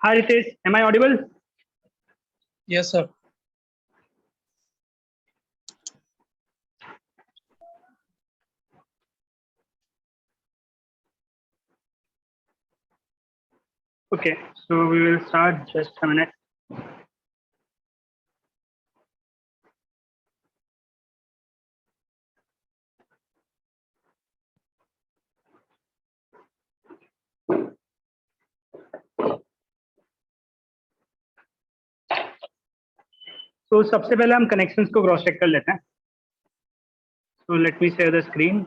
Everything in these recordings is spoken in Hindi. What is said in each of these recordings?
Hi Ritesh, am I audible? Yes, sir. Okay, so we will start just a minute. तो सबसे पहले हम कनेक्शंस को क्रॉस चेक कर लेते हैं. So let me share the screen.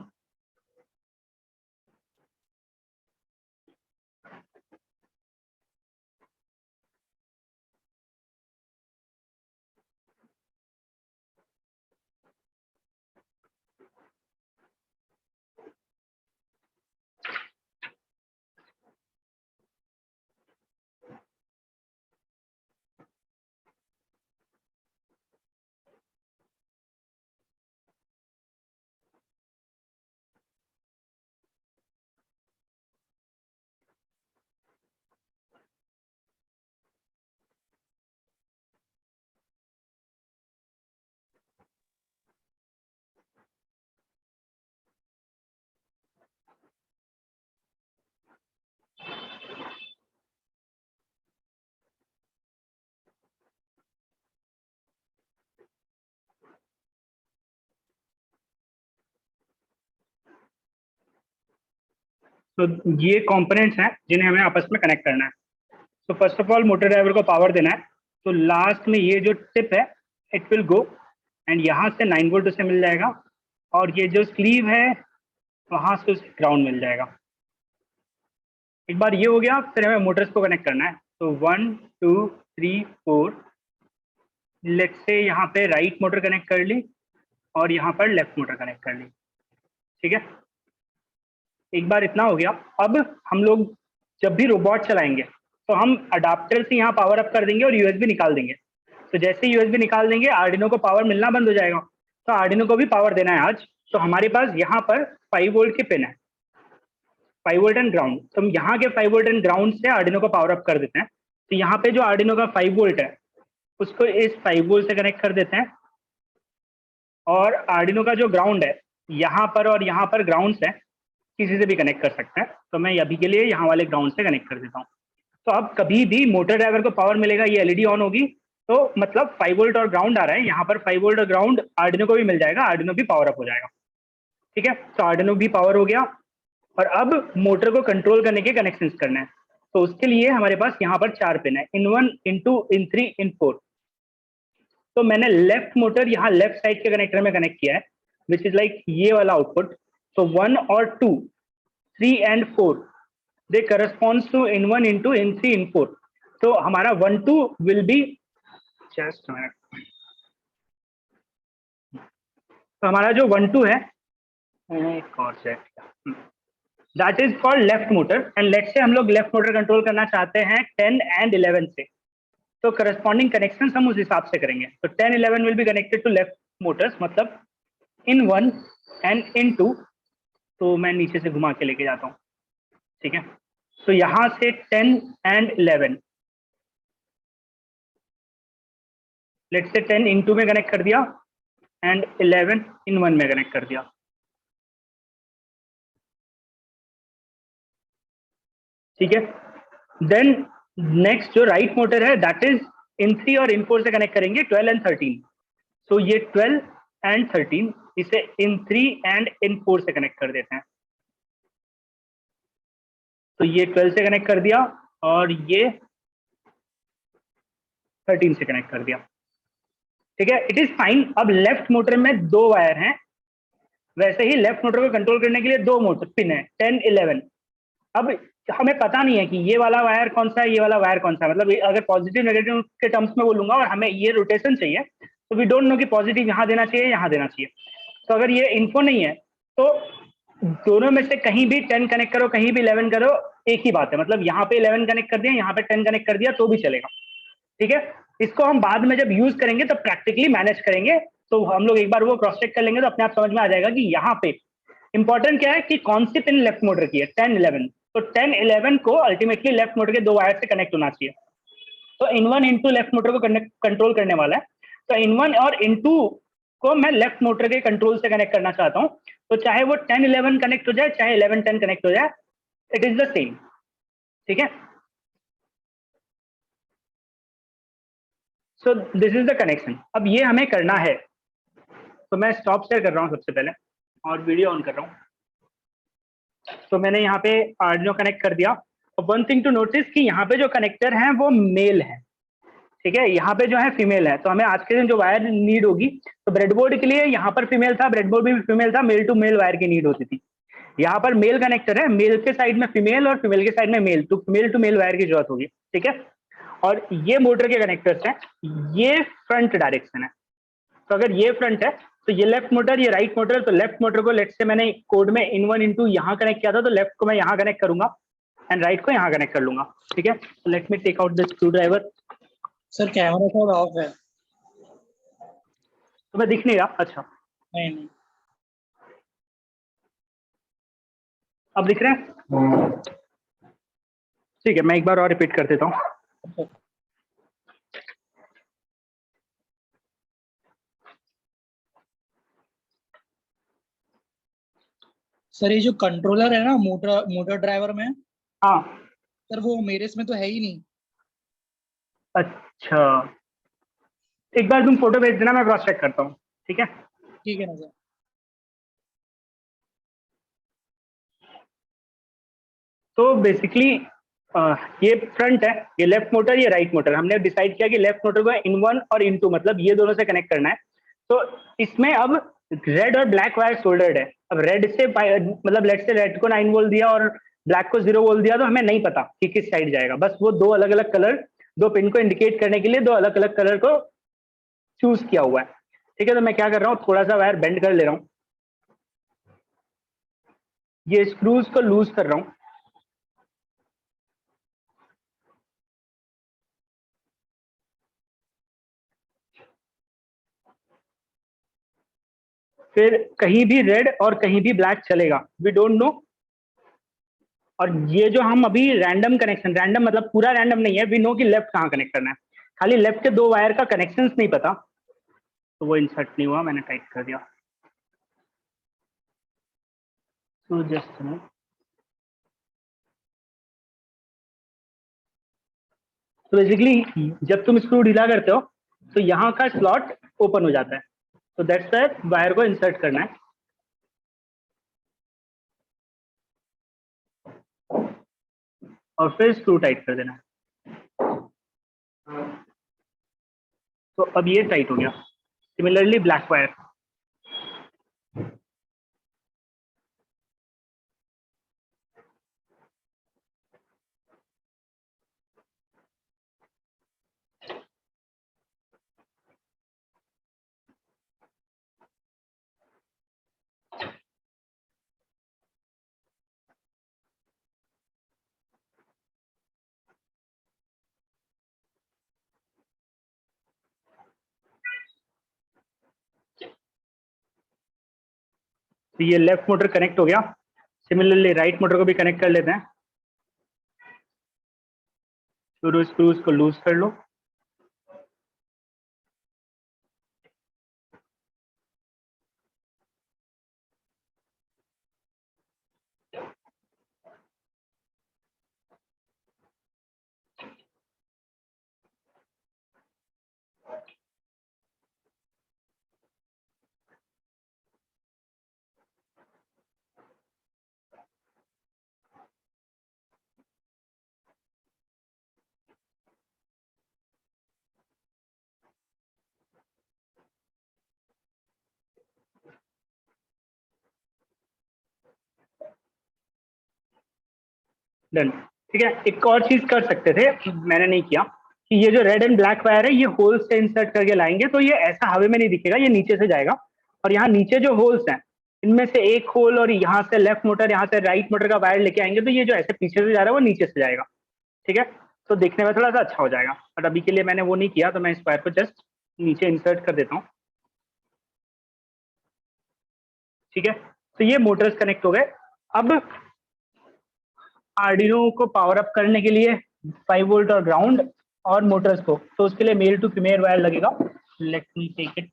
तो ये कंपोनेंट्स हैं जिन्हें हमें आपस में कनेक्ट करना है. तो first of all motor driver को पावर देना है. तो लास्ट में ये जो टिप है इट विल गो एंड यहाँ से 9 वोल्ट उसे मिल जाएगा और ये जो स्लीव है वहां से उसे ग्राउंड मिल जाएगा. एक बार ये हो गया फिर हमें मोटर्स को कनेक्ट करना है. तो 1 2 3 4 लेट्स से यहाँ पे राइट मोटर कनेक्ट कर ली और यहाँ पर लेफ्ट मोटर कनेक्ट कर ली. ठीक है, एक बार इतना हो गया. अब हम लोग जब भी रोबोट चलाएंगे तो हम अडाप्टर से यहाँ पावर अप कर देंगे और यूएसबी निकाल देंगे. तो जैसे यूएसबी निकाल देंगे आर्डिनो को पावर मिलना बंद हो जाएगा. तो आर्डिनो को भी पावर देना है आज. तो हमारे पास यहाँ पर 5 वोल्ट के पिन है, 5 वोल्ट एंड ग्राउंड. तो हम यहाँ के 5 वोल्ट एंड ग्राउंड से आर्डिनो को पावर अप कर देते हैं. तो यहाँ पे जो आर्डिनो का 5 वोल्ट है उसको इस 5 वोल्ट से कनेक्ट कर देते हैं और आर्डिनो का जो ग्राउंड है यहाँ पर और यहाँ पर ग्राउंड है, किसी से भी कनेक्ट कर सकते हैं. तो मैं अभी के लिए यहाँ वाले ग्राउंड से कनेक्ट कर देता हूँ. तो अब कभी भी मोटर ड्राइवर को पावर मिलेगा, ये एलईडी ऑन होगी तो मतलब 5 वोल्ट और ग्राउंड आ रहा है. यहाँ पर 5 वोल्ट और ग्राउंड आर्डिनो को भी मिल जाएगा, आर्डिनो भी पावर अप हो जाएगा. ठीक है, तो आर्डिनो भी पावर हो गया और अब मोटर को कंट्रोल करने के कनेक्शंस करने हैं. तो उसके लिए हमारे पास यहाँ पर 4 पिन है, इन 1 इन 2 इन 3 इन 4. तो मैंने लेफ्ट मोटर यहाँ लेफ्ट साइड के कनेक्टर में कनेक्ट किया है विच इज लाइक ये वाला आउटपुट. तो 1 और 2 3 एंड 4 दे करस्पॉन्ड्स टू इन 1 इन 2 इन 3 इन 4. तो हमारा 1 2 विल बी जस्ट मिनट. तो हमारा जो 1 2 है एक और set that is for left motor and let's say हम लोग लेफ्ट मोटर कंट्रोल करना चाहते हैं 10 एंड 11 से. तो करस्पॉन्डिंग कनेक्शन हम उस हिसाब से करेंगे. तो 10 11 will be connected to left motors, मतलब इन 1 एंड इन 2. तो मैं नीचे से घुमा के लेके जाता हूँ. ठीक है, तो यहां से 10 एंड 11 लेट्स से 10 इन 2 में कनेक्ट कर दिया एंड 11 इन 1 में कनेक्ट कर दिया. ठीक है, देन नेक्स्ट जो राइट मोटर है दैट इज इन 3 और इन 4 से कनेक्ट करेंगे 12 एंड 13. तो ये 12 एंड 13 इसे इन 3 एंड इन 4 से कनेक्ट कर देते हैं. तो ये 12 से कनेक्ट कर दिया और ये 13 से कनेक्ट कर दिया. ठीक है, इट इज फाइन. अब लेफ्ट मोटर में 2 वायर हैं, वैसे ही लेफ्ट मोटर को कंट्रोल करने के लिए 2 मोटर पिन है 10 11. अब हमें पता नहीं है कि ये वाला वायर कौन सा है, ये वाला वायर कौन सा है. मतलब अगर पॉजिटिव नेगेटिव के टर्म्स में बोलूंगा और हमें ये रोटेशन चाहिए तो वी डोंट नो कि पॉजिटिव यहाँ देना चाहिए यहाँ देना चाहिए. तो अगर ये इन्फो नहीं है तो दोनों में से कहीं भी 10 कनेक्ट करो कहीं भी 11 करो एक ही बात है. मतलब यहाँ पे 11 कनेक्ट कर दिया यहाँ पे 10 कनेक्ट कर दिया तो भी चलेगा. ठीक है, इसको हम बाद में जब यूज करेंगे तो प्रैक्टिकली मैनेज करेंगे. तो हम लोग एक बार वो क्रॉस चेक कर लेंगे तो अपने आप समझ में आ जाएगा कि यहाँ पे इंपॉर्टेंट क्या है कि कौन सी पिन लेफ्ट मोटर की है 10 11. तो 10 11 को अल्टीमेटली लेफ्ट मोटर के 2 वायर से कनेक्ट होना चाहिए। तो इन1 इन2 लेफ्ट मोटर को कंट्रोल करने वाला है। तो इन1 और इन2 को मैं लेफ्ट मोटर के कंट्रोल से कनेक्ट करना चाहता हूँ। तो चाहे वो 10 11 कनेक्ट हो जाए, चाहे 11 10 कनेक्ट हो जाए, इट इज द सेम। ठीक है, सो दिस इज द कनेक्शन। अब ये हमें करना है, तो मैं स्टॉप शेयर कर रहा हूँ सबसे पहले और वीडियो ऑन कर रहा हूँ। तो मैंने यहाँ पे आर्डिनो कनेक्ट कर दिया। वन थिंग टू नोटिस कि यहाँ पे जो कनेक्टर है वो मेल है, ठीक है, यहाँ पे जो है फीमेल है। तो हमें आज के दिन जो वायर नीड होगी, तो ब्रेडबोर्ड के लिए यहाँ पर फीमेल था, ब्रेडबोर्ड में भी फीमेल था, मेल टू मेल वायर की नीड होती थी। यहाँ पर मेल कनेक्टर है, मेल के साइड में फीमेल और फीमेल के साइड में मेल, तो मेल टू मेल वायर की जरूरत होगी। ठीक है, और ये मोटर के कनेक्टर्स हैं, ये फ्रंट डायरेक्शन है। तो अगर ये फ्रंट है तो ये लेफ्ट मोटर, ये राइट मोटर। तो लेफ्ट मोटर को लेट्स से मैंने कोड में इन1 इन2 यहाँ कनेक्ट किया था, तो लेफ्ट को मैं यहाँ कनेक्ट करूंगा एंड राइट को यहाँ कनेक्ट कर लूंगा। ठीक है, let me take out the screwdriver. Sir camera थोड़ा ऑफ है। तो मैं दिख नहीं रहा? अच्छा, नहीं नहीं। अब दिख रहे हैं? ठीक है, मैं एक बार और रिपीट कर देता हूँ। अच्छा। सर ये जो कंट्रोलर है ना मोटर मोटर ड्राइवर में, हाँ, सर वो मेरे इसमें तो है ही नहीं। अच्छा, एक बार तुम फोटो भेज देना, मैं क्रॉस चेक करता हूँ। ठीक है, ठीक है ना सर। तो बेसिकली ये फ्रंट है, ये लेफ्ट मोटर, ये राइट मोटर। हमने डिसाइड किया कि लेफ्ट मोटर को इन1 और इन2 मतलब ये दोनों से कनेक्ट करना है। तो इसमें अब रेड और ब्लैक वायर सोल्डर्ड है। अब रेड से मतलब लेट से रेड को 9 वोल्ट दिया और ब्लैक को 0 वोल्ट दिया, तो हमें नहीं पता कि किस साइड जाएगा। बस वो दो अलग अलग कलर, दो पिन को इंडिकेट करने के लिए दो अलग अलग कलर को चूज किया हुआ है। ठीक है, तो मैं क्या कर रहा हूँ, थोड़ा सा वायर बेंड कर ले रहा हूँ, ये स्क्रूज को लूज कर रहा हूँ। फिर कहीं भी रेड और कहीं भी ब्लैक चलेगा, वी डोंट नो। और ये जो हम अभी रैंडम कनेक्शन, रैंडम मतलब पूरा रैंडम नहीं है, वी नो कि लेफ्ट कहाँ कनेक्ट करना है, खाली लेफ्ट के 2 वायर का कनेक्शंस नहीं पता, तो वो इंसर्ट नहीं हुआ, मैंने टाइप कर दिया। तो जस्ट तो बेसिकली जब तुम स्क्रू ढीला करते हो तो यहाँ का स्लॉट ओपन हो जाता है, तो दैट्स व्हाई वायर को इंसर्ट करना है। और फिर स्क्रू टाइट कर देना है। तो अब ये टाइट हो गया। सिमिलरली ब्लैक वायर, तो ये लेफ्ट मोटर कनेक्ट हो गया। सिमिलरली राइट मोटर को भी कनेक्ट कर लेते हैं। शुरू स्क्रूज को लूज कर लो। डन। ठीक है, एक और चीज कर सकते थे, मैंने नहीं किया, कि ये जो रेड एंड ब्लैक वायर है ये होल से इंसर्ट करके लाएंगे, तो ये ऐसा हवा में नहीं दिखेगा, ये नीचे से जाएगा। और यहाँ नीचे जो होल्स हैं, इनमें से एक होल और यहाँ से लेफ्ट मोटर, यहाँ से राइट मोटर का वायर लेके आएंगे, तो ये जो ऐसे पीछे से जा रहा है वो नीचे से जाएगा। ठीक है, तो देखने में थोड़ा सा अच्छा हो जाएगा, बट अभी के लिए मैंने वो नहीं किया, तो मैं इस वायर को जस्ट नीचे इंसर्ट कर देता हूँ। ठीक है, तो ये मोटर्स कनेक्ट हो गए। अब आर्डिनो को पावर अप करने के लिए 5 वोल्ट और ग्राउंड और मोटर्स को, तो उसके लिए मेल टू फीमेल वायर लगेगा। Let me take it.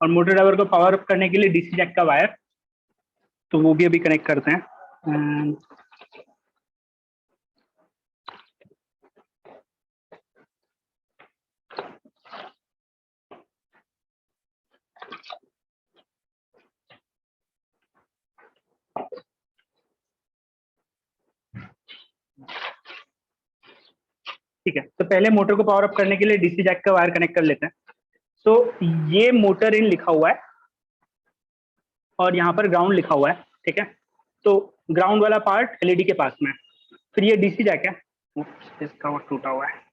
और मोटर ड्राइवर को पावर अप करने के लिए डीसी जैक का वायर, तो वो भी अभी कनेक्ट करते हैं। ठीक है, तो पहले मोटर को पावर अप करने के लिए डीसी जैक का वायर कनेक्ट कर लेते हैं। तो ये मोटर इन लिखा हुआ है और यहाँ पर ग्राउंड लिखा हुआ है। ठीक है, तो ग्राउंड वाला पार्ट एलईडी के पास में है। फिर ये डीसी जैक है, इसका वो टूटा हुआ है।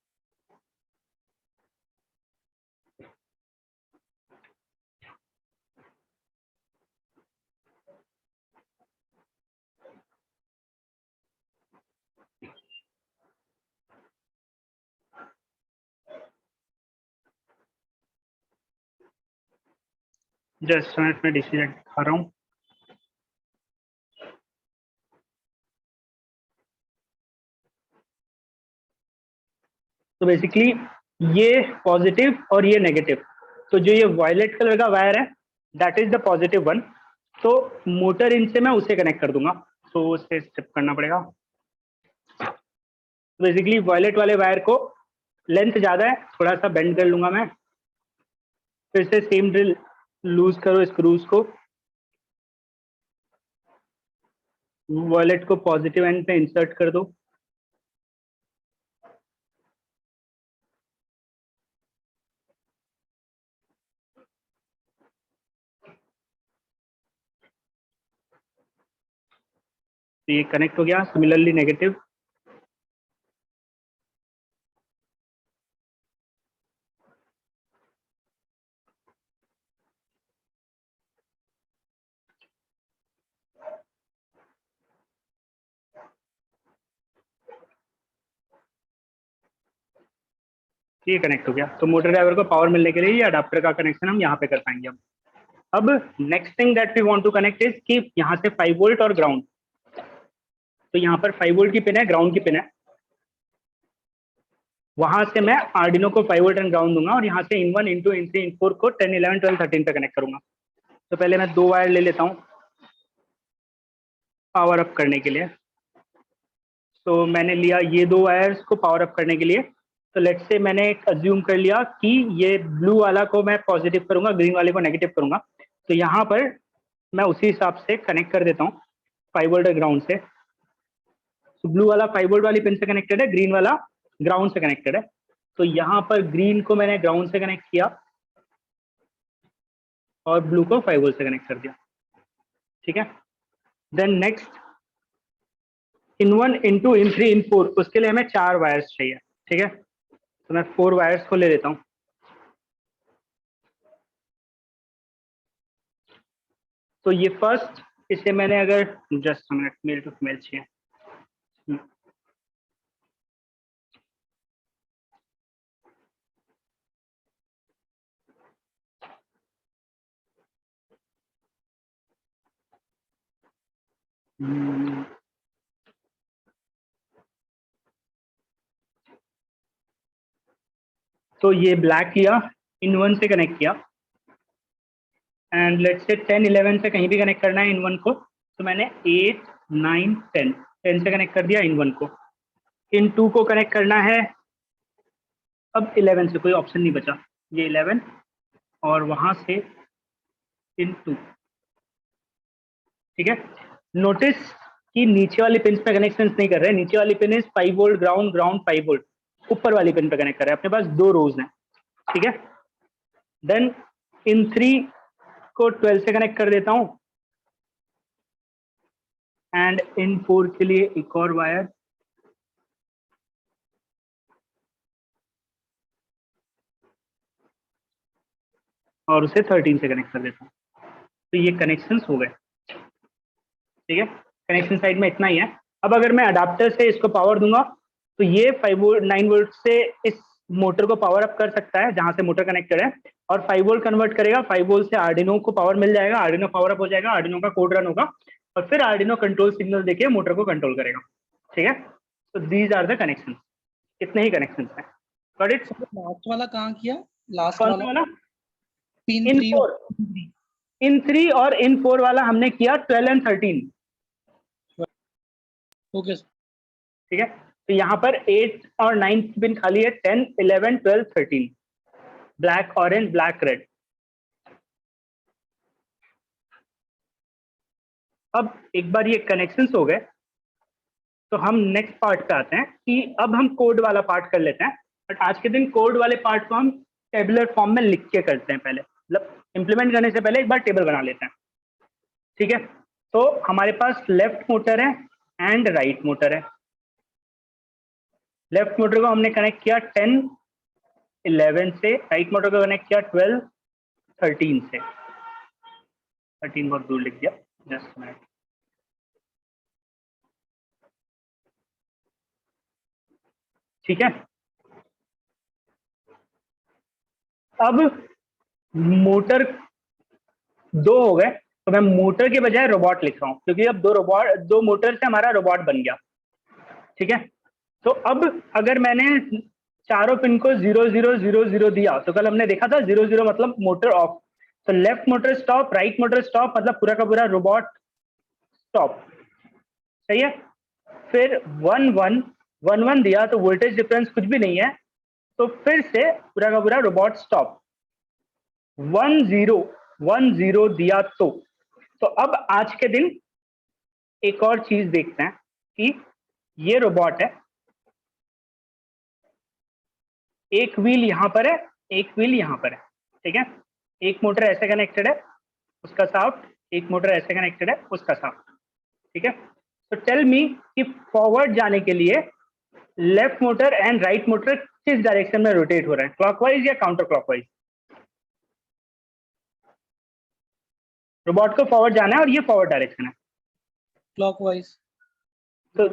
जस्ट मिनट में डीसी जैक दिखा रहा हूँ। तो बेसिकली ये पॉजिटिव और ये नेगेटिव, तो जो ये वायलेट कलर का वायर है that is the positive one. तो मोटर इन से मैं उसे कनेक्ट कर दूंगा, तो उसे स्टेप करना पड़ेगा। बेसिकली वायलेट वाले वायर को लेंथ ज्यादा है, थोड़ा सा बेंड कर लूंगा मैं। फिर से सेम ड्रिल, लूज करो स्क्रूज को, वॉलेट को पॉजिटिव एंड पे इंसर्ट कर दो। तो ये कनेक्ट हो गया। सिमिलरली नेगेटिव, ये कनेक्ट हो गया। तो मोटर ड्राइवर को पावर मिलने के लिए ये अडाप्टर का कनेक्शन हम यहाँ पे कर पाएंगे। अब next thing that we want to connect is कि यहाँ से 5 वोल्ट और ग्राउंड, तो यहाँ पर 5 वोल्ट की पिन है, ग्राउंड की पिन है। वहां से मैं आर्डिनो को 5 वोल्ट एंड ग्राउंड दूंगा और यहाँ से इन 1 इन 2 इन 3 इन 4 को 10 11 12 13 पे कनेक्ट करूंगा। तो पहले मैं 2 वायर ले लेता हूँ पावर अप करने के लिए। तो मैंने लिया ये 2 वायर्स को पावर अप करने के लिए। तो लेट्स से मैंने एक अज्यूम कर लिया कि ये ब्लू वाला को मैं पॉजिटिव करूंगा, ग्रीन वाले को नेगेटिव करूंगा। तो यहाँ पर मैं उसी हिसाब से कनेक्ट कर देता हूँ 5 वोल्ट ग्राउंड से। तो ब्लू वाला 5 वोल्ट वाली पिन से कनेक्टेड है, ग्रीन वाला ग्राउंड से कनेक्टेड है। तो यहाँ पर ग्रीन को मैंने ग्राउंड से कनेक्ट किया और ब्लू को 5 वोल्ट से कनेक्ट कर दिया। ठीक है, देन नेक्स्ट इन 1 इन 2 इन 3 इन 4, उसके लिए हमें 4 वायर्स चाहिए। ठीक है, तो मैं 4 वायर्स को ले लेता हूँ। तो ये फर्स्ट, इसे मैंने अगर just minute, male to female चाहिए। तो ये ब्लैक लिया, इन 1 से कनेक्ट किया एंड लेट्स से 10 11 से कहीं भी कनेक्ट करना है इन 1 को। तो मैंने 8 9 10 से कनेक्ट कर दिया इन 1 को। इन 2 को कनेक्ट करना है अब 11 से, कोई ऑप्शन नहीं बचा, ये 11 और वहां से इन 2। ठीक है, नोटिस कि नीचे वाली पिन पे कनेक्शन नहीं कर रहे हैं। नीचे वाली pin is 5 volt ground, ground 5 volt, ऊपर वाली पिन पे कनेक्ट कर रहे हैं। अपने पास 2 रोज हैं। ठीक है, देन इन 3 को 12 से कनेक्ट कर देता हूं एंड इन 4 के लिए एक और वायर, और उसे 13 से कनेक्ट कर देता हूँ। तो ये कनेक्शंस हो गए। ठीक है, कनेक्शन साइड में इतना ही है। अब अगर मैं अडाप्टर से इसको पावर दूंगा तो ये 5 वोल्ट 9 वोल्ट से इस मोटर को पावर अप कर सकता है जहां से मोटर कनेक्टेड है, और 5 वोल्ट कन्वर्ट करेगा, 5 वोल्ट से आर्डिनो को पावर मिल जाएगा, आर्डिनो पावर अप हो जाएगा, आर्डिनो का कोड रन होगा, और फिर आर्डिनो कंट्रोल सिग्नल देके मोटर को कंट्रोल करेगा। ठीक है, तो दीज आर द कनेक्शन, इतने ही कनेक्शन है। Got it? लास्ट वाला कहाँ किया? लास्ट कौन सा वाला वाला? पिन इन 3 और 4, इन 3 और इन 4 वाला हमने किया 12 एंड 13। ओके। ठीक है, तो यहाँ पर 8 और 9 पिन खाली है, 10, 11, 12, 13, ब्लैक, ऑरेंज, ब्लैक, रेड। अब एक बार ये कनेक्शंस हो गए, तो हम नेक्स्ट पार्ट पे आते हैं कि अब हम कोड वाला पार्ट कर लेते हैं। बट आज के दिन कोड वाले पार्ट को हम टेबुलर फॉर्म में लिख के करते हैं पहले, मतलब इम्प्लीमेंट करने से पहले एक बार टेबल बना लेते हैं। ठीक है, तो हमारे पास लेफ्ट मोटर है एंड राइट मोटर है। लेफ्ट मोटर को हमने कनेक्ट किया 10, 11 से, राइट मोटर को कनेक्ट किया 12, 13 से। 13 बहुत दूर लिख दिया, जस्ट मिनट। ठीक है, अब मोटर 2 हो गए, तो मैं मोटर के बजाय रोबोट लिख रहा हूं, क्योंकि अब दो मोटर से हमारा रोबोट बन गया। ठीक है, तो अब अगर मैंने चारों पिन को 0 0 0 0 दिया, तो कल हमने देखा था 0 0 मतलब मोटर ऑफ, तो left motor stop, right motor stop, मतलब पूरा का पूरा रोबोट स्टॉप। सही है, फिर 1 1 1 1 दिया तो वोल्टेज डिफरेंस कुछ भी नहीं है, तो फिर से पूरा का पूरा रोबोट स्टॉप। 1 0 1 0 दिया तो अब आज के दिन एक और चीज देखते हैं कि ये रोबोट है, एक व्हील यहां पर है, एक व्हील यहां पर है। ठीक है, एक मोटर ऐसे कनेक्टेड है, उसका साफ्ट, एक मोटर ऐसे कनेक्टेड है, उसका साफ्ट। ठीक है, तो टेल मी कि फॉरवर्ड जाने के लिए left motor and right motor किस डायरेक्शन में रोटेट हो रहा है, क्लॉकवाइज या काउंटर क्लॉकवाइज? रोबोट को फॉरवर्ड जाना है और ये फॉरवर्ड डायरेक्शन है, क्लॉकवाइज। तो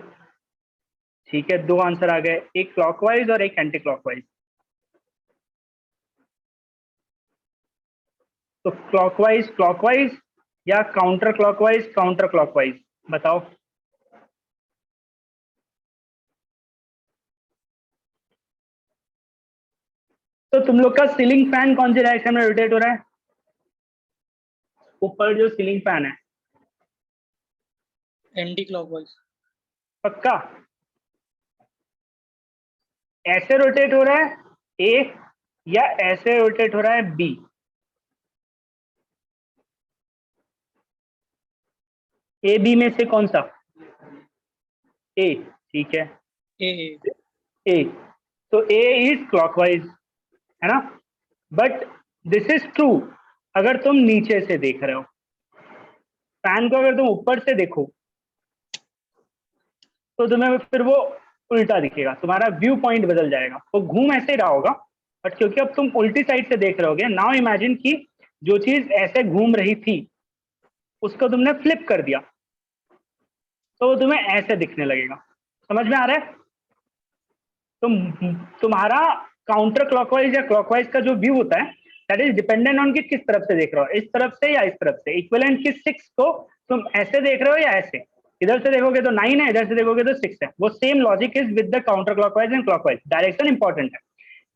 ठीक है, 2 आंसर आ गए, एक क्लॉकवाइज और एक एंटी क्लॉकवाइज। तो क्लॉकवाइज क्लॉकवाइज या काउंटर क्लॉकवाइज काउंटर क्लॉकवाइज, बताओ। तो तुम लोग का सीलिंग फैन कौन सी डायरेक्शन में रोटेट हो रहा है? ऊपर जो सीलिंग फैन है, एंटी क्लॉकवाइज। पक्का? ऐसे रोटेट हो रहा है ए, या ऐसे रोटेट हो रहा है बी? ए बी में से कौन सा? ए, ठीक है, ए। ए, तो ए इज क्लॉकवाइज, है ना? बट दिस इज ट्रू अगर तुम नीचे से देख रहे हो। फैन को अगर तुम ऊपर से देखो तो तुम्हें फिर वो उल्टा दिखेगा, तुम्हारा व्यू पॉइंट बदल जाएगा, वो घूम ऐसे ही रहा होगा, बट क्योंकि अब तुम उल्टी साइड से देख रहे होगे, नाउ इमेजिन कि जो चीज ऐसे घूम रही थी उसको तुमने फ्लिप कर दिया, तो वो तुम्हें ऐसे दिखने लगेगा। समझ में आ रहा है? तुम्हारा काउंटर क्लॉकवाइज या क्लॉकवाइज का जो व्यू होता है, दैट इज डिपेंडेंट ऑन कि किस तरफ से देख रहे हो, इस तरफ से या इस तरफ से। इक्विवेलेंट किस 6 को तुम ऐसे देख रहे हो या ऐसे? इधर से देखोगे तो 9 है, इधर से देखोगे तो 6 है। वो same logic is with the counter clockwise and clockwise, direction important है।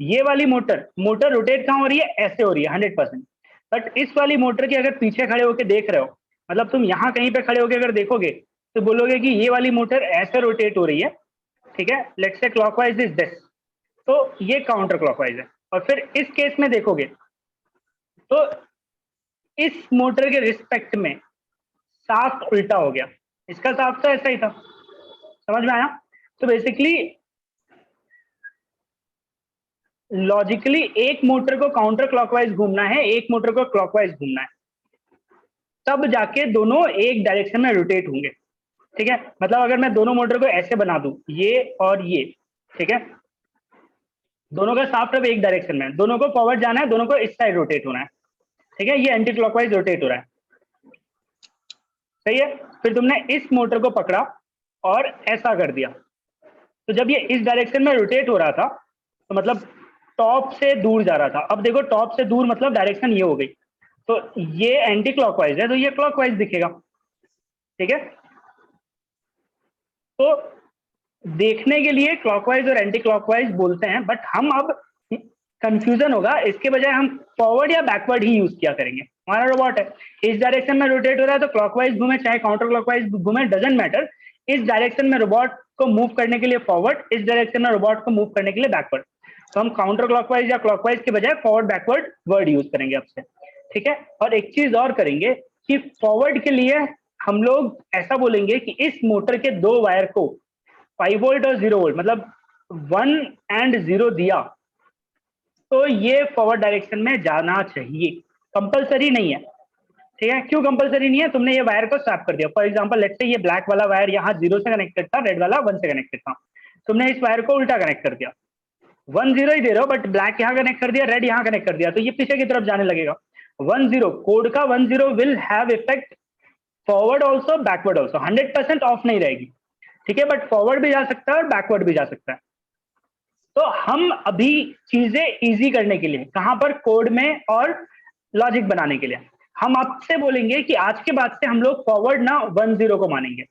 ये वाली मोटर रोटेट कहाँ हो रही है? ऐसे हो रही है 100%। बट इस वाली मोटर के अगर पीछे खड़े होकर देख रहे हो, मतलब तुम यहाँ कहीं पे खड़े होकर अगर देखोगे तो बोलोगे कि ये वाली मोटर ऐसे रोटेट हो रही है। ठीक है, let's say clockwise is this, तो ये काउंटर क्लॉकवाइज है। और फिर इस केस में देखोगे तो इस मोटर के रिस्पेक्ट में साफ्ट उल्टा हो गया, इसका साफ्ट तो ऐसा ही था। समझ में आया? तो बेसिकली लॉजिकली एक मोटर को काउंटर क्लॉकवाइज घूमना है, एक मोटर को क्लॉकवाइज घूमना है, तब जाके दोनों एक डायरेक्शन में रोटेट होंगे। ठीक है, मतलब अगर मैं दोनों मोटर को ऐसे बना दूं, ये और ये, ठीक है, दोनों का साफ्ट अब एक डायरेक्शन में, दोनों को फॉरवर्ड जाना है, दोनों को इस साइड रोटेट होना है। ठीक है, ये एंटी क्लॉकवाइज रोटेट हो रहा है। सही है, फिर तुमने इस मोटर को पकड़ा और ऐसा कर दिया, तो जब ये इस डायरेक्शन में रोटेट हो रहा था, तो मतलब टॉप से दूर जा रहा था। अब देखो टॉप से दूर मतलब डायरेक्शन ये हो गई, तो ये एंटी क्लॉकवाइज है तो ये क्लॉकवाइज दिखेगा। ठीक है, तो देखने के लिए क्लॉकवाइज और एंटी क्लॉकवाइज बोलते हैं, बट हम अब कंफ्यूजन होगा, इसके बजाय हम फॉरवर्ड या बैकवर्ड ही यूज किया करेंगे। हमारा रोबोट है, इस डायरेक्शन में रोटेट हो रहा है तो क्लॉकवाइज घूमे चाहे काउंटर क्लॉकवाइज घूमे, डजंट मैटर। इस डायरेक्शन में रोबोट को मूव करने के लिए फॉरवर्ड, इस डायरेक्शन में रोबोट को मूव करने के लिए बैकवर्ड। तो हम काउंटर क्लॉकवाइज या क्लॉकवाइज के बजाय फॉरवर्ड बैकवर्ड वर्ड यूज करेंगे अब से। ठीक है, और एक चीज और करेंगे कि फॉरवर्ड के लिए हम लोग ऐसा बोलेंगे कि इस मोटर के दो वायर को 5 वोल्ट और 0 वोल्ट मतलब 1 एंड 0 दिया तो ये फॉरवर्ड डायरेक्शन में जाना चाहिए, कंपलसरी नहीं है। ठीक है, क्यों कंपलसरी नहीं है? तुमने ये वायर को स्वैप कर दिया, फॉर एग्जांपल लेट्स से ये ब्लैक वाला वायर यहाँ 0 से कनेक्टेड था, रेड वाला 1 से कनेक्टेड था, तुमने इस वायर को उल्टा कनेक्ट कर दिया, 1 0 ही दे रहे हो बट ब्लैक यहाँ कनेक्ट कर दिया, रेड यहाँ कनेक्ट कर दिया, तो ये पीछे की तरफ जाने लगेगा। 1 0 कोड का 1 0 will have effect forward also backward also, 100% of नहीं रहेगी। ठीक है, बट फॉरवर्ड भी जा सकता है और बैकवर्ड भी जा सकता है। तो हम अभी चीजें इजी करने के लिए, कहां पर कोड में और लॉजिक बनाने के लिए, हम आपसे बोलेंगे कि आज के बाद से हम लोग फॉरवर्ड ना 1 0 को मानेंगे,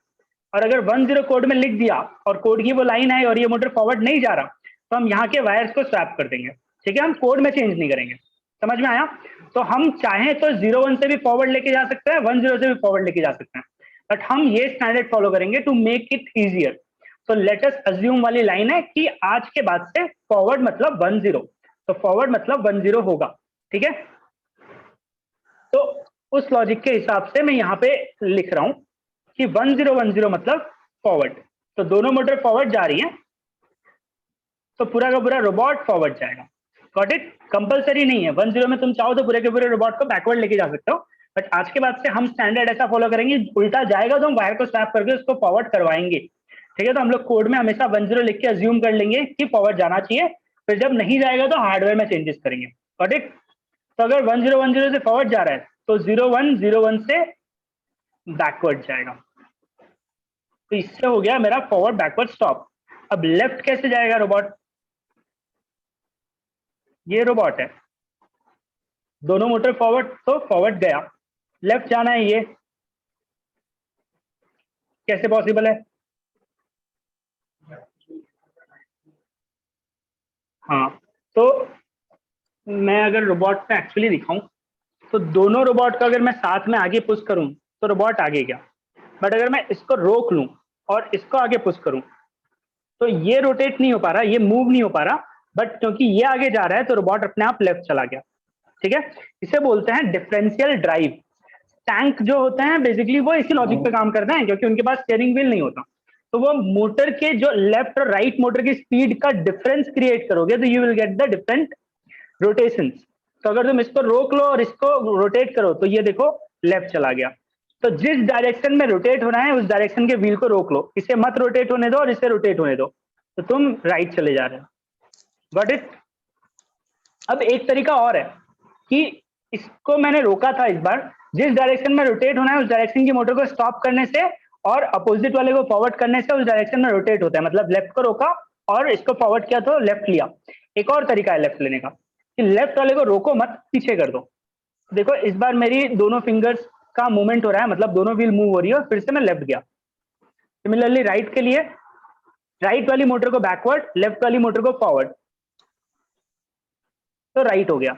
और अगर 1 0 कोड में लिख दिया और कोड की वो लाइन है और ये मोटर फॉरवर्ड नहीं जा रहा तो हम यहाँ के वायर्स को स्वैप कर देंगे। ठीक है, हम कोड में चेंज नहीं करेंगे। समझ में आया? तो हम चाहें तो 0 1 से भी फॉरवर्ड लेके जा सकते हैं, 1 0 से भी फॉरवर्ड लेके जा सकते हैं, बट हम ये स्टैंडर्ड फॉलो करेंगे टू मेक इट इजियर। तो लेट अस अज्यूम वाली लाइन है कि आज के बाद से फॉरवर्ड मतलब 1 0, तो फॉरवर्ड मतलब 1 0 होगा। ठीक है, तो उस लॉजिक के हिसाब से मैं यहाँ पे लिख रहा हूं कि 1 0 1 0 मतलब फॉरवर्ड, तो दोनों मोटर फॉरवर्ड जा रही हैं तो पूरा का पूरा रोबोट फॉरवर्ड जाएगा। Got it? कंपलसरी नहीं है, 1 0 में तुम चाहो तो पूरे के पूरे रोबोट को बैकवर्ड लेके जा सकते हो, बट आज के बाद से हम स्टैंडर्ड ऐसा फॉलो करेंगे, उल्टा जाएगा तो हम वायर को स्वैप करके उसको फॉरवर्ड करवाएंगे। ठीक है, तो हम लोग कोड में हमेशा 1 0 लिख के अज्यूम कर लेंगे कि फॉरवर्ड जाना चाहिए, फिर जब नहीं जाएगा तो हार्डवेयर में चेंजेस करेंगे। Got it? तो अगर 1 0 1 0 से फॉरवर्ड जा रहा है तो 0 1 0 1 से बैकवर्ड जाएगा, तो इससे हो गया मेरा फॉरवर्ड बैकवर्ड स्टॉप। अब लेफ्ट कैसे जाएगा रोबोट? ये रोबोट है, दोनों मोटर फॉरवर्ड तो फॉरवर्ड गया, लेफ्ट जाना है, ये कैसे पॉसिबल है? हाँ, तो मैं अगर रोबोट पे एक्चुअली दिखाऊं तो दोनों रोबोट का अगर मैं साथ में आगे पुश करूं तो रोबोट आगे गया, बट अगर मैं इसको रोक लूं और इसको आगे पुश करूं तो ये रोटेट नहीं हो पा रहा, ये मूव नहीं हो पा रहा, बट क्योंकि ये आगे जा रहा है तो रोबोट अपने आप लेफ्ट चला गया। ठीक है, इसे बोलते हैं डिफरेंशियल ड्राइव। टैंक जो होते हैं बेसिकली वो इसी लॉजिक पे काम करते हैं, क्योंकि उनके पास स्टीयरिंग व्हील नहीं होता, तो वो मोटर के जो लेफ्ट और राइट मोटर की स्पीड का डिफरेंस क्रिएट करोगे तो you will get the different rotation. तो अगर तुम इसको रोक लो और इसको रोटेट करो तो ये देखो लेफ्ट चला गया, तो जिस डायरेक्शन में रोटेट होना है उस डायरेक्शन के व्हील को रोक लो, इसे मत रोटेट होने दो और इसे रोटेट होने दो, तो तुम राइट चले जा रहे हो। Got it? अब एक तरीका और है कि इसको मैंने रोका था इस बार, जिस डायरेक्शन में रोटेट होना है उस डायरेक्शन की मोटर को स्टॉप करने से और अपोजिट वाले को फॉरवर्ड करने से उस डायरेक्शन में रोटेट होता है, मतलब लेफ्ट को रोका और इसको फॉरवर्ड किया तो लेफ्ट लिया। एक और तरीका है लेफ्ट लेने का कि लेफ्ट वाले को रोको मत, पीछे कर दो। देखो इस बार मेरी दोनों फिंगर्स का मूवमेंट हो रहा है, मतलब दोनों व्हील मूव हो रही है और फिर से मैं लेफ्ट गया। सिमिलरली राइट के लिए, राइट वाली मोटर को बैकवर्ड, लेफ्ट वाली मोटर को फॉरवर्ड, तो राइट हो गया।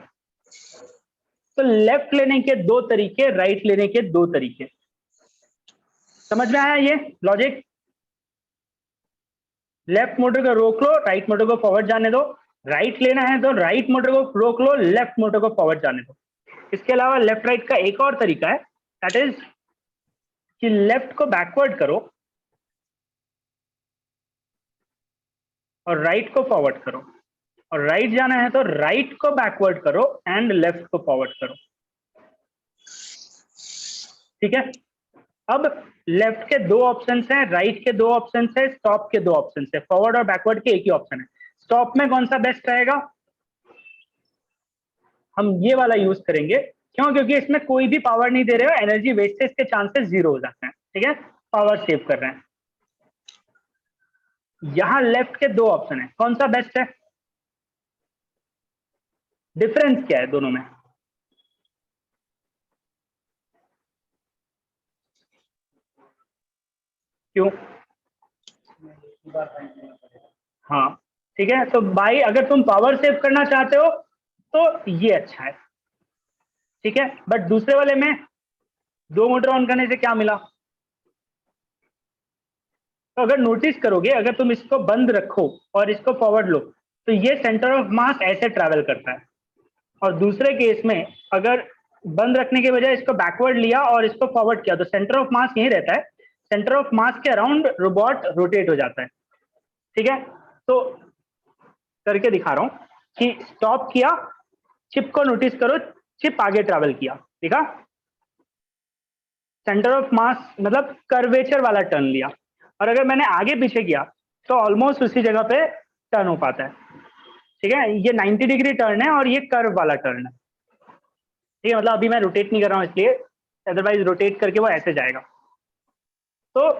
तो लेफ्ट लेने के दो तरीके, राइट लेने के दो तरीके। समझ में आया ये लॉजिक? लेफ्ट मोटर को रोक लो, राइट मोटर को फॉरवर्ड जाने दो, राइट लेना है तो राइट मोटर को रोक लो, लेफ्ट मोटर को फॉरवर्ड जाने दो। इसके अलावा लेफ्ट राइट का एक और तरीका है, दैट इज कि लेफ्ट को बैकवर्ड करो और राइट को फॉरवर्ड करो, और राइट जाना है तो राइट को बैकवर्ड करो एंड लेफ्ट को फॉरवर्ड करो। ठीक है, अब लेफ्ट के दो ऑप्शंस हैं, राइट के दो ऑप्शंस है, स्टॉप के दो ऑप्शंस है, फॉरवर्ड और बैकवर्ड के एक ही ऑप्शन है। स्टॉप में कौन सा बेस्ट रहेगा? हम ये वाला यूज करेंगे, क्यों? क्योंकि इसमें कोई भी पावर नहीं दे रहे हो, एनर्जी वेस्टेज के चांसेस 0 हो जाते हैं। ठीक है, पावर सेव कर रहे हैं। यहां लेफ्ट के दो ऑप्शन है, कौन सा बेस्ट है? डिफरेंस क्या है दोनों में? क्यों? हाँ ठीक है, तो भाई अगर तुम पावर सेव करना चाहते हो तो ये अच्छा है, ठीक है। बट दूसरे वाले में दो मोटर ऑन करने से क्या मिला? तो अगर नोटिस करोगे, अगर तुम इसको बंद रखो और इसको फॉरवर्ड लो तो ये सेंटर ऑफ मास ऐसे ट्रैवल करता है, और दूसरे केस में अगर बंद रखने के बजाय इसको बैकवर्ड लिया और इसको फॉरवर्ड किया तो सेंटर ऑफ मास यही रहता है, सेंटर ऑफ मास के अराउंड रोबोट रोटेट हो जाता है, ठीक है। तो करके दिखा रहा हूं कि स्टॉप किया, चिप को नोटिस करो, चिप आगे ट्रैवल किया, देखा? सेंटर ऑफ मास मतलब कर्वेचर वाला टर्न लिया, और अगर मैंने आगे पीछे किया तो ऑलमोस्ट उसी जगह पे टर्न हो पाता है, ठीक है। ये 90 डिग्री टर्न है और ये कर्व वाला टर्न है, ठीक है। मतलब अभी मैं रोटेट नहीं कर रहा हूं इसलिए, अदरवाइज रोटेट करके वो ऐसे जाएगा। तो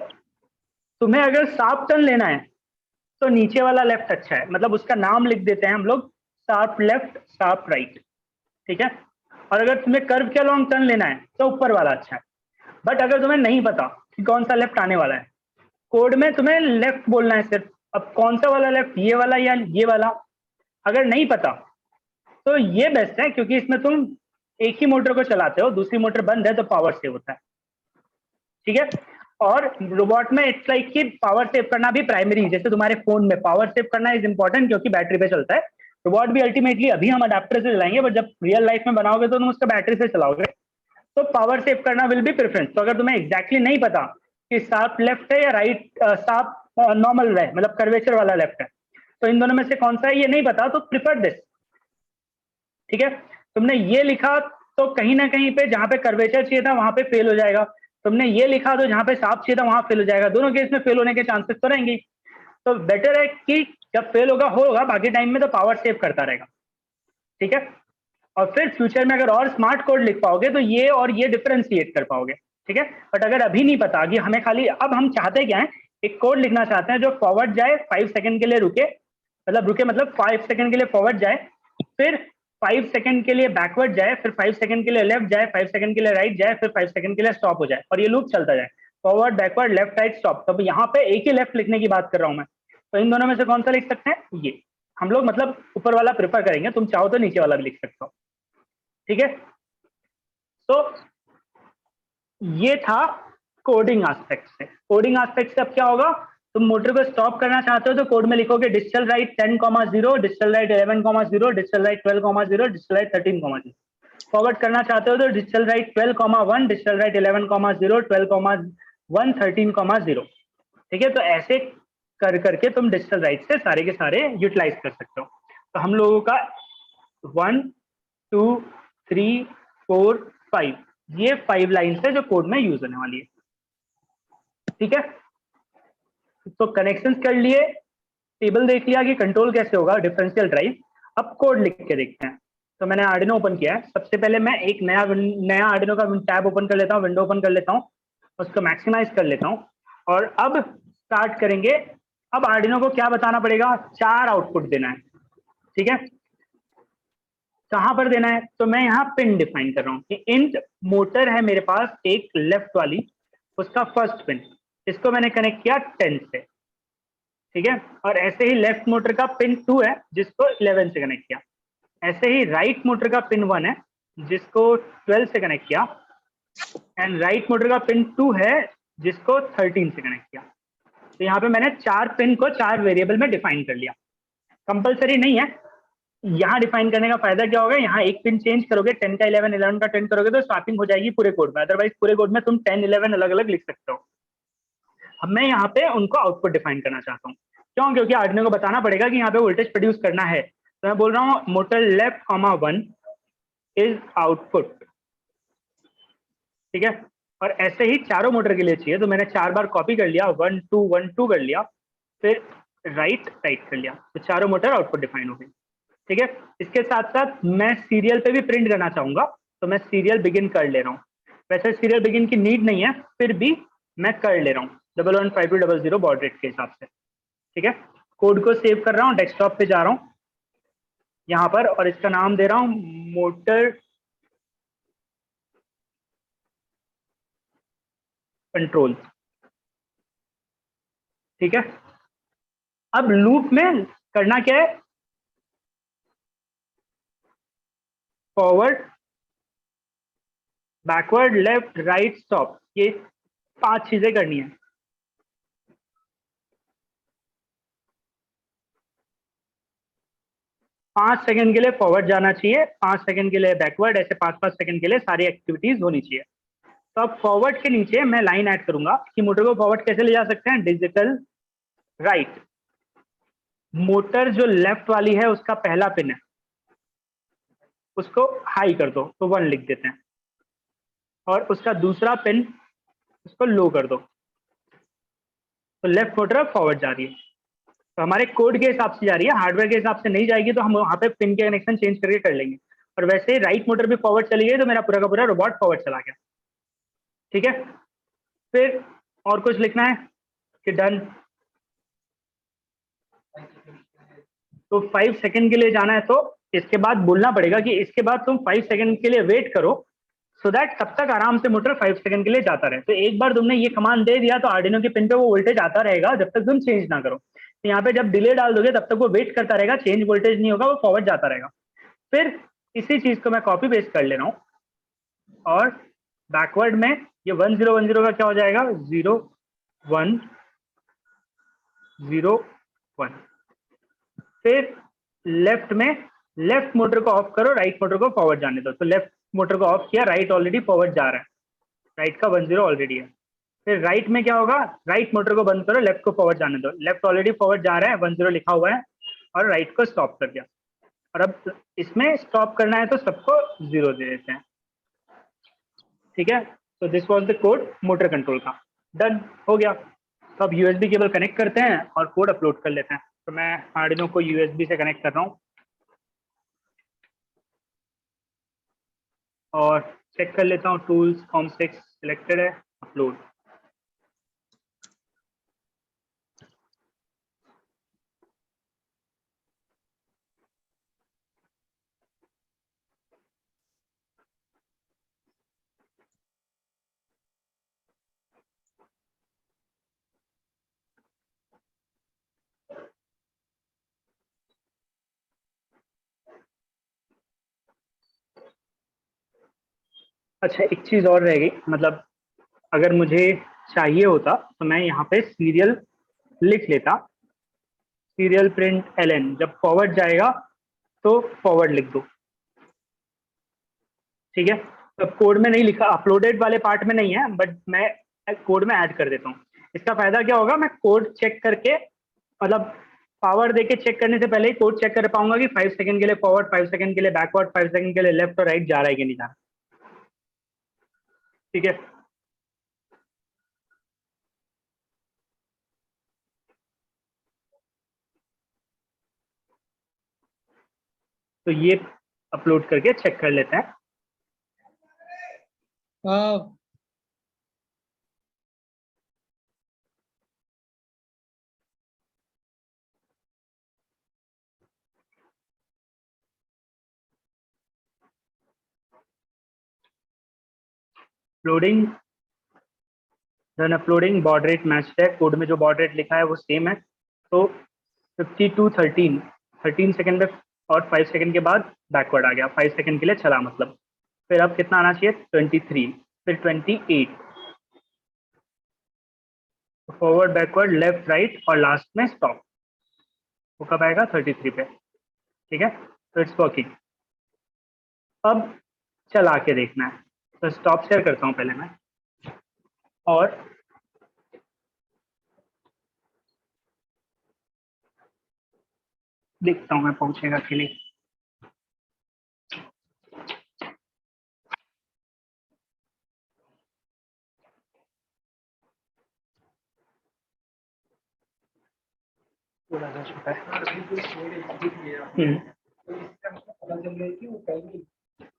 तुम्हें अगर शार्प टर्न लेना है तो नीचे वाला लेफ्ट अच्छा है, मतलब उसका नाम लिख देते हैं हम लोग, शार्प लेफ्ट शार्प राइट, ठीक है। और अगर तुम्हें कर्व के लॉन्ग टर्न लेना है तो ऊपर वाला अच्छा है। बट अगर तुम्हें नहीं पता कि कौन सा लेफ्ट आने वाला है, कोड में तुम्हें लेफ्ट बोलना है सिर्फ। अब कौन सा वाला लेफ्ट, ये वाला या ये वाला, अगर नहीं पता तो ये बेस्ट है, क्योंकि इसमें तुम एक ही मोटर को चलाते हो, दूसरी मोटर बंद है तो पावर सेव होता है, ठीक है। और रोबोट में इट्स लाइक कि पावर सेव करना भी प्राइमरी, जैसे तुम्हारे फोन में पावर सेव करना इज इंपॉर्टेंट क्योंकि बैटरी पे चलता है। रोबोट भी अल्टीमेटली अभी हम अडेप्टर से चलाएंगे, बट जब रियल लाइफ में बनाओगे तो तुम उसका बैटरी से चलाओगे, तो पावर सेव करना विल बी प्रेफरेंस। तो अगर तुम्हें एग्जैक्टली नहीं पता कि शार्प लेफ्ट है या राइट, शार्प नॉर्मल है मतलब कर्वेचर वाला लेफ्ट है, तो इन दोनों में से कौन सा है ये नहीं पता, तो प्रिफर दिस, ठीक है। तुमने ये लिखा तो कहीं ना कहीं पे जहां पे कर्वेचर चाहिए था वहां पे फेल हो जाएगा, तुमने ये लिखा तो जहां पे शार्प चाहिए था वहां फेल हो जाएगा, दोनों केस में फेल होने के चांसेस तो रहेंगे। तो बेटर है कि जब फेल होगा बाकी टाइम में तो पावर सेव करता रहेगा, ठीक है। और फिर फ्यूचर में अगर और स्मार्ट कोड लिख पाओगे तो ये और ये डिफरेंशिएट कर पाओगे, ठीक है। बट अगर अभी नहीं पता कि हमें खाली, अब हम चाहते क्या है, एक कोड लिखना चाहते हैं जो फॉरवर्ड जाए, 5 सेकंड के लिए रुके, मतलब रुके मतलब 5 सेकंड के लिए फॉरवर्ड जाए, फिर 5 सेकंड के लिए बैकवर्ड जाए, फिर 5 सेकंड के लिए लेफ्ट जाए, 5 सेकंड के लिए राइट जाए, फिर 5 सेकंड के लिए स्टॉप हो जाए, और ये लूप चलता जाए, forward backward left right stop. तो यहाँ पे एक ही लेफ्ट लिखने की बात कर रहा हूं मैं, तो इन दोनों में से कौन सा लिख सकते हैं? ये हम लोग मतलब ऊपर वाला प्रेफर करेंगे, तुम चाहो तो नीचे वाला भी लिख सकते हो, ठीक है। तो ये था कोडिंग एस्पेक्ट से। कोडिंग एस्पेक्ट से अब क्या होगा, तुम मोटर को स्टॉप करना चाहते हो तो कोड में लिखोगे digital right 10,0, digital right 11,0, digital right 12,0, digital right 13,0। Forward करना चाहते हो तो डिजिटल राइट 12,1, डिजिटल राइट 11,0, 12,1, 13,0, ठीक है। तो ऐसे कर करके तुम डिजिटल राइट से सारे के सारे यूटिलाइज कर सकते हो। तो हम लोगों का 1 2 3 4 5, ये 5 लाइन्स है जो कोड में यूज होने वाली है, ठीक है। तो कनेक्शंस कर लिए, टेबल देख लिया कि कंट्रोल कैसे होगा डिफरेंशियल ड्राइव। अब कोड लिख के देखते हैं। तो मैंने आर्डिनो ओपन किया है, सबसे पहले मैं एक नया आर्डिनो का टैब ओपन कर लेता हूँ, विंडो ओपन कर लेता हूँ, उसको मैक्सिमाइज कर लेता हूँ, और अब स्टार्ट करेंगे। अब आर्डिनो को क्या बताना पड़ेगा, 4 आउटपुट देना है, ठीक है। कहां पर देना है, तो मैं यहाँ पिन डिफाइन कर रहा हूँ कि इंट मोटर है मेरे पास एक लेफ्ट वाली, उसका फर्स्ट पिन, इसको मैंने कनेक्ट किया 10 से, ठीक है। और ऐसे ही लेफ्ट मोटर का पिन 2 है जिसको 11 से कनेक्ट किया, ऐसे ही राइट मोटर का पिन 1 है जिसको 12 से कनेक्ट किया, एंड राइट मोटर का पिन 2 है जिसको 13 से कनेक्ट किया। तो यहाँ पे मैंने 4 पिन को 4 वेरिएबल में डिफाइन कर लिया। कंपलसरी नहीं है, यहाँ डिफाइन करने का फायदा क्या होगा, यहाँ एक पिन चेंज करोगे, 10 का 11, 11 का 10 करोगे तो स्वैपिंग हो जाएगी पूरे कोड में, अदरवाइज पूरे कोड में तुम 10 11 अलग अलग लिख सकते हो। अब मैं यहाँ पे उनको आउटपुट डिफाइन करना चाहता हूँ, क्यों, क्योंकि आर्डिनो को बताना पड़ेगा कि यहाँ पे वोल्टेज प्रोड्यूस करना है। तो मैं बोल रहा हूँ motor left comma 1 is output, ठीक है। और ऐसे ही चारों मोटर के लिए चाहिए, तो मैंने 4 बार कॉपी कर लिया, 1 2 1 2 कर लिया, फिर राइट राइट कर लिया, तो चारों मोटर आउटपुट डिफाइन हो गई, ठीक है। इसके साथ साथ मैं सीरियल पे भी प्रिंट करना चाहूंगा, तो मैं सीरियल बिगिन कर ले रहा हूँ। वैसे सीरियल बिगिन की नीड नहीं है, फिर भी मैं कर ले रहा हूँ 115200 बॉड रेट के हिसाब से, ठीक है। कोड को सेव कर रहा हूँ, डेस्कटॉप पे जा रहा हूँ, यहाँ पर, और इसका नाम दे रहा हूँ मोटर कंट्रोल। ठीक है, अब लूप में करना क्या है, forward, backward, left, right, stop, ये 5 चीजें करनी है। पांच सेकंड के लिए फॉरवर्ड जाना चाहिए, 5 सेकंड के लिए बैकवर्ड, ऐसे 5-5 सेकंड के लिए सारी एक्टिविटीज होनी चाहिए। तो अब फॉरवर्ड के नीचे मैं लाइन ऐड करूंगा कि मोटर को फॉरवर्ड कैसे ले जा सकते हैं, डिजिटल राइट। मोटर जो लेफ्ट वाली है उसका पहला पिन है, उसको हाई कर दो तो 1 लिख देते हैं, और उसका दूसरा पिन उसको लो कर दो, तो लेफ्ट मोटर फॉरवर्ड जा रही है। तो हमारे कोड के हिसाब से जा रही है, हार्डवेयर के हिसाब से नहीं जाएगी, तो हम वहां पे पिन के कनेक्शन चेंज करके कर लेंगे। और वैसे ही राइट मोटर भी फॉरवर्ड चली गई तो मेरा पूरा का पूरा रोबोट फॉरवर्ड चला गया। ठीक है, फिर और कुछ लिखना है कि डन। तो 5 सेकंड के लिए जाना है, तो इसके बाद बोलना पड़ेगा कि इसके बाद तुम 5 सेकंड के लिए वेट करो, सो दैट तब तक आराम से मोटर 5 सेकंड के लिए जाता रहे। तो एक बार तुमने ये कमांड दे दिया तो आर्डिनो के पिन पे वो वोल्टेज आता रहेगा जब तक तुम चेंज ना करो। तो यहाँ पे जब डिले डाल दोगे तब तक वो वेट करता रहेगा, चेंज वोल्टेज नहीं होगा, वो फॉरवर्ड जाता रहेगा। फिर इसी चीज को मैं कॉपी पेस्ट कर ले रहा हूँ, और बैकवर्ड में ये 1010 का क्या हो जाएगा, 0101। फिर लेफ्ट में लेफ्ट मोटर को ऑफ करो, राइट मोटर को फॉरवर्ड जाने दो। तो लेफ्ट मोटर को ऑफ किया, राइट ऑलरेडी फॉरवर्ड जा रहा है, राइट का 10 ऑलरेडी है। फिर राइट में क्या होगा, राइट मोटर को बंद करो, लेफ्ट को फॉरवर्ड जाने दो। लेफ्ट ऑलरेडी फॉरवर्ड जा रहा है, 10 लिखा हुआ है, और राइट को स्टॉप कर दिया। और अब इसमें स्टॉप करना है तो सबको 0 दे देते हैं। ठीक है, तो this was the code motor control का। डन हो गया। तो अब यूएसबी केबल कनेक्ट करते हैं और कोड अपलोड कर लेते हैं। तो मैं आर्डिनो को यूएसबी से कनेक्ट कर रहा हूँ और चेक कर लेता हूँ, टूल्स COM6 सिलेक्टेड है, अपलोड। अच्छा, एक चीज और रह गई, मतलब अगर मुझे चाहिए होता तो मैं यहाँ पे सीरियल लिख लेता, सीरियल प्रिंट LN, जब फॉरवर्ड जाएगा तो फॉरवर्ड लिख दो। ठीक है, तो कोड में नहीं लिखा, अपलोडेड वाले पार्ट में नहीं है, बट मैं कोड में ऐड कर देता हूँ। इसका फायदा क्या होगा, मैं कोड चेक करके, मतलब पावर देके चेक करने से पहले ही कोड चेक कर पाऊंगा कि 5 सेकंड के लिए फॉरवर्ड, 5 सेकंड के लिए बैकवर्ड, 5 सेकंड के लिए लेफ्ट और राइट जा रहा है कि नहीं जा रहा। ठीक है, तो ये अपलोड करके चेक कर लेते हैं। Loading, run uploading, baud rate matched है, कोड में जो बॉर्ड रेट लिखा है वो सेम है। तो 5213 13 सेकंड में, और 5 सेकंड के बाद बैकवर्ड आ गया, 5 सेकंड के लिए चला मतलब। फिर अब कितना आना चाहिए, 23, फिर 28, फॉरवर्ड, बैकवर्ड, लेफ्ट, राइट, और लास्ट में स्टॉप। वो कब आएगा, 33 पे। ठीक है, तो इट्स वर्किंग। अब चला के देखना है, तो स्टॉप शेयर करता हूँ पहले मैं, और देखता हूँ मैं पहुंचेगा कि नहीं। थोड़ा सा छोटा है।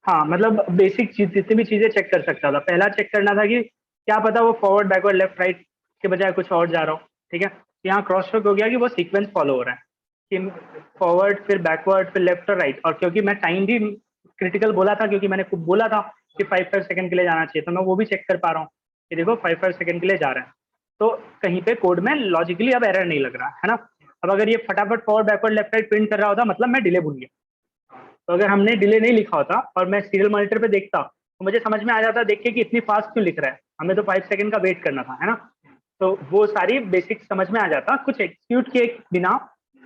हाँ, मतलब बेसिक चीज, जितनी भी चीजें चेक कर सकता था। पहला चेक करना था कि क्या पता वो फॉरवर्ड, बैकवर्ड, लेफ्ट, राइट के बजाय कुछ और जा रहा हो। ठीक है, यहाँ क्रॉस चेक हो गया कि वो सीक्वेंस फॉलो हो रहा है। कि फॉरवर्ड फिर बैकवर्ड फिर लेफ्ट और राइट, और क्योंकि मैं टाइम भी क्रिटिकल बोला था, क्योंकि मैंने खूब बोला था कि 5 सेकंड के लिए जाना चाहिए, तो मैं वो भी चेक कर पा रहा हूँ कि देखो 5 सेकंड के लिए जा रहा है। तो कहीं पे कोड में लॉजिकली अब एरर नहीं लग रहा है ना। अब अगर ये फटाफट forward backward left right print कर रहा होता, मतलब मैं डिले भूल गया। तो अगर हमने डिले नहीं लिखा होता और मैं सीरियल मॉनिटर पे देखता, तो मुझे समझ में आ जाता देख के कि इतनी फास्ट क्यों लिख रहा है, हमें तो 5 सेकंड का वेट करना था, है ना। तो वो सारी बेसिक समझ में आ जाता कुछ एक्सिक्यूट किए बिना,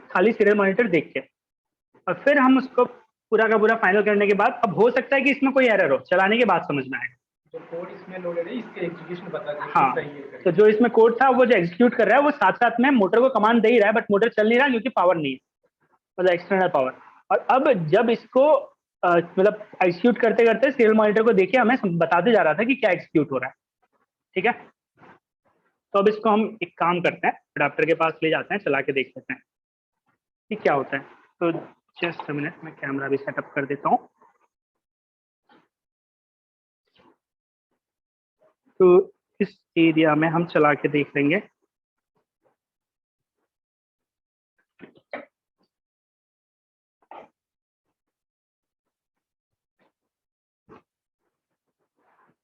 खाली सीरियल मॉनिटर देख के। और फिर हम उसको पूरा का पूरा फाइनल करने के बाद, अब हो सकता है कि इसमें कोई एरर हो, चलाने के बाद समझ में आएगा। जो कोड इसमें लोडेड है इसके एग्जीक्यूशन बता दें हाँ, सही है करके। तो जो इसमें कोड था वो जो एग्जीक्यूट कर रहा है वो साथ साथ में मोटर को कमांड दे ही रहा है, बट मोटर चल नहीं रहा क्योंकि पावर नहीं है, मतलब एक्सटर्नल पावर। और अब जब इसको मतलब एग्जीक्यूट करते करते सीरियल मॉनिटर को देखिए हमें बताते जा रहा था कि क्या एग्जीक्यूट हो रहा है। ठीक है, तो अब इसको हम एक काम करते हैं, अडाप्टर के पास ले जाते हैं, चला के देख लेते हैं कि क्या होता है। तो जस्ट अ मिनट, मैं कैमरा भी सेटअप कर देता हूँ। तो इस एरिया में हम चला के देख लेंगे।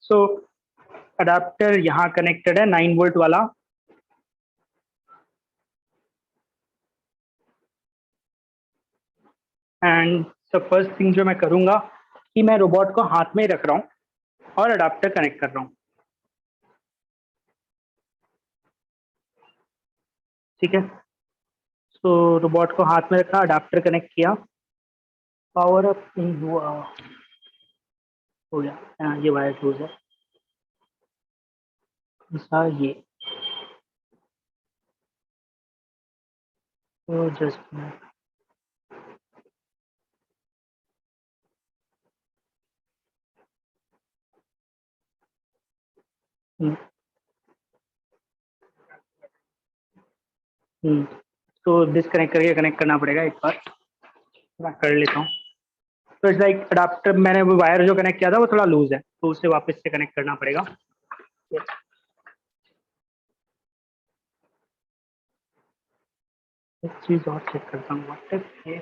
सो अडाप्टर यहाँ कनेक्टेड है 9 वोल्ट वाला, एंड द फर्स्ट थिंग जो मैं करूंगा कि मैं रोबोट को हाथ में ही रख रहा हूँ और अडाप्टर कनेक्ट कर रहा हूँ। ठीक है, तो रोबोट को हाथ में रखा, अडाप्टर कनेक्ट किया, पावर अप नहीं हुआ, हो गया। ये वायर लूज है, ऐसा ये। तो जस्ट तो डिस्कनेक्ट करके कनेक्ट करना पड़ेगा एक बार, मैं कर लेता हूँ। तो इट्स लाइक अडाप्टर, मैंने वो वायर जो कनेक्ट किया था वो थोड़ा लूज है, तो उसे वापस से कनेक्ट करना पड़ेगा। एक चीज और चेक करता हूँ, व्हाट इफ ये,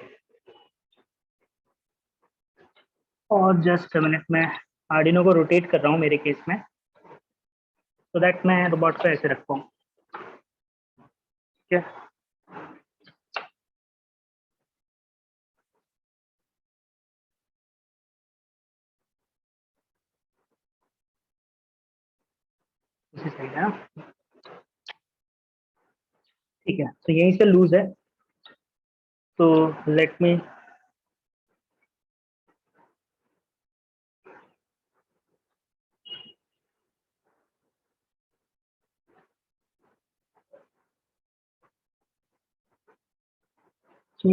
और जस्ट मिनट में आर्डिनो को रोटेट कर रहा हूँ मेरे केस में, सो दैट मैं रोबोट को ऐसे रख पाऊँ। ठीक है, इसी सही है ना। ठीक है, तो यहीं से लूज है, तो let me,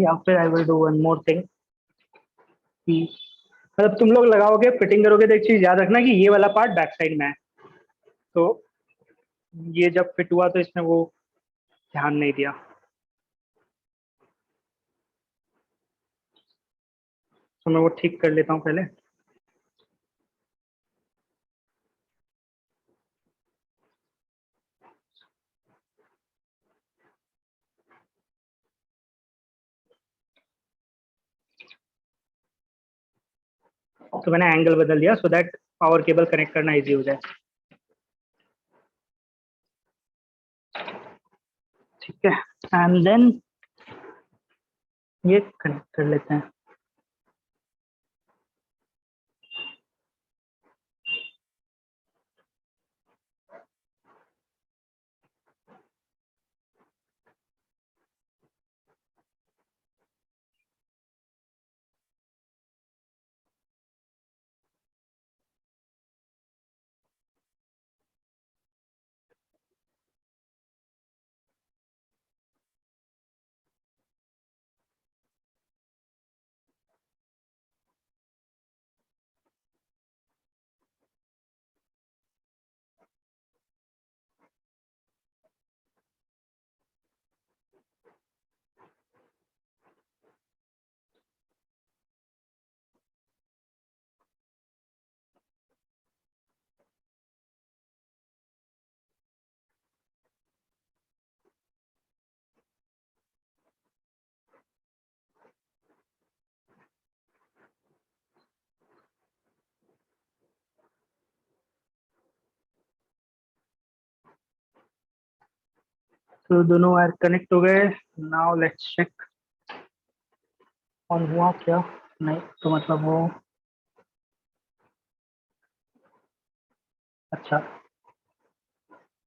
after I will do one more thing. मतलब तुम लोग लगाओगे फिटिंग करोगे तो एक चीज याद रखना कि ये वाला पार्ट बैक साइड में है, तो ये जब फिट हुआ तो इसने वो ध्यान नहीं दिया। तो मैं वो ठीक कर लेता हूँ पहले। तो मैंने एंगल बदल दिया so that power cable connect करना इजी हो जाए। ठीक है, एंड देन ये कनेक्ट कर लेते हैं। तो दोनों वायर कनेक्ट हो गए। नाउ लेट्स चेक ऑन हुआ क्या, नहीं तो मतलब वो अच्छा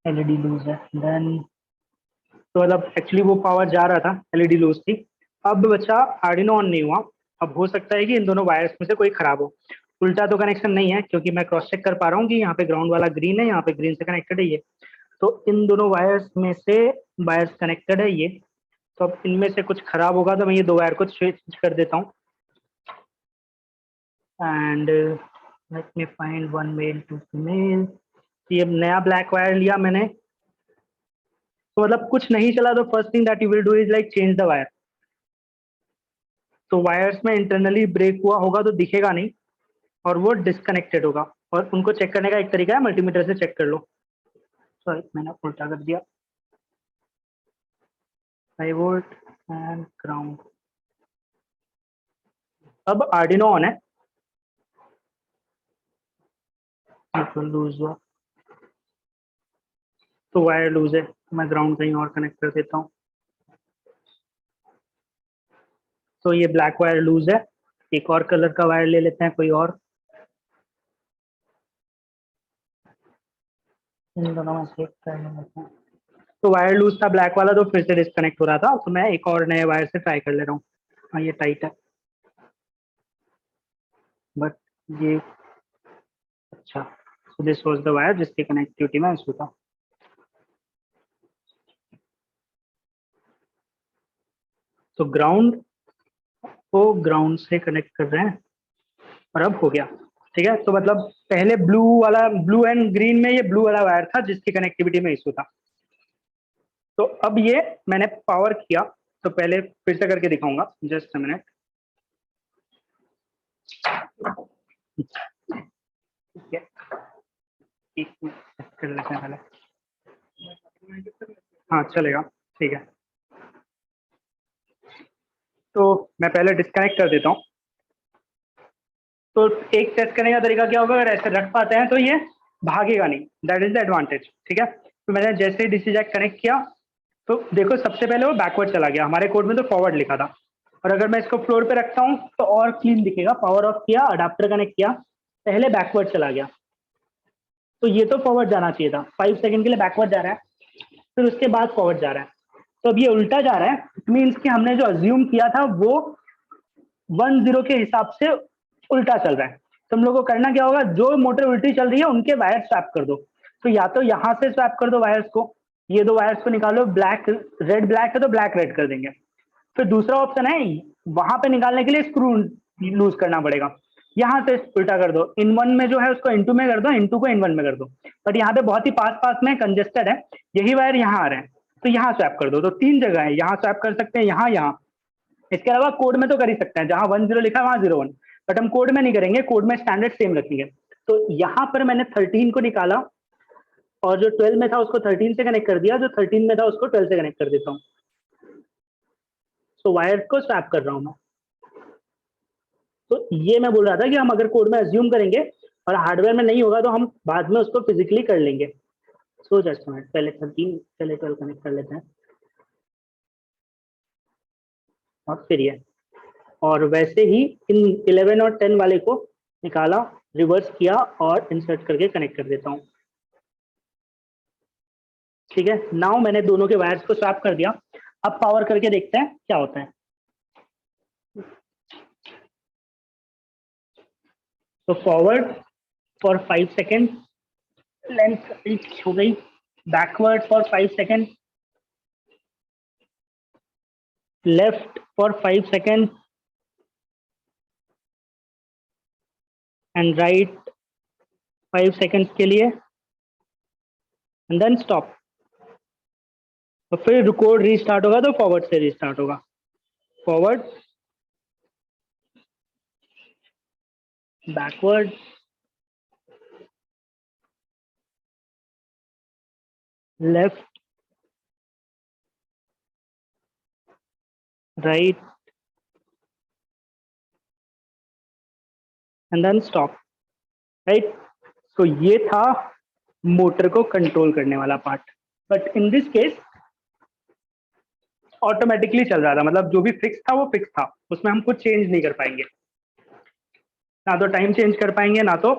एलईडी लूज है देन, तो मतलब एक्चुअली वो पावर जा रहा था, एलईडी लूज थी। अब बचा आर्डिनो ऑन नहीं हुआ। अब हो सकता है कि इन दोनों वायर्स में से कोई खराब हो। उल्टा तो कनेक्शन नहीं है क्योंकि मैं क्रॉस चेक कर पा रहा हूँ कि यहाँ पे ग्राउंड वाला ग्रीन है, यहाँ पे ग्रीन से कनेक्टेड है ये। तो इन दोनों वायर्स में से वायर्स कनेक्टेड है ये। तो अब इनमें से कुछ खराब होगा तो मैं ये दो वायर को स्विच कर देता हूँ। And let me find one male to female. ये नया ब्लैक वायर लिया मैंने, तो मतलब कुछ नहीं चला तो first thing that you will do is like change the wire. तो वायर्स में इंटरनली ब्रेक हुआ होगा तो दिखेगा नहीं और वो डिस्कनेक्टेड होगा। और उनको चेक करने का एक तरीका है, मल्टीमीटर से चेक कर लो। सॉरी मैंने उल्टा कर दिया। 5 वोल्ट एंड ग्राउंड। अब आर्डिनो ऑन है, लूज हुआ तो वायर लूज है, मैं ग्राउंड कहीं और कनेक्ट कर देता हूँ। तो ये ब्लैक वायर लूज है, एक और कलर का वायर ले लेते हैं कोई और। इन दोनों में से एक कर लेते हैं। तो वायर लूज था ब्लैक वाला, तो फिर से डिस्कनेक्ट हो रहा था, तो मैं एक और नए वायर से ट्राई कर ले रहा हूँ। हाँ ये टाइट है बट ये अच्छा। So this was the wire जिसकी कनेक्टिविटी में इशू था। तो ग्राउंड को ग्राउंड से कनेक्ट कर रहे हैं और अब हो गया। ठीक है, तो मतलब पहले ब्लू वाला, ब्लू एंड ग्रीन में ये ब्लू वाला वायर था जिसकी कनेक्टिविटी में इशू था। तो अब ये मैंने पावर किया, तो पहले फिर से करके दिखाऊंगा, जस्ट अ मिनट। ठीक है, एक मिनट कर लेते हैं पहले। हाँ चलेगा, ठीक है। तो मैं पहले डिस्कनेक्ट कर देता हूँ। तो एक टेस्ट करने का तरीका क्या होगा, अगर ऐसे रख पाते हैं तो ये भागेगा नहीं, दैट इज द एडवांटेज। ठीक है, तो मैंने जैसे ही डीसी जैक कनेक्ट किया तो देखो सबसे पहले वो बैकवर्ड चला गया। हमारे कोड में तो फॉरवर्ड लिखा था, और अगर मैं इसको फ्लोर पे रखता हूँ तो और क्लीन दिखेगा। पावर ऑफ किया, अडाप्टर कनेक्ट किया, पहले बैकवर्ड चला गया। तो ये तो फॉरवर्ड जाना चाहिए था, 5 सेकंड के लिए बैकवर्ड जा रहा है, फिर उसके बाद फॉरवर्ड जा रहा है। तो अब ये उल्टा जा रहा है, इट मीन्स कि हमने जो अज्यूम किया था वो 1-0 के हिसाब से उल्टा चल रहा है। तुम लोगों को करना क्या होगा, जो मोटर उल्टी चल रही है उनके वायर स्वैप कर दो। तो या तो यहाँ से स्वैप कर दो वायर्स को, ये दो वायर्स को निकालो, ब्लैक रेड ब्लैक है तो ब्लैक रेड कर देंगे। फिर दूसरा ऑप्शन है, वहां पे निकालने के लिए स्क्रू लूज करना पड़ेगा, यहाँ से उल्टा कर दो। इन वन में जो है उसको इन टू में कर दो, इन टू को इन वन में कर दो। बट यहाँ पे बहुत ही पास पास में कंजेस्टेड है, यही वायर यहाँ आ रहे हैं, तो यहाँ स्वैप कर दो। तो 3 जगह है, यहाँ स्वैप कर सकते हैं, यहाँ यहाँ। इसके अलावा कोड में तो कर ही सकते हैं, जहां 10 लिखा है वहां 01, बट हम कोड में नहीं करेंगे, कोड में स्टैंडर्ड सेम रखेंगे। तो यहाँ पर मैंने 13 को निकाला और जो 12 में था उसको 13 से कनेक्ट कर दिया, जो 13 में था उसको 12 से कनेक्ट कर देता हूँ। तो वायर को स्वैप कर रहा हूँ मैं। तो ये मैं बोल रहा था कि हम अगर कोड में अज्यूम करेंगे और हार्डवेयर में नहीं होगा तो हम बाद में उसको फिजिकली कर लेंगे। सो जस्ट मिनट, पहले 13 पहले 12 कनेक्ट कर लेते हैं और फिर ये। और वैसे ही इन 11 और 10 वाले को निकाला, रिवर्स किया और इंसर्ट करके कनेक्ट कर देता हूँ। ठीक है, नाउ मैंने दोनों के वायर्स को स्वैप कर दिया। अब पावर करके देखते हैं क्या होता है। तो फॉरवर्ड फॉर 5 सेकेंड, लेंथ हो गई। Backward for 5 second, left for 5 second and right 5 seconds के लिए, एंड देन स्टॉप। तो फिर रिकॉर्ड रीस्टार्ट होगा तो फॉरवर्ड से रीस्टार्ट होगा। Forward, backward, left, right and then stop. Right, तो ये था मोटर को कंट्रोल करने वाला part. But in this case automatically चल रहा था, मतलब जो भी फिक्स था वो फिक्स था, उसमें हम कुछ चेंज नहीं कर पाएंगे, ना तो टाइम चेंज कर पाएंगे ना तो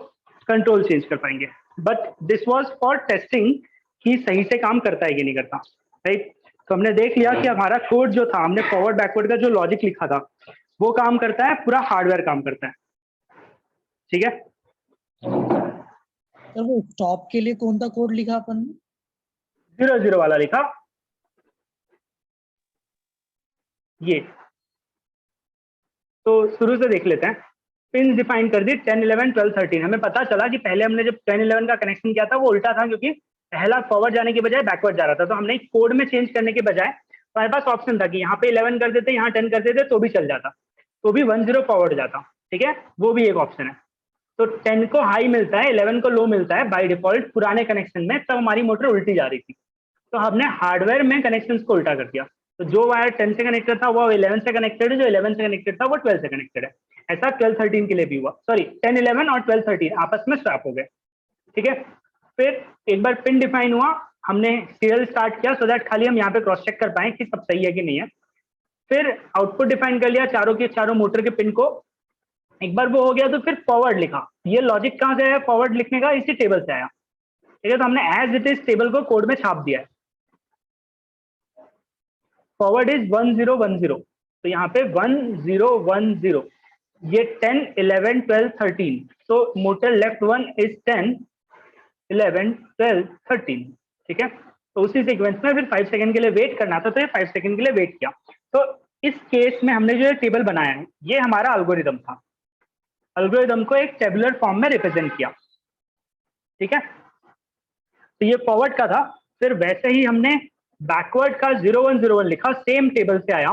कंट्रोल चेंज कर पाएंगे। But this was for testing कि सही से काम करता है कि नहीं करता, राइट। तो हमने देख लिया कि हमारा कोड जो था, हमने फॉरवर्ड बैकवर्ड का जो लॉजिक लिखा था वो काम करता है, पूरा हार्डवेयर काम करता है, ठीक है। सर वो स्टॉप के लिए कौन सा कोड लिखा अपन ने? 0 0 वाला लिखा, ये। तो शुरू से देख लेते हैं। पिन डिफाइन कर दी 10 11 12 13। हमें पता चला कि पहले हमने जब 10 11 का कनेक्शन किया था वो उल्टा था, क्योंकि पहला फॉरवर्ड जाने के बजाय बैकवर्ड जा रहा था। तो हमने कोड में चेंज करने के बजाय हमारे पास ऑप्शन था कि यहाँ पे 11 कर देते, यहाँ 10 कर देते तो भी चल जाता, तो भी 10 फॉरवर्ड जाता, ठीक है, वो भी एक ऑप्शन है। तो 10 को हाई मिलता है, 11 को लो मिलता है बाय डिफॉल्ट पुराने कनेक्शन में, तब हमारी मोटर उल्टी जा रही थी। तो हमने हार्डवेयर में कनेक्शंस को उल्टा कर दिया। तो जो वायर 10 से कनेक्टेड था वो 11 से कनेक्टेड है, जो 11 से कनेक्टेड था वो 12 से कनेक्टेड है। ऐसा 12 13 के लिए भी हुआ, सॉरी 10 11 और 12 13 आपस में स्वैप हो गए, ठीक है। फिर एक बार पिन डिफाइन हुआ, हमने सीरियल स्टार्ट किया सो दैट खाली हम यहाँ पे क्रॉस चेक कर पाए कि सब सही है कि नहीं है। फिर आउटपुट डिफाइन कर लिया चारों के चारों मोटर के पिन को। एक बार वो हो गया तो फिर फॉरवर्ड लिखा। ये लॉजिक कहाँ से आया फॉरवर्ड लिखने का? इसी टेबल से आया, ठीक है। तो हमने एज इट इज टेबल को कोड में छाप दिया है। फॉरवर्ड इज 1010, तो यहाँ पे 1010, ये 10 11 12 13। सो मोटर लेफ्ट वन इज 10 11 12 13, ठीक है। तो उसी सीक्वेंस में फिर 5 सेकंड के लिए वेट करना था, तो ये 5 सेकंड के लिए वेट किया। तो इस केस में हमने जो टेबल बनाया है ये हमारा एल्गोरिदम था। एल्गोरिदम को एक टेबुलर फॉर्म में रिप्रेजेंट किया, ठीक है। तो ये फॉरवर्ड का था। फिर वैसे ही हमने बैकवर्ड का 0101 लिखा, सेम टेबल से आया।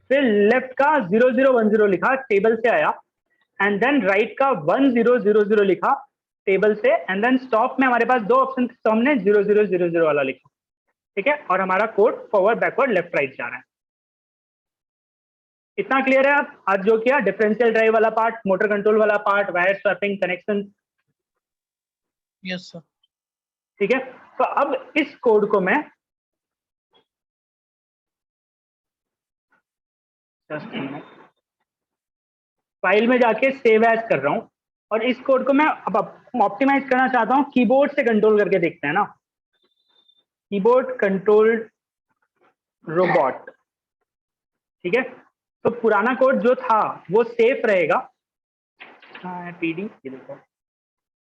फिर लेफ्ट का 0010 लिखा, टेबल से आया। एंड देन राइट का 1000 लिखा, टेबल से। एंड देन स्टॉप में हमारे पास दो ऑप्शन थे, तो हमने 0000 वाला लिखा, ठीक है। और हमारा code forward backward left right जा रहा है। इतना क्लियर है? आप आज जो किया डिफरेंशियल ड्राइव वाला पार्ट, मोटर कंट्रोल वाला part, wire swapping, connection, yes sir. ठीक है। तो अब इस कोड को मैं फाइल में जाके सेव एज कर रहा हूं, और इस कोड को मैं अब ऑप्टिमाइज करना चाहता हूं। कीबोर्ड से कंट्रोल करके देखते हैं ना, कीबोर्ड कंट्रोल्ड रोबोट, ठीक है। तो पुराना कोड जो था वो सेफ रहेगा। पीडी ये देखो,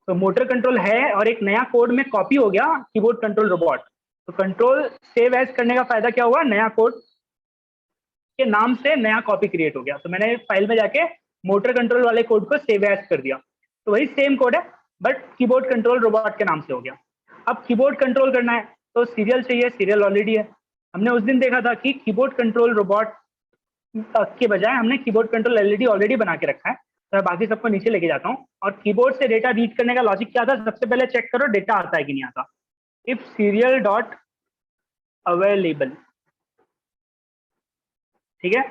तो मोटर कंट्रोल है और एक नया कोड में कॉपी हो गया कीबोर्ड कंट्रोल रोबोट। तो कंट्रोल सेव एज करने का फायदा क्या हुआ? नया कोड के नाम से नया कॉपी क्रिएट हो गया। तो मैंने फाइल में जाके मोटर कंट्रोल वाले कोड को सेव एज कर दिया, तो वही सेम कोड है बट कीबोर्ड कंट्रोल रोबोट के नाम से हो गया। अब कीबोर्ड कंट्रोल करना है तो सीरियल चाहिए, सीरियल ऑलरेडी है। हमने उस दिन देखा था कि कीबोर्ड कंट्रोल रोबोट के बजाय हमने कीबोर्ड कंट्रोल एलईडी ऑलरेडी बना के रखा है। तो मैं बाकी सबको नीचे लेके जाता हूँ। और कीबोर्ड से डेटा रीड करने का लॉजिक क्या था? सबसे पहले चेक करो डेटा आता है कि नहीं आता। इफ सीरियल डॉट अवेलेबल, ठीक है,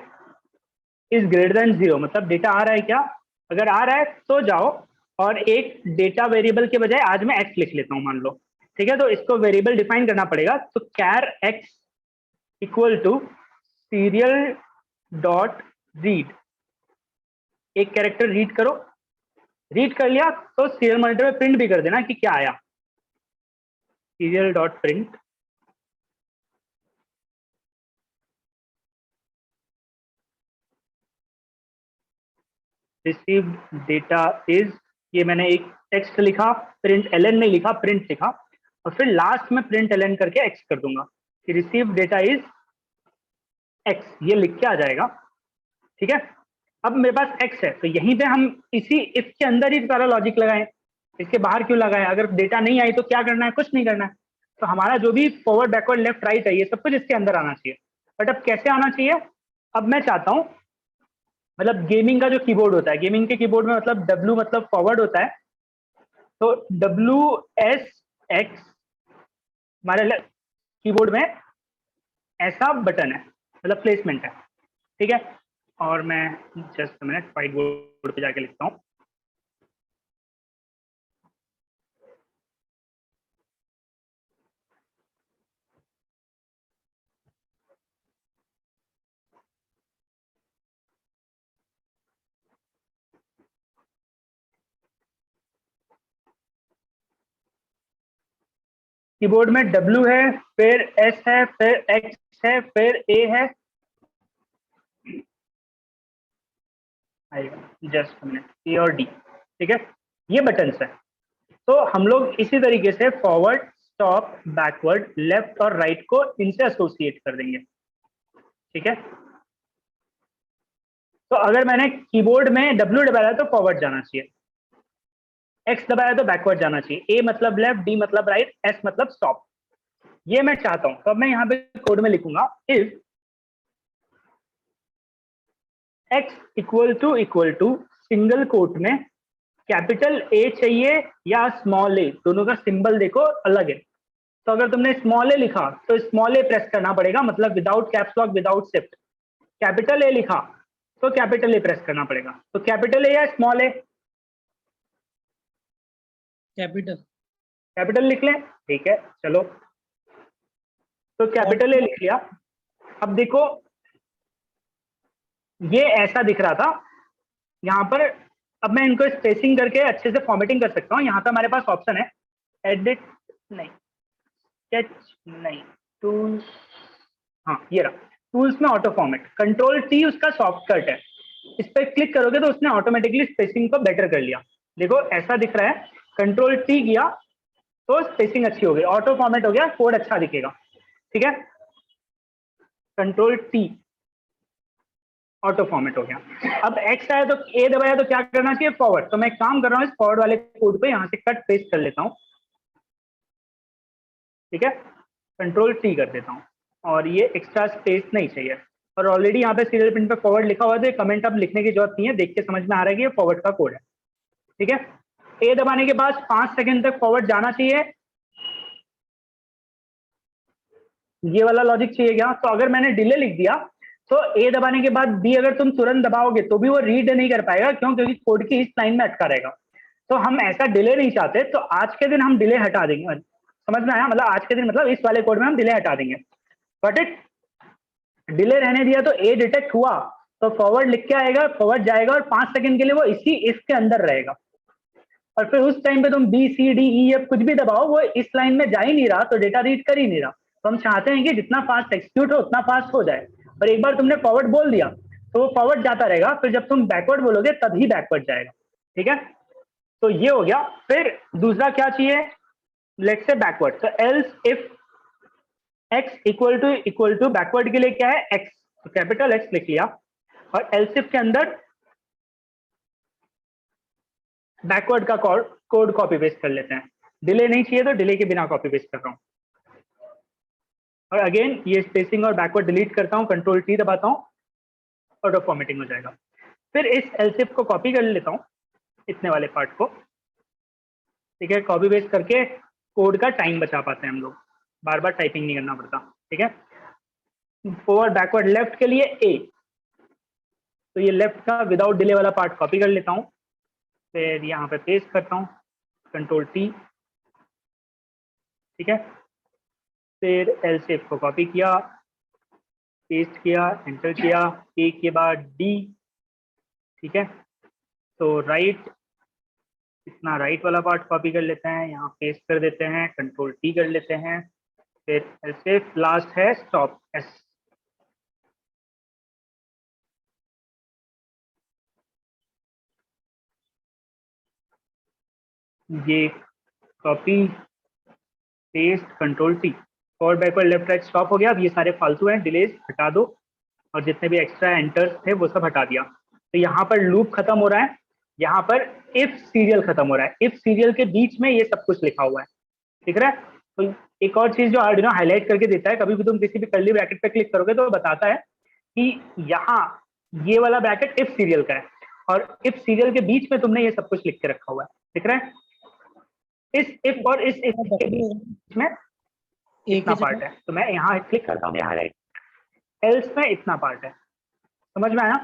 इज ग्रेटर देन 0, मतलब डेटा आ रहा है क्या? अगर आ रहा है तो जाओ और एक डेटा वेरिएबल के बजाय आज मैं एक्स लिख लेता हूं मान लो, ठीक है। तो इसको वेरिएबल डिफाइन करना पड़ेगा। तो char x equal to serial dot read, एक कैरेक्टर रीड करो। रीड कर लिया तो सीरियल मॉनिटर में प्रिंट भी कर देना कि क्या आया, serial dot print. Received data is, ये मैंने एक टेक्स्ट लिखा, प्रिंट एलएन नहीं लिखा, प्रिंट लिखा, और फिर लास्ट में प्रिंट एलएन करके एक्स कर दूंगा कि रिसीव्ड डेटा इज एक्स, ये लिख के आ जाएगा, ठीक है। अब मेरे पास एक्स है तो यहीं पे हम इसी इफ के अंदर ही सारा लॉजिक लगाएं, इसके बाहर क्यों लगाएं? अगर डेटा नहीं आई तो क्या करना है? कुछ नहीं करना है। तो हमारा जो भी फॉरवर्ड बैकवर्ड लेफ्ट राइट है ये सब कुछ इसके अंदर आना चाहिए। बट अब कैसे आना चाहिए? अब मैं चाहता हूं, मतलब गेमिंग का जो कीबोर्ड होता है, गेमिंग के कीबोर्ड में मतलब डब्ल्यू मतलब फॉरवर्ड होता है। तो डब्ल्यू एस एक्स हमारे कीबोर्ड में ऐसा बटन है, मतलब प्लेसमेंट है, ठीक है। और मैं जस्ट मिनट व्हाइट बोर्ड पे जाके लिखता हूँ। कीबोर्ड में W है, फिर S है, फिर X है, फिर A है, आएगा जस्ट मिनट, A और D, ठीक है, ये बटन्स है। तो हम लोग इसी तरीके से फॉरवर्ड, स्टॉप, बैकवर्ड, लेफ्ट और राइट को इनसे एसोसिएट कर देंगे, ठीक है। तो अगर मैंने कीबोर्ड में W दबाया तो फॉरवर्ड जाना चाहिए, X दबाया तो बैकवर्ड जाना चाहिए, A मतलब लेफ्ट, D मतलब राइट, S मतलब स्टॉप, ये मैं चाहता हूं। तो अब मैं यहाँ पे कोड में लिखूंगा if X equal to single quote में कैपिटल A चाहिए या स्मॉल a, दोनों का सिंबल देखो अलग है। तो अगर तुमने स्मॉल a लिखा तो स्मॉल a प्रेस करना पड़ेगा, मतलब without caps lock, without shift. Capital A लिखा तो कैपिटल A प्रेस करना पड़ेगा। तो कैपिटल A या स्मॉल a? कैपिटल। कैपिटल लिख लें, ठीक है, चलो। तो कैपिटल A लिख लिया। अब देखो ये ऐसा दिख रहा था यहाँ पर। अब मैं इनको स्पेसिंग करके अच्छे से फॉर्मेटिंग कर सकता हूँ। यहाँ पे हमारे पास ऑप्शन है एडिट, नहीं स्केच, नहीं टूल्स, हाँ ये रहा, टूल्स में ऑटो फॉर्मेट, कंट्रोल T उसका शॉर्टकट है। इस पर क्लिक करोगे तो उसने ऑटोमेटिकली स्पेसिंग को बेटर कर लिया। देखो ऐसा दिख रहा है, कंट्रोल T किया तो स्पेसिंग अच्छी हो गई, ऑटो फॉर्मेट हो गया, कोड अच्छा दिखेगा, ठीक है। कंट्रोल T, ऑटो फॉर्मेट हो गया। अब X आया तो A दबाया तो क्या करना चाहिए, फॉरवर्ड। तो मैं एक काम कर रहा हूँ, इस फॉरवर्ड वाले कोड को यहाँ से कट पेस्ट कर लेता हूँ, ठीक है, कंट्रोल T कर देता हूँ, और ये एक्स्ट्रा स्पेस नहीं चाहिए। और ऑलरेडी यहाँ पे सीरियल पिन पे फॉरवर्ड लिखा हुआ है, तो कमेंट अब लिखने की जरूरत नहीं है, देख के समझ में आ रहा है कि ये फॉरवर्ड का कोड है, ठीक है। A दबाने के बाद 5 सेकंड तक फॉरवर्ड जाना चाहिए, ये वाला लॉजिक चाहिए क्या। तो अगर मैंने डिले लिख दिया तो A दबाने के बाद B अगर तुम तुरंत दबाओगे तो भी वो रीड नहीं कर पाएगा, क्यों, क्योंकि कोड की इस लाइन में अटका रहेगा। तो हम ऐसा डिले नहीं चाहते, तो आज के दिन हम डिले हटा देंगे। समझ में आया, मतलब आज के दिन मतलब इस वाले कोड में हम डिले हटा देंगे। बट इट डिले रहने दिया तो A डिटेक्ट हुआ तो फॉरवर्ड लिख के आएगा, फॉरवर्ड जाएगा और 5 सेकंड के लिए वो इसी इफ के अंदर रहेगा। और फिर उस टाइम पे तुम B C D E F कुछ भी दबाओ, वो इस लाइन में जा ही नहीं रहा, तो डेटा रीड कर ही नहीं रहा। तो हम चाहते हैं कि जितना फास्ट एक्सिक्यूट हो उतना फास्ट हो जाए। और एक बार तुमने फॉरवर्ड बोल दिया तो वो फॉरवर्ड जाता रहेगा, फिर जब तुम बैकवर्ड बोलोगे तभी बैकवर्ड जाएगा, ठीक है। तो ये हो गया। फिर दूसरा क्या चाहिए, लेट्स से बैकवर्ड। तो एल्स इफ X इक्वल टू बैकवर्ड के लिए क्या है, X, तो कैपिटल X लिख लिया। और एल्स इफ के अंदर बैकवर्ड का कोड कॉपी पेस्ट कर लेते हैं। डिले नहीं चाहिए तो डिले के बिना कॉपी पेस्ट कर रहा हूँ। और अगेन ये स्पेसिंग और बैकवर्ड डिलीट करता हूँ, कंट्रोल T दबाता हूँ, ऑटो फॉर्मेटिंग हो जाएगा। फिर इस एल्सिफ को कॉपी कर लेता हूँ, इतने वाले पार्ट को, ठीक है। कॉपी पेस्ट करके कोड का टाइम बचा पाते हैं हम लोग, बार बार टाइपिंग नहीं करना पड़ता, ठीक है। फॉरवर्ड बैकवर्ड लेफ्ट के लिए A, तो ये लेफ्ट का विदाउट डिले वाला पार्ट कॉपी कर लेता हूँ, फिर यहाँ पे पेस्ट करता हूँ, कंट्रोल T, ठीक है। फिर एल्सिफ को कॉपी किया, पेस्ट किया, एंटर किया, A के बाद D, ठीक है। तो राइट, इतना राइट वाला पार्ट कॉपी कर लेते हैं, यहाँ पेस्ट कर देते हैं, कंट्रोल T कर लेते हैं। फिर एल्सिफ लास्ट है स्टॉप S, ये copy pest control T, forward backward left right stop हो गया। अब ये सारे फालतू हैं, डिलेज हटा दो, और जितने भी एक्स्ट्रा एंटर्स थे वो सब हटा दिया। तो यहाँ पर लूप खत्म हो रहा है, यहाँ पर इफ सीरियल खत्म हो रहा है, इफ सीरियल के बीच में ये सब कुछ लिखा हुआ है, ठीक है। तो एक और चीज जो आर्डिनो हाईलाइट करके देता है, कभी भी तुम किसी भी कर्ली ब्रैकेट पे क्लिक करोगे तो बताता है कि यहाँ ये वाला ब्रैकेट इफ सीरियल का है, और इफ सीरियल के बीच में तुमने ये सब कुछ लिख के रखा हुआ है, दिख रहा है। इस इफ और इस इफ के बीच में इतना पार्ट है, तो मैं यहाँ क्लिक करता हूँ, हाईलाइट, एल्स में इतना पार्ट है, समझ में आया।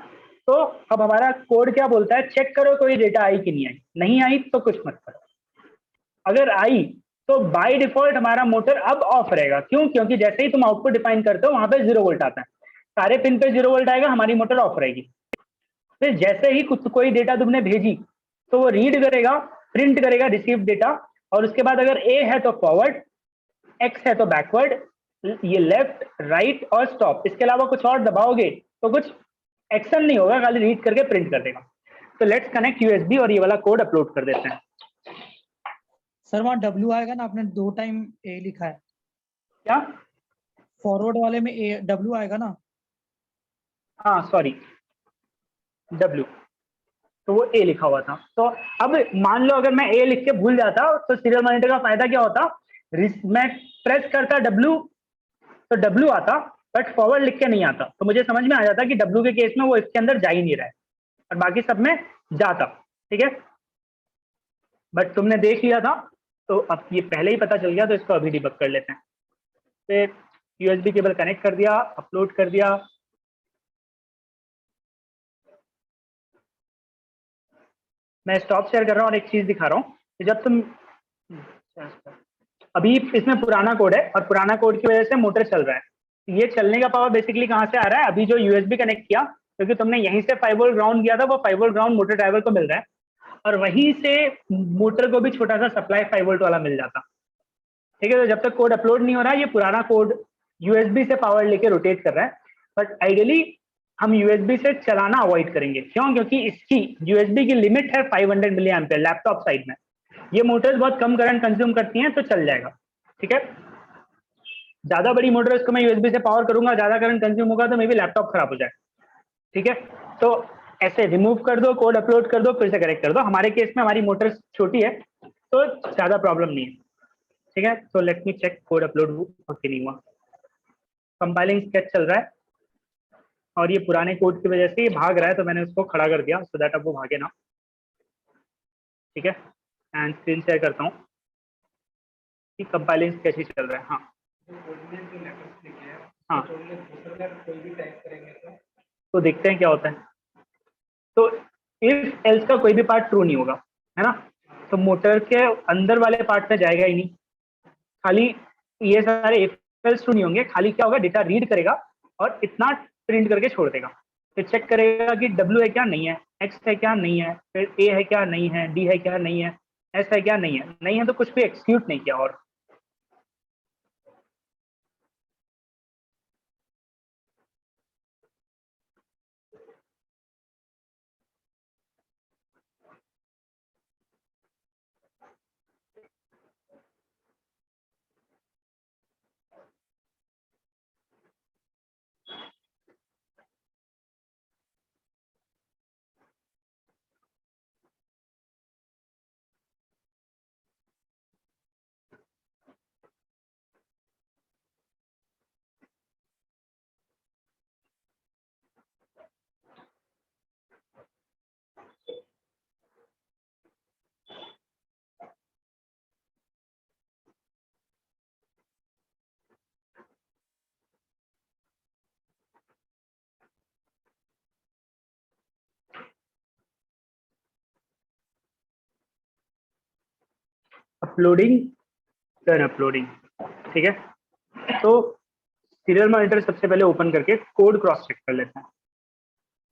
तो अब हमारा कोड क्या बोलता है, चेक करो कोई डेटा आई कि नहीं आई, नहीं आई तो कुछ मत करो, अगर आई तो बाय डिफॉल्ट हमारा मोटर अब ऑफ रहेगा। क्यों, क्योंकि जैसे ही तुम आउटपुट डिफाइन करते हो वहां पे 0 वोल्ट आता है, सारे पिन पे 0 वोल्ट आएगा, हमारी मोटर ऑफ रहेगी। फिर जैसे ही कुछ कोई डेटा तुमने भेजी तो वो रीड करेगा, प्रिंट करेगा रिसीव डेटा, और उसके बाद अगर ए है तो फॉरवर्ड, एक्स है तो बैकवर्ड, ये लेफ्ट राइट और स्टॉप, इसके अलावा कुछ और दबाओगे तो कुछ एक्शन नहीं होगा, खाली रीड करके प्रिंट कर देगा। तो लेट्स कनेक्ट यूएसबी और ये वाला कोड अपलोड कर देते हैं। सर वहाँ W आएगा ना, आपने 2 टाइम A लिखा है, क्या? फॉरवर्ड वाले में W आएगा ना? हाँ सॉरी, W, तो वो A लिखा हुआ था। तो अब मान लो अगर मैं A लिख के भूल जाता तो सीरियल मॉनिटर का फायदा क्या होता, मैं प्रेस करता W तो W आता, बट फॉरवर्ड लिख के नहीं आता, तो मुझे समझ में आ जाता कि W के केस में वो इसके अंदर जा ही नहीं रहा है और बाकी सब में जाता। ठीक है, बट तुमने देख लिया था तो अब ये पहले ही पता चल गया, तो इसको अभी डिबग कर लेते हैं। फिर यूएसबी केबल कनेक्ट कर दिया, अपलोड कर दिया। मैं स्टॉप शेयर कर रहा हूँ और एक चीज दिखा रहा हूँ कि जब तुम अभी इसमें पुराना कोड है और पुराना कोड की वजह से मोटर चल रहा है। ये चलने का पावर बेसिकली कहाँ से आ रहा है, अभी जो यूएसबी कनेक्ट किया, क्योंकि तुमने यहीं से 5 वोल्ट ग्राउंड किया था, वो 5 वोल्ट ग्राउंड मोटर ड्राइवर को मिल रहा है और वहीं से मोटर को भी छोटा सा सप्लाई 5 वोल्ट वाला मिल जाता। ठीक है, तो जब तक कोड अपलोड नहीं हो रहा है, ये पुराना कोड यूएसबी से पावर लेके रोटेट कर रहा है। बट आइडियली हम यूएसबी से चलाना अवॉइड करेंगे, क्यों? क्योंकि इसकी यूएसबी की लिमिट है 500 मिली एम्पियर लैपटॉप साइड में। ये मोटर्स बहुत कम करंट कंज्यूम करती हैं, तो चल जाएगा। ठीक है, ज्यादा बड़ी मोटर्स को मैं यूएसबी से पावर करूंगा, ज्यादा करंट कंज्यूम होगा तो मे भी लैपटॉप खराब हो जाए। ठीक है, तो ऐसे रिमूव कर दो, कोड अपलोड कर दो, फिर से करेक्ट कर दो। हमारे केस में हमारी मोटर छोटी है तो ज्यादा प्रॉब्लम नहीं है। ठीक है, तो let me check code upload हुआ कि नहीं हुआ। कंपाइलिंग स्केच चल रहा है और ये पुराने कोड की वजह से ये भाग रहा है, तो मैंने उसको खड़ा कर दिया सो दैट अब वो भागे ना। ठीक है, एंड स्क्रीन शेयर करता हूँ कि कंपाइलिंग स्केच ही चल रहा है। हाँ हाँ, कोई भी टाइप करेंगे तो देखते हैं क्या होता है। तो इफ एल्स का कोई भी पार्ट ट्रू नहीं होगा, है ना, तो मोटर के अंदर वाले पार्ट में जाएगा ही नहीं, खाली ये सारे इफ एल्स ट्रू नहीं होंगे, खाली क्या होगा, डेटा रीड करेगा और इतना प्रिंट करके छोड़ देगा। फिर चेक करेगा कि W है क्या, नहीं है, X है क्या, नहीं है, फिर A है क्या, नहीं है, D है क्या, नहीं है, S है क्या, नहीं है, नहीं है तो कुछ भी एक्सिक्यूट नहीं किया। और अपलोडिंग, डन अपलोडिंग। ठीक है, तो सीरियल मॉनिटर सबसे पहले ओपन करके कोड क्रॉस चेक कर लेते हैं।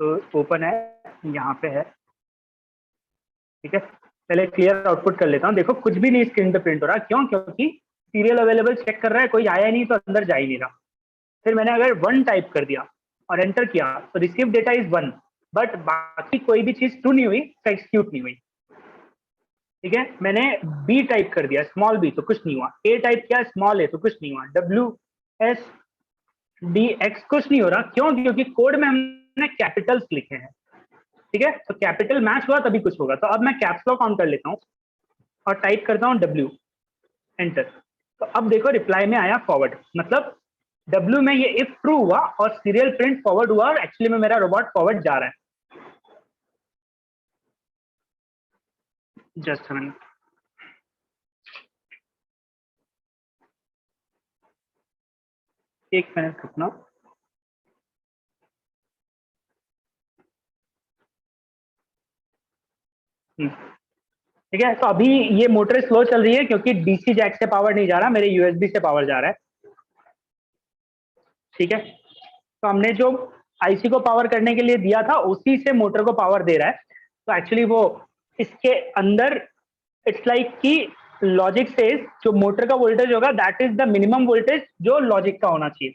तो ओपन है, यहाँ पे है। ठीक है, पहले क्लियर आउटपुट कर लेता हूँ। देखो कुछ भी नहीं स्क्रीन पे प्रिंट हो रहा, क्यों? क्योंकि सीरियल अवेलेबल चेक कर रहा है, कोई आया नहीं तो अंदर जा ही नहीं रहा। फिर मैंने अगर 1 टाइप कर दिया और एंटर किया तो रिसीव डेटा इज 1, बट बाकी कोई भी चीज ट्रू नहीं हुई, एक्सिक्यूट नहीं हुई। ठीक है, मैंने B टाइप कर दिया, स्मॉल b, तो कुछ नहीं हुआ। A टाइप किया, स्मॉल a, तो कुछ नहीं हुआ। WSDX कुछ नहीं हो रहा, क्यों? क्योंकि कोड में हमने कैपिटल्स लिखे हैं। ठीक है, तो कैपिटल मैच हुआ तभी कुछ होगा। तो अब मैं कैप्स लॉक ऑन कर लेता हूँ और टाइप करता हूँ W, एंटर। तो अब देखो रिप्लाई में आया फॉरवर्ड, मतलब W में ये इफ ट्रू हुआ और सीरियल प्रिंट फॉरवर्ड हुआ और एक्चुअली में मेरा रोबोट फॉरवर्ड जा रहा है। जस्ट मिनट, एक मिनट रुकना। ठीक है, तो अभी ये मोटर स्लो चल रही है क्योंकि डीसी जैक से पावर नहीं जा रहा, मेरे यूएसबी से पावर जा रहा है। ठीक है, तो हमने जो आईसी को पावर करने के लिए दिया था उसी से मोटर को पावर दे रहा है। तो एक्चुअली वो इसके अंदर इट्स लाइक कि लॉजिक से जो मोटर का वोल्टेज होगा that is the minimum voltage जो लॉजिक का होना चाहिए,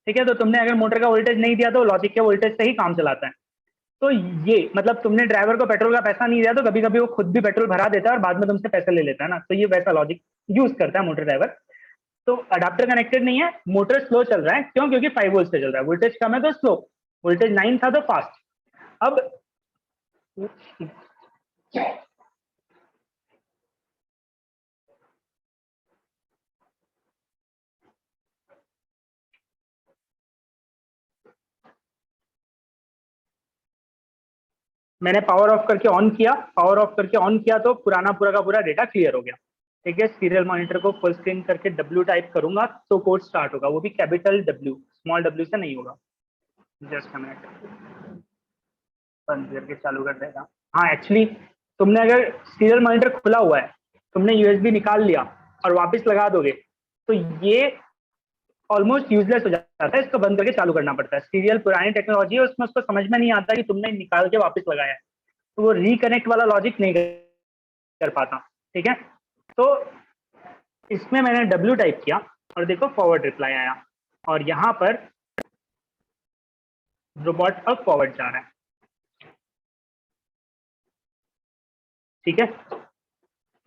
ठीक है। तो तुमने अगर मोटर का वोल्टेज नहीं दिया तो लॉजिक के वोल्टेज से ही काम चलाता है। तो ये मतलब तुमने ड्राइवर को पेट्रोल का पैसा नहीं दिया तो कभी कभी वो खुद भी पेट्रोल भरा देता है और बाद में तुमसे पैसे ले लेता है ना, तो ये वैसा लॉजिक यूज करता है मोटर ड्राइवर। तो अडाप्टर कनेक्टेड नहीं है, मोटर स्लो चल रहा है, क्यों? क्योंकि 5 वोल्ट से चल रहा है, वोल्टेज कम है तो स्लो, वोल्टेज 9 था तो फास्ट। अब मैंने पावर ऑफ करके ऑन किया, पावर ऑफ करके ऑन किया तो पुराना पूरा का पूरा डेटा क्लियर हो गया, ठीक है। सीरियल मॉनिटर को फुल स्क्रीन करके W टाइप करूंगा तो कोड स्टार्ट होगा, वो भी कैपिटल W, स्मॉल w से नहीं होगा। जस्ट अ मिनट, बंद करके चालू कर देगा। हाँ एक्चुअली तुमने अगर सीरियल मॉनिटर खुला हुआ है, तुमने USB निकाल लिया और वापस लगा दोगे तो ये ऑलमोस्ट यूजलेस हो जाता है, इसको बंद करके चालू करना पड़ता है। सीरियल पुरानी टेक्नोलॉजी है, उसमें उसको समझ में नहीं आता कि तुमने निकाल के वापस लगाया है, तो वो रिकनेक्ट वाला लॉजिक नहीं कर पाता, ठीक है। तो इसमें मैंने W टाइप किया और देखो फॉरवर्ड रिप्लाई आया, और यहाँ पर रोबोट अब फॉरवर्ड जा रहा है, ठीक है।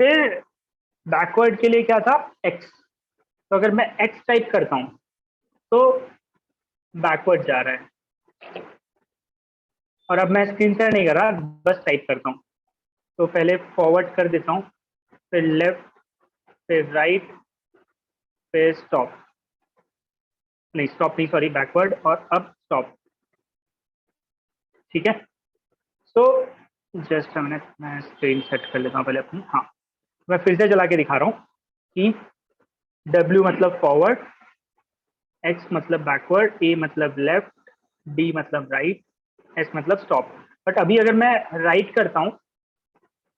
फिर बैकवर्ड के लिए क्या था? X, तो अगर मैं X टाइप करता हूँ तो बैकवर्ड जा रहा है, और अब मैं स्क्रीन शेयर नहीं कर रहा, बस टाइप करता हूँ। तो पहले फॉरवर्ड कर देता हूँ, फिर लेफ्ट, फिर राइट, फिर स्टॉप, नहीं स्टॉप नहीं सॉरी, बैकवर्ड, और अब स्टॉप, ठीक है। तो जस्ट मिनट, मैं स्क्रीन सेट कर लेता हूँ पहले अपनी। हाँ, मैं फिर से चला के दिखा रहा हूँ कि W मतलब फॉरवर्ड, X मतलब बैकवर्ड, A मतलब लेफ्ट, D मतलब राइट, S मतलब स्टॉप। बट अभी अगर मैं राइट करता हूँ,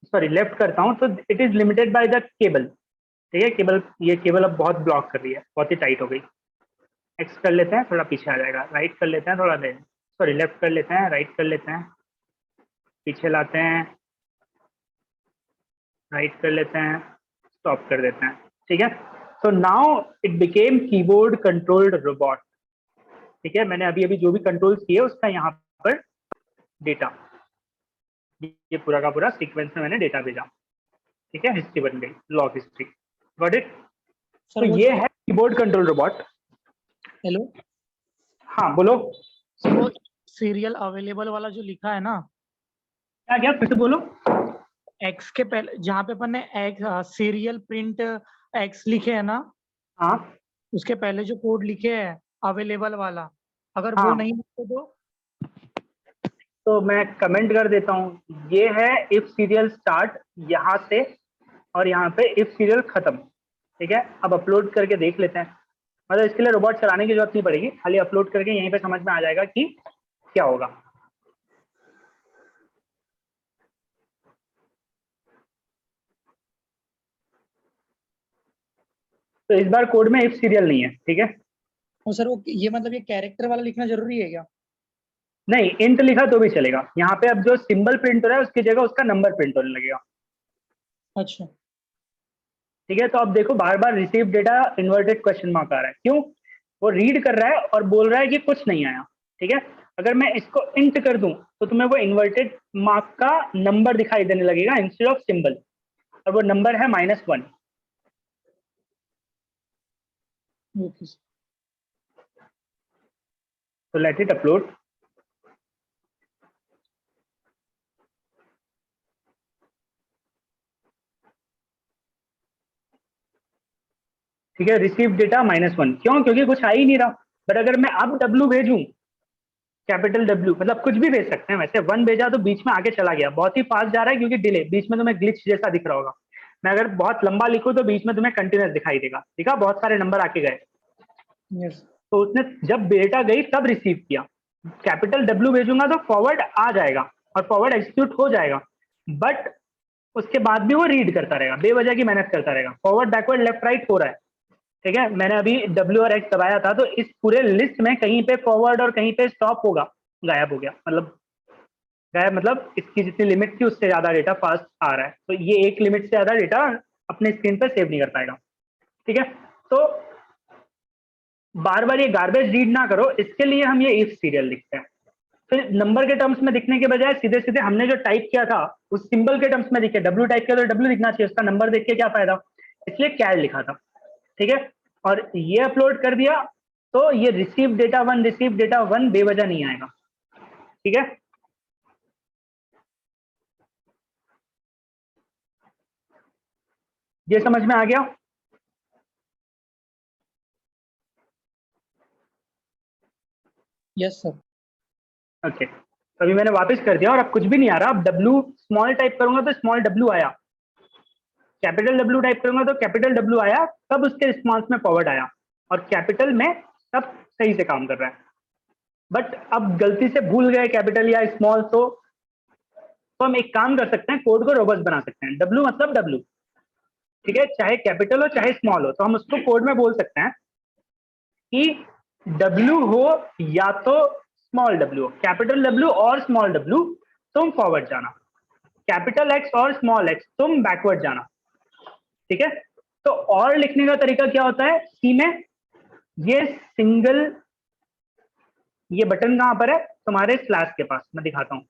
सॉरी लेफ्ट करता हूँ, तो it is limited by the cable, ठीक है। केबल, ये केबल अब बहुत ब्लॉक कर रही है, बहुत ही टाइट हो गई। X कर लेते हैं, थोड़ा पीछे आ जाएगा, राइट कर लेते हैं, थोड़ा देर, सॉरी लेफ्ट कर लेते हैं, राइट कर लेते हैं, पीछे लाते हैं, राइट कर लेते हैं, स्टॉप कर देते हैं, ठीक है। So now it became keyboard controlled robot, ठीक है। मैंने अभी अभी जो भी कंट्रोल्स किए उसका यहाँ पर डेटा, ये पूरा का पूरा सीक्वेंस में मैंने डेटा भेजा, ठीक है। हिस्ट्री बन गई, log history, got it. Sir तो वो ये है कीबोर्ड कंट्रोल रोबोट। हेलो हाँ बोलो। सर, वो सीरियल अवेलेबल वाला जो लिखा है ना, क्या क्या फिर से बोलो। एक्स के पहले जहाँ पे अपन ने एक्स सीरियल प्रिंट एक्स लिखे है ना, हाँ उसके पहले जो कोड लिखे हैं अवेलेबल वाला, अगर वो हाँ, नहीं लिखे तो मैं कमेंट कर देता हूँ, ये है इफ सीरियल स्टार्ट यहाँ से, और यहाँ पे इफ सीरियल खत्म, ठीक है। अब अपलोड करके देख लेते हैं, मतलब इसके लिए रोबोट चलाने की जरूरत नहीं पड़ेगी, खाली अपलोड करके यहीं पे समझ में आ जाएगा कि क्या होगा। तो इस बार कोड में इफ सीरियल नहीं है, ठीक है। तो सर वो ये मतलब ये कैरेक्टर वाला लिखना जरूरी है क्या? नहीं, इंट लिखा तो भी चलेगा, यहाँ पे अब जो सिंबल प्रिंट हो रहा है उसकी जगह उसका नंबर प्रिंट होने लगेगा, अच्छा, ठीक है। तो अब देखो बार बार receive data inverted question mark आ रहा है, क्यों? वो रीड कर रहा है और बोल रहा है कि कुछ नहीं आया, ठीक है। अगर मैं इसको इंट कर दूं तो तुम्हें वो इन्वर्टेड मार्क का नंबर दिखाई देने लगेगा इंस्टेड ऑफ सिंबल, और वो नंबर है -1। Okay sir. तो लेट इट अपलोड। ठीक है, रिसीव डेटा -1, क्यों? क्योंकि कुछ आ ही नहीं रहा। बट अगर मैं अब W भेजूं, कैपिटल W, मतलब कुछ भी भेज सकते हैं वैसे, 1 भेजा तो बीच में आगे चला गया, बहुत ही फास्ट जा रहा है क्योंकि डिले, बीच में तुम्हें ग्लिच जैसा दिख रहा होगा। मैं अगर बहुत लंबा लिखूं तो बीच में तुम्हें कंटिन्यूस दिखाई देगा, ठीक है, बहुत सारे नंबर आके गए। यस तो उसने जब डेटा गई तब रिसीव किया, कैपिटल W भेजूंगा तो फॉरवर्ड आ जाएगा और फॉरवर्ड एग्जीक्यूट हो जाएगा, बट उसके बाद भी वो रीड करता रहेगा, बेवजह की मेहनत करता रहेगा, फॉरवर्ड बैकवर्ड लेफ्ट राइट हो रहा है, ठीक है। मैंने अभी W और X दबाया था तो इस पूरे लिस्ट में कहीं पे फॉरवर्ड और कहीं पे स्टॉप होगा, गायब हो गया, मतलब गायब मतलब इसकी जितनी लिमिट थी उससे ज्यादा डेटा फास्ट आ रहा है, तो ये एक लिमिट से ज्यादा डेटा अपने स्क्रीन पर सेव नहीं कर पाएगा। ठीक है, तो बार बार ये गार्बेज रीड ना करो, इसके लिए हम ये इफ सीरियल लिखते हैं। फिर नंबर के टर्म्स में दिखने के बजाय सीधे सीधे हमने जो टाइप किया था उस सिंबल के टर्म्स में दिखे, डब्ल्यू टाइप किया तो डब्ल्यू लिखना चाहिए, उसका नंबर देख के क्या फायदा, इसलिए कैर लिखा था। ठीक है, और ये अपलोड कर दिया तो ये रिसीव डेटा वन बेवजह नहीं आएगा। ठीक है, ये समझ में आ गया? Yes sir. ओके, तो अभी मैंने वापस कर दिया और अब कुछ भी नहीं आ रहा। अब डब्ल्यू स्मॉल टाइप करूंगा तो स्मॉल डब्ल्यू आया, कैपिटल डब्ल्यू टाइप करूंगा तो कैपिटल डब्ल्यू आया, तब उसके रिस्पॉन्स में फॉरवर्ड आया और कैपिटल में सब सही से काम कर रहा है। बट अब गलती से भूल गए कैपिटल या स्मॉल, तो हम एक काम कर सकते हैं, कोड को रोबस्ट बना सकते हैं। डब्ल्यू मतलब डब्ल्यू, ठीक है, चाहे कैपिटल हो चाहे स्मॉल हो, तो हम उसको कोड में बोल सकते हैं कि डब्ल्यू हो या तो स्मॉल डब्ल्यू हो, कैपिटल डब्ल्यू और स्मॉल डब्ल्यू तुम फॉरवर्ड जाना, कैपिटल एक्स और स्मॉल एक्स तुम बैकवर्ड जाना। ठीक है, तो और लिखने का तरीका क्या होता है सी में, ये सिंगल, ये बटन कहां पर है तुम्हारे स्लैश के पास, मैं दिखाता हूं।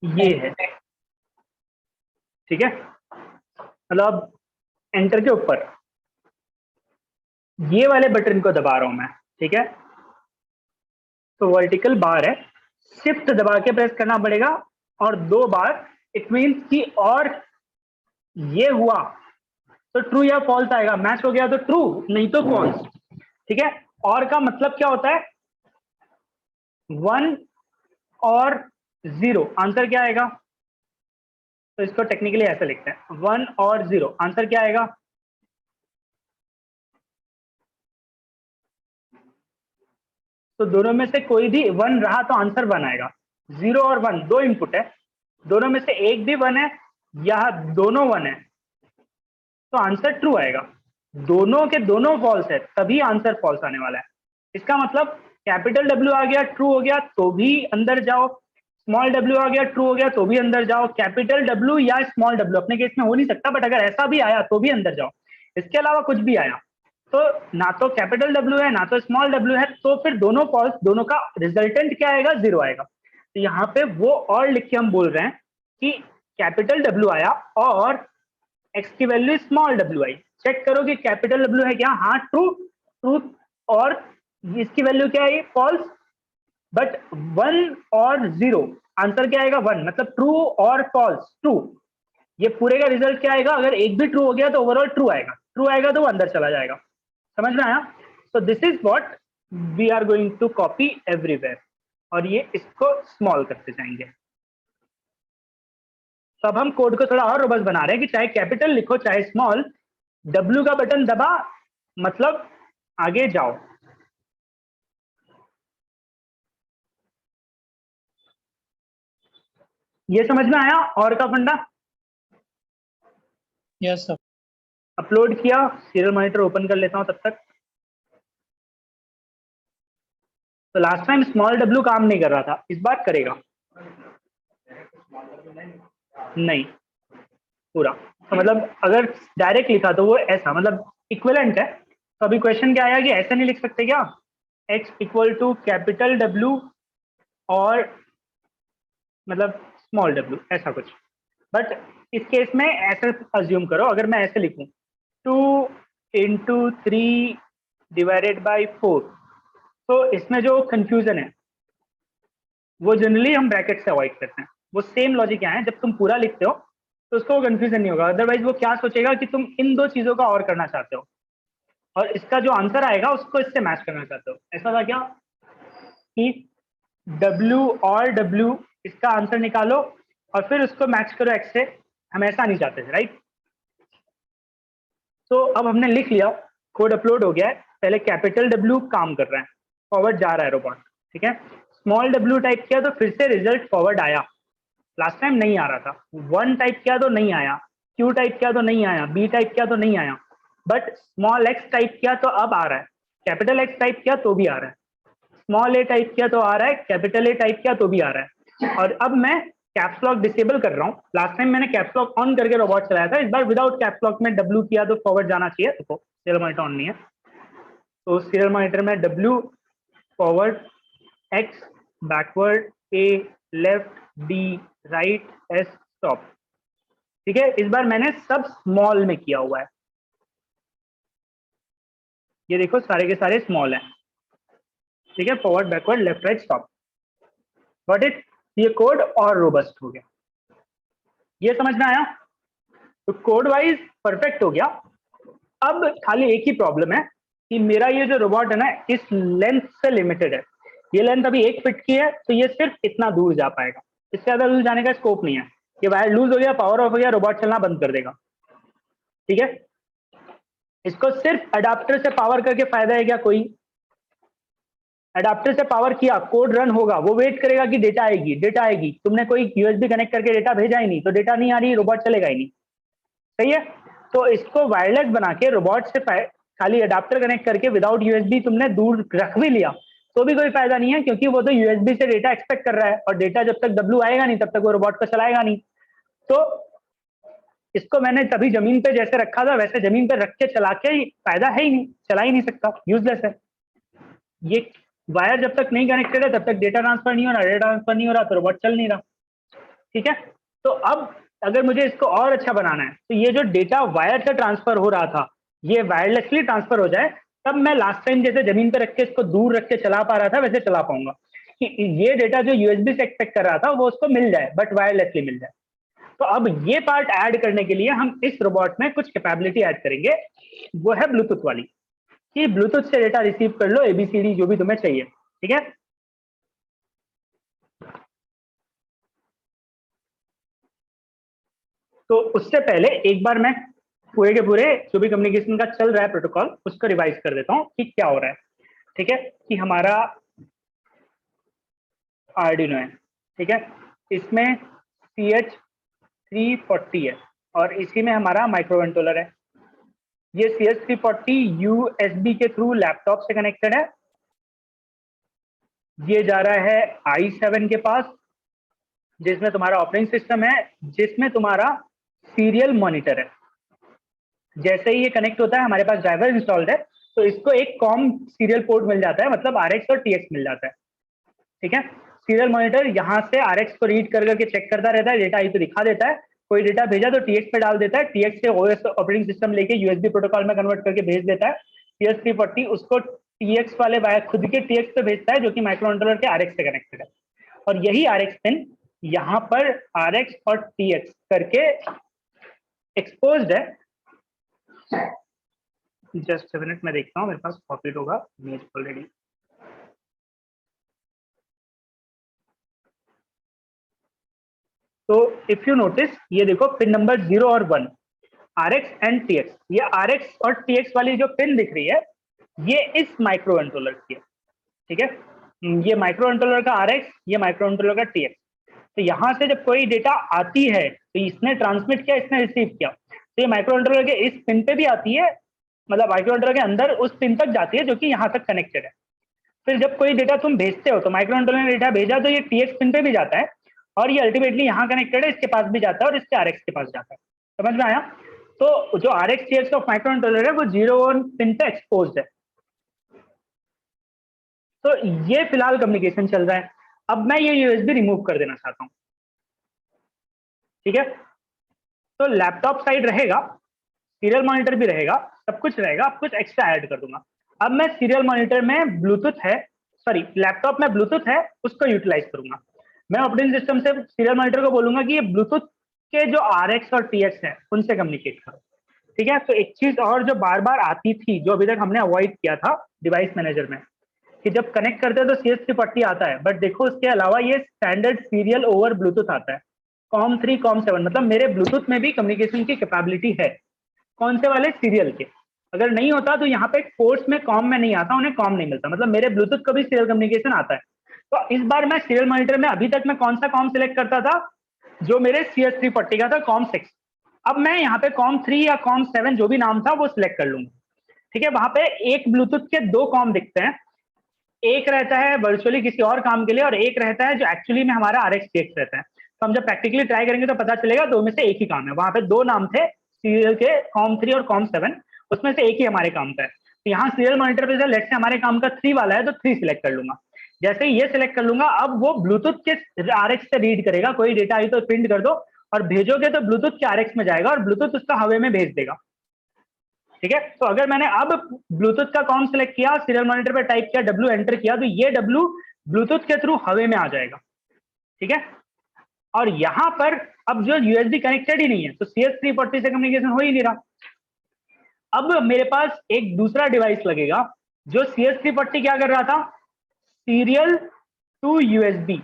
ये है, ठीक है, मतलब एंटर के ऊपर ये वाले बटन को दबा रहा हूं मैं। ठीक है, तो वर्टिकल बार है, शिफ्ट दबा के प्रेस करना पड़ेगा और 2 बार, इट मीन्स कि और ये हुआ तो ट्रू या फॉल्स आएगा, मैच हो गया तो ट्रू, नहीं तो फॉल्स। ठीक है, और का मतलब क्या होता है, 1 और 0, आंसर क्या आएगा, तो इसको टेक्निकली ऐसे लिखते हैं, 1 और 0, आंसर क्या आएगा, तो दोनों में से कोई भी 1 रहा तो आंसर 1 आएगा। 0 और 1 दो इनपुट है, दोनों में से एक भी 1 है या दोनों 1 है तो आंसर ट्रू आएगा। दोनों के दोनों फॉल्स है तभी आंसर फॉल्स आने वाला है। इसका मतलब कैपिटल डब्ल्यू आ गया ट्रू हो गया तो भी अंदर जाओ, स्मॉल डब्ल्यू आ गया ट्रू हो गया तो भी अंदर जाओ, कैपिटल डब्ल्यू या स्मॉल डब्ल्यू अपने केस में हो नहीं सकता, बट अगर ऐसा भी आया तो भी अंदर जाओ। इसके अलावा कुछ भी आया तो ना तो कैपिटल डब्ल्यू है ना तो स्मॉल डब्ल्यू है, तो फिर दोनों फॉल्स, दोनों का रिजल्टेंट क्या आएगा, 0 आएगा। तो यहाँ पे वो और लिख के हम बोल रहे हैं कि कैपिटल डब्ल्यू आया और एक्स की value small W I, check करो कि कैपिटल डब्ल्यू है क्या, हाँ ट्रू, ट्रू, और इसकी वैल्यू क्या है, फॉल्स। बट 1 और 0, आंसर क्या आएगा 1, मतलब ट्रू और फॉल्स, ट्रू। ये पूरे का रिजल्ट क्या आएगा, अगर एक भी ट्रू हो गया तो ओवरऑल ट्रू आएगा, ट्रू आएगा तो वो अंदर चला जाएगा। समझ में आया? So this is what we are going to copy everywhere, और ये इसको स्मॉल करते जाएंगे। तो अब हम कोड को थोड़ा और रोबस्ट बना रहे हैं कि चाहे कैपिटल लिखो चाहे स्मॉल, डब्ल्यू का बटन दबा मतलब आगे जाओ। ये समझ में आया और का फंडा? Yes sir. अपलोड किया, सीरियल मॉनिटर ओपन कर लेता हूं तब तक। तो लास्ट टाइम स्मॉल डब्ल्यू काम नहीं कर रहा था, इस बार करेगा। नहीं पूरा, तो मतलब अगर डायरेक्ट लिखा तो वो ऐसा, मतलब इक्विवेलेंट है। तो अभी क्वेश्चन क्या आया कि ऐसा नहीं लिख सकते क्या, x equal to capital W और मतलब स्मॉल डब्ल्यू, ऐसा कुछ। बट इस केस में ऐसे अज्यूम करो, अगर मैं ऐसे लिखूं 2 इंटू 3 डिवाइडेड बाई 4, तो इसमें जो कंफ्यूजन है वो जनरली हम ब्रैकेट से अवॉइड करते हैं। वो सेम लॉजिक यहाँ है, जब तुम पूरा लिखते हो तो उसको कंफ्यूजन नहीं होगा, अदरवाइज वो क्या सोचेगा कि तुम इन दो चीजों का और करना चाहते हो और इसका जो आंसर आएगा उसको इससे मैच करना चाहते हो। ऐसा था क्या कि W और W, इसका आंसर निकालो और फिर उसको मैच करो x से, हम ऐसा नहीं चाहते थे, राइट? तो अब हमने लिख लिया, कोड अपलोड हो गया है, पहले कैपिटल W काम कर रहा है, फॉरवर्ड जा रहा है रोबोट, ठीक है। स्मॉल w टाइप किया तो फिर से रिजल्ट फॉरवर्ड आया, लास्ट टाइम नहीं आ रहा था। 1 टाइप किया तो नहीं आया, Q टाइप किया तो नहीं आया, B टाइप किया तो नहीं आया, बट स्मॉल एक्स टाइप किया तो अब आ रहा है, कैपिटल एक्स टाइप किया तो भी आ रहा है, स्मॉल ए टाइप किया तो आ रहा है, कैपिटल ए टाइप किया तो भी आ रहा है। और अब मैं कैप्स लॉक डिसेबल कर रहा हूँ। लास्ट टाइम मैंने कैप्स लॉक ऑन करके रोबोट चलाया था, इस बार विदाउट कैप्स लॉक में डब्ल्यू किया तो फॉरवर्ड जाना चाहिए। देखो सीरियल मॉनिटर ऑन नहीं है, तो सीरियल मॉनिटर में W forward, X backward, A left, D right, S stop. ठीक है, इस बार मैंने सब स्मॉल में किया हुआ है, ये देखो सारे के सारे स्मॉल हैं। ठीक है, forward backward left right stop, got it. ये कोड और रोबस्ट हो गया, ये समझ में आया? तो कोड वाइज परफेक्ट हो गया। अब खाली एक ही प्रॉब्लम है कि मेरा ये जो रोबोट है ना, इस लेंथ से लिमिटेड है। ये लेंथ अभी 1 फीट की है, तो ये सिर्फ इतना दूर जा पाएगा, इससे ज्यादा दूर जाने का स्कोप नहीं है। ये वायर लूज हो गया, पावर ऑफ हो गया, रोबोट चलना बंद कर देगा। ठीक है, इसको सिर्फ अडाप्टर से पावर करके फायदा है क्या? कोई अडाप्टर से पावर किया, कोड रन होगा, वो वेट करेगा कि डेटा आएगी, डेटा आएगी। तुमने कोई यूएसबी कनेक्ट करके डेटा भेजा ही नहीं, तो डेटा नहीं आ रही, रोबोट चलेगा ही नहीं। सही है, तो इसको वायरलेस बना के रोबोट से खाली अडाप्टर कनेक्ट करके विदाउट यूएसबी तुमने दूर रख भी लिया तो भी कोई फायदा नहीं है, क्योंकि वो तो यूएसबी से डेटा एक्सपेक्ट कर रहा है, और डेटा जब तक डब्ल्यू आएगा नहीं तब तक वो रोबोट को चलाएगा नहीं। तो इसको मैंने तभी जमीन पे जैसे रखा था वैसे जमीन पे रख के चला के फायदा है ही नहीं, चला ही नहीं सकता, यूजलेस है। ये वायर जब तक नहीं कनेक्टेड है तब तक डेटा ट्रांसफर नहीं हो रहा, डेटा ट्रांसफर नहीं हो रहा तो रोबोट चल नहीं रहा। ठीक है, तो अब अगर मुझे इसको और अच्छा बनाना है तो ये जो डेटा वायर से ट्रांसफर हो रहा था ये वायरलेसली ट्रांसफर हो जाए, तब मैं लास्ट टाइम जैसे जमीन पे रख के इसको दूर रख के चला पा रहा था वैसे चला पाऊंगा, कि ये डेटा जो यूएसबी से एक्सपेक्ट कर रहा था वो उसको मिल जाए, बट वायरलेसली मिल जाए। तो अब ये पार्ट ऐड करने के लिए हम इस रोबोट में कुछ कैपेबिलिटी ऐड करेंगे, वो है ब्लूटूथ वाली, कि ब्लूटूथ से डेटा रिसीव कर लो, एबीसीडी जो भी तुम्हें चाहिए। ठीक है, तो उससे पहले एक बार मैं पूरे के पूरे जो भी कम्युनिकेशन का चल रहा है प्रोटोकॉल उसको रिवाइज कर देता हूँ कि क्या हो रहा है। ठीक है, कि हमारा आर्डिनो है, ठीक है, इसमें CH340 है और इसी में हमारा माइक्रोकंट्रोलर है। ये CH340 USB के थ्रू लैपटॉप से कनेक्टेड है। ये जा रहा है i7 के पास, जिसमें तुम्हारा ऑपरेटिंग सिस्टम है, जिसमें तुम्हारा सीरियल मॉनिटर है। जैसे ही ये कनेक्ट होता है हमारे पास ड्राइवर इंस्टॉल्ड है, तो इसको एक कॉम सीरियल पोर्ट मिल जाता है, मतलब RX और TX मिल जाता है। ठीक है, सीरियल मॉनिटर यहाँ से RX को रीड कर करके चेक करता रहता है, डेटा आई तो दिखा देता है, कोई डेटा भेजा तो TX पे डाल देता है, TX से OS ऑपरेटिंग सिस्टम लेके USB प्रोटोकॉल में कन्वर्ट करके भेज देता है। CH340 उसको TX वाले वायर खुद के TX पे भेजता है, जो कि माइक्रोकंट्रोलर के RX से कनेक्टेड है, और यही RX पिन यहाँ पर RX और TX करके एक्सपोज्ड है। जस्ट अ मिनट, मैं देखता हूँ मेरे पास कॉपी होगा इमेज ऑलरेडी। तो इफ यू नोटिस ये देखो पिन नंबर 0 और 1 RX एंड TX, ये RX और TX वाली जो पिन दिख रही है ये इस माइक्रो कंट्रोलर की है। ठीक है, ये माइक्रो कंट्रोलर का RX, ये माइक्रो कंट्रोलर का TX। तो यहाँ से जब कोई डेटा आती है तो इसने ट्रांसमिट किया, इसने रिसीव किया, तो ये माइक्रो कंट्रोलर के इस पिन पे भी आती है, मतलब माइक्रो कंट्रोलर के अंदर उस पिन तक जाती है जो कि यहाँ तक कनेक्टेड है। फिर जब कोई डेटा तुम भेजते हो तो माइक्रो कंट्रोलर ने डेटा भेजा तो ये TX पिन पे भी जाता है, और ये अल्टीमेटली यहाँ कनेक्टेड है, इसके पास भी जाता है और इसके RX के पास जाता है। समझ में आया? तो जो RX TX of micro controller है वो 0-1 पिन पे एक्सपोज्ड है। तो ये फिलहाल कम्युनिकेशन चल रहा है। अब मैं ये USB रिमूव कर देना चाहता हूँ। ठीक है, तो लैपटॉप साइड रहेगा, सीरियल मॉनिटर भी रहेगा, सब कुछ रहेगा, अब कुछ एक्स्ट्रा ऐड कर दूंगा। अब मैं सीरियल मॉनिटर में ब्लूटूथ है, सॉरी लैपटॉप में ब्लूटूथ है उसको यूटिलाइज करूंगा। मैं ऑपरेटिंग सिस्टम से सीरियल मॉनिटर को बोलूंगा कि ये ब्लूटूथ के जो RX और TX है उनसे कम्युनिकेट करो। ठीक है, तो एक चीज और जो बार बार आती थी, जो अभी तक हमने अवॉइड किया था डिवाइस मैनेजर में, कि जब कनेक्ट करते हैं तो CH340 आता है, बट देखो उसके अलावा ये स्टैंडर्ड सीरियल ओवर ब्लूटूथ आता है, COM3 COM7, मतलब मेरे ब्लूटूथ में भी कम्युनिकेशन की कैपेबिलिटी है। कौन से वाले? सीरियल के। अगर नहीं होता तो यहाँ पे पोर्ट्स में कॉम में नहीं आता, उन्हें कॉम नहीं मिलता, मतलब मेरे ब्लूटूथ को भी सीरियल कम्युनिकेशन आता है। तो इस बार मैं सीरियल मॉनिटर में अभी तक मैं कौन सा कॉम सिलेक्ट करता था? जो मेरे CH340 का था, COM6। अब मैं यहाँ पे COM3 या COM7 जो भी नाम था वो सिलेक्ट कर लूंगा। ठीक है, वहां पे एक ब्लूटूथ के दो कॉम दिखते हैं, एक रहता है वर्चुअली किसी और काम के लिए और एक रहता है जो एक्चुअली में हमारा RxTX रहता है। तो हम जब प्रैक्टिकली ट्राई करेंगे तो पता चलेगा दो में से एक ही काम है। वहां पे दो नाम थे सीरियल के, COM3 और COM7, उसमें से एक ही हमारे काम का है। तो यहाँ सीरियल मॉनिटर पे लेट से हमारे काम का 3 वाला है तो 3 सिलेक्ट कर लूंगा। जैसे ही ये सिलेक्ट कर लूंगा, अब वो ब्लूटूथ के RX से रीड करेगा, कोई डेटा आई तो प्रिंट कर दो और भेजोगे तो ब्लूटूथ के RX में जाएगा और ब्लूटूथ उसका हवे में भेज देगा। ठीक है, तो अगर मैंने अब ब्लूटूथ का कॉम सिलेक्ट किया, सीरियल मॉनिटर पे टाइप किया, W एंटर किया, तो ये W ब्लूटूथ के थ्रू हवे में आ जाएगा। ठीक है, और यहां पर अब जो USB कनेक्टेड ही नहीं है तो CS340 से कम्युनिकेशन हो ही नहीं रहा। अब मेरे पास एक दूसरा डिवाइस लगेगा जो CS340 क्या कर रहा था, सीरियल टू USB।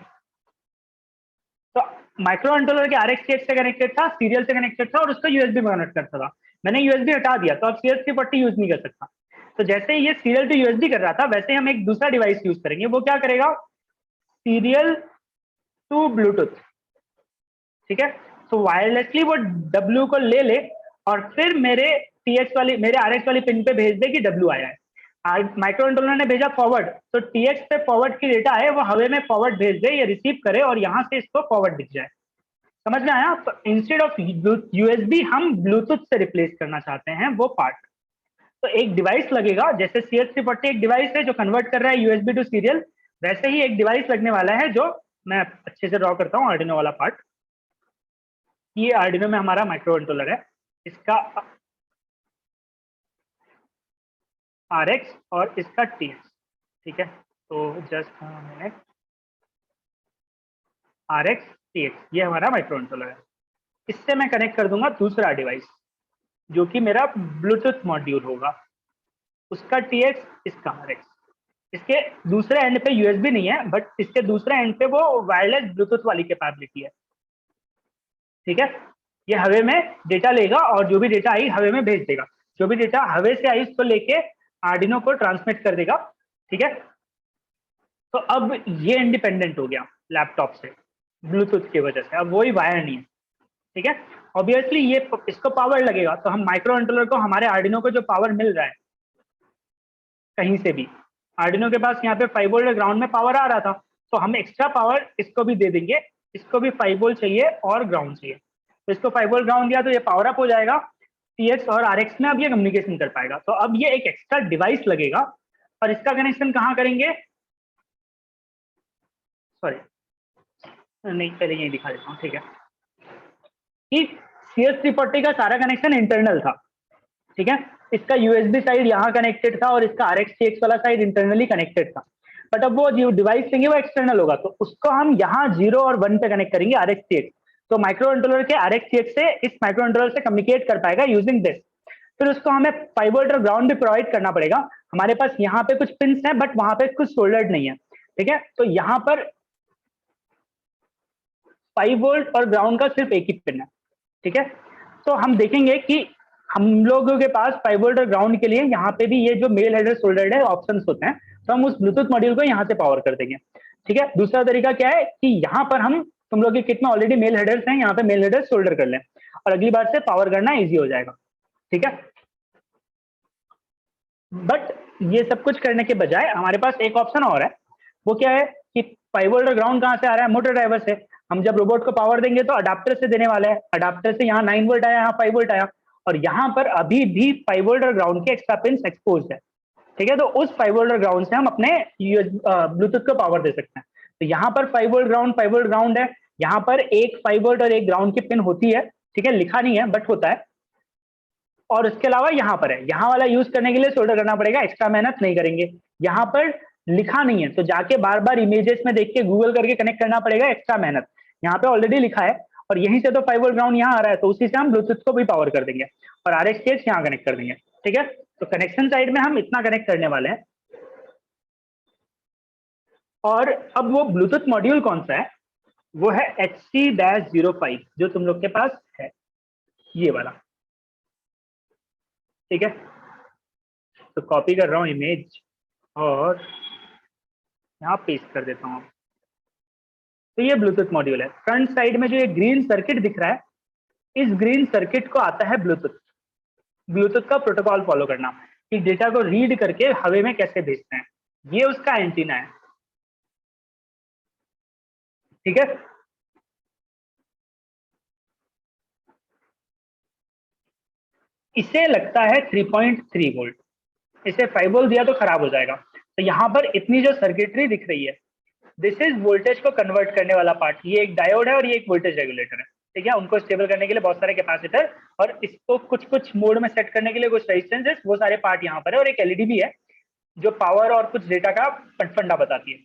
तो माइक्रो कंट्रोलर के RxTX से कनेक्टेड था, सीरियल से कनेक्टेड था और उसको USB में कनेक्ट करता था। मैंने USB हटा दिया तो अब CS340 यूज नहीं कर सकता। तो जैसे ही ये सीरियल टू USB कर रहा था, वैसे ही हम एक दूसरा डिवाइस यूज करेंगे। वो क्या करेगा, सीरियल टू ब्लूटूथ। ठीक है, तो वायरलेसली वो W को ले ले और फिर मेरे TX वाली, मेरे RX वाली पिन पे भेज दे कि W आया है। माइक्रो कंट्रोलर ने भेजा फॉरवर्ड, तो TX पे फॉरवर्ड की डेटा है वो हवे में फॉरवर्ड भेज दे, ये रिसीव करे और यहाँ से इसको फॉरवर्ड दिख जाए। समझ में आया? तो इंस्टेड ऑफ USB हम ब्लूटूथ से रिप्लेस करना चाहते हैं वो पार्ट। तो एक डिवाइस लगेगा, जैसे CS340 एक डिवाइस है जो कन्वर्ट कर रहा है USB टू सीरियल, वैसे ही एक डिवाइस लगने वाला है जो मैं अच्छे से ड्रॉ करता हूँ, आर्डिनो वाला पार्ट। ये आर्डिनो में हमारा माइक्रो कंट्रोलर है, इसका RX और इसका TX। ठीक है, तो जस्ट मैंने RX TX, ये हमारा माइक्रो कंट्रोलर है। इससे मैं कनेक्ट कर दूंगा दूसरा डिवाइस जो कि मेरा ब्लूटूथ मॉड्यूल होगा, उसका TX, इसका RX। इसके दूसरे एंड पे USB नहीं है, बट इसके दूसरे एंड पे वो वायरलेस ब्लूटूथ वाली कैपेबिलिटी है। ठीक है, ये हवे में डेटा लेगा और जो भी डेटा आई हवे में भेज देगा, जो भी डेटा हवे से आई उसको लेके आर्डिनो को ट्रांसमिट कर देगा। ठीक है, तो अब ये इंडिपेंडेंट हो गया लैपटॉप से ब्लूटूथ की वजह से, अब वही वायर नहीं है। ठीक है, ऑब्वियसली ये इसको पावर लगेगा, तो हम माइक्रो कंट्रोलर को, हमारे आर्डिनो को जो पावर मिल रहा है कहीं से भी, आर्डिनो के पास यहाँ पे 5 वोल्ट ग्राउंड में पावर आ रहा था, तो हम एक्स्ट्रा पावर इसको भी दे देंगे। इसको भी 5 वोल्ट चाहिए और ग्राउंड चाहिए, तो इसको 5 वोल्ट ग्राउंड दिया तो ये पावर अप हो जाएगा TX और RX में, अब ये कम्युनिकेशन कर पाएगा। तो अब ये एक एक्स्ट्रा डिवाइस लगेगा और इसका कनेक्शन कहाँ करेंगे, सॉरी नहीं, पहले यही दिखा देता हूँ। ठीक है, कि CS340 का सारा कनेक्शन इंटरनल था। ठीक है, इसका USB साइड यहाँ कनेक्टेड था और इसका RxTX वाला साइड इंटरनली कनेक्टेड था। बट अब वो जो डिवाइस लेंगे वो एक्सटर्नल होगा, तो उसको हम यहाँ 0 और 1 पे कनेक्ट करेंगे RxTX। तो माइक्रो कंट्रोलर के RxTX से इस माइक्रो कंट्रोलर से कम्युनिकेट कर पाएगा यूजिंग दिस। फिर उसको हमें 5 वोल्ट और ग्राउंड भी प्रोवाइड करना पड़ेगा। हमारे पास यहाँ पे कुछ पिंस हैं बट वहां पे कुछ सोल्डर्ड नहीं है। ठीक है, तो यहाँ पर 5 वोल्ट और ग्राउंड का सिर्फ एक ही पिन है। ठीक है, तो हम देखेंगे कि हम लोगों के पास 5 वोल्ट और ग्राउंड के लिए यहाँ पे भी ये जो मेल हेडर सोल्डर्ड है ऑप्शंस होते हैं, तो हम उस ब्लूटूथ मॉड्यूल को यहाँ से पावर कर देंगे। ठीक है, दूसरा तरीका क्या है कि यहाँ पर हम तुम लोग के किट में ऑलरेडी मेल हेडर्स हैं, यहाँ पे मेल हेडर सोल्डर कर लें और अगली बार से पावर करना ईजी हो जाएगा। ठीक है, बट ये सब कुछ करने के बजाय हमारे पास एक ऑप्शन और है। वो क्या है कि 5 वोल्ट और ग्राउंड कहाँ से आ रहा है, मोटर ड्राइवर से। हम जब रोबोट को पावर देंगे तो अडाप्टर से देने वाले हैं, अडाप्टर से यहाँ 9 वोल्ट आया, यहाँ 5 वोल्ट आया और यहाँ पर अभी भी 5 वोल्ट और ग्राउंड के एक्स्ट्रा पिन एक्सपोज है। ठीक है, तो उस 5 वोल्ट और ग्राउंड से हम अपने ब्लूटूथ को पावर दे सकते हैं। तो यहाँ पर 5 वोल्ट ग्राउंड है, यहाँ पर एक 5 वोल्ट और एक ग्राउंड की पिन होती है। ठीक है, लिखा नहीं है बट होता है। और उसके अलावा यहाँ पर है, यहाँ वाला यूज करने के लिए सोल्डर करना पड़ेगा, एक्स्ट्रा मेहनत नहीं करेंगे। यहाँ पर लिखा नहीं है तो जाके बार बार इमेजेस में देख के गूगल करके कनेक्ट करना पड़ेगा, एक्स्ट्रा मेहनत। यहाँ पे ऑलरेडी लिखा है और यहीं से तो 5 वोल्ट ग्राउंड यहाँ आ रहा है, तो उसी से हम ब्लूटूथ को भी पावर कर देंगे और RxTX यहाँ कनेक्ट कर देंगे। ठीक है, तो कनेक्शन साइड में हम इतना कनेक्ट करने वाले हैं। और अब वो ब्लूटूथ मॉड्यूल कौन सा है, वो है HC-05 जो तुम लोग के पास है, ये वाला। ठीक है, तो कॉपी कर रहा हूँ इमेज और यहाँ पेस्ट कर देता हूँ। तो ये ब्लूटूथ मॉड्यूल है। फ्रंट साइड में जो ये ग्रीन सर्किट दिख रहा है इस ग्रीन सर्किट को आता है ब्लूटूथ। ब्लूटूथ का प्रोटोकॉल फॉलो करना कि डेटा को रीड करके हवा में कैसे भेजते हैं, ये उसका एंटीना है। ठीक है, इसे लगता है 3.3 वोल्ट। इसे 5 वोल्ट दिया तो खराब हो जाएगा। तो यहाँ पर इतनी जो सर्किटरी दिख रही है, दिस इज वोल्टेज को कन्वर्ट करने वाला पार्ट। ये एक डायोड है और ये एक वोल्टेज रेगुलेटर है। ठीक है, उनको स्टेबल करने के लिए बहुत सारे कैपेसिटर और इसको कुछ कुछ मोड में सेट करने के लिए कुछ रेजिस्टेंसेस, वो सारे पार्ट यहाँ पर है। और एक एलईडी भी है जो पावर और कुछ डेटा का फंडा बताती है।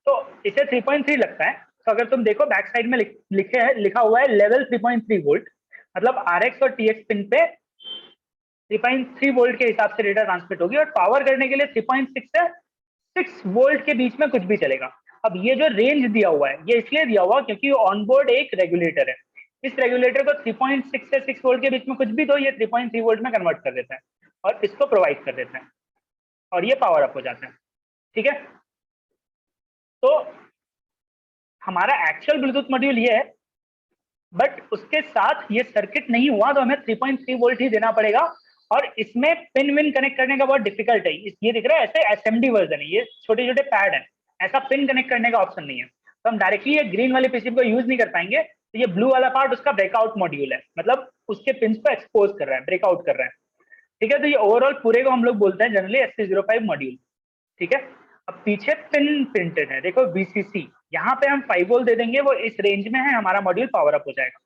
तो इसे 3.3 लगता है। तो अगर तुम देखो बैक साइड में लिखा हुआ है लेवल 3.3 वोल्ट, मतलब आरएक्स और टीएक्स पिन पे 3.3 वोल्ट के हिसाब से डेटा ट्रांसमिट होगी। और पावर करने के लिए 3.6 से 6 वोल्ट के बीच में कुछ भी चलेगा। अब ये जो रेंज दिया हुआ है ये इसलिए दिया हुआ क्योंकि ऑनबोर्ड एक रेगुलेटर है। इस रेगुलेटर को 3.6 से 6 वोल्ट के बीच में कुछ भी दो, ये 3.3 वोल्ट में कन्वर्ट कर देता है और इसको प्रोवाइड कर देता है और ये पावर अप हो जाता है। ठीक है, तो हमारा एक्चुअल ब्लूटूथ मॉड्यूल ये है, बट उसके साथ ये सर्किट नहीं हुआ तो हमें 3.3 वोल्ट ही देना पड़ेगा। और इसमें पिन विन कनेक्ट करने का बहुत डिफिकल्ट है। ये दिख रहा है ऐसे एसएमडी वर्जन है, ये छोटे छोटे पैड है, ऐसा पिन कनेक्ट करने का ऑप्शन नहीं है। तो हम डायरेक्टली ये ग्रीन वाले पीसीबी को यूज नहीं कर पाएंगे। तो ये ब्लू वाला पार्ट उसका ब्रेकआउट मॉड्यूल है, मतलब उसके पिन को एक्सपोज कर रहा है, ब्रेकआउट कर रहा है। ठीक है, तो ये ओवरऑल पूरे को हम लोग बोलते हैं जनरली SC05 मॉड्यूल। ठीक है, अब पीछे पिन प्रिंटेड है, देखो VCC, यहाँ पे हम 5 वोल्ट दे देंगे, वो इस रेंज में है, हमारा मॉड्यूल पावर अप हो जाएगा।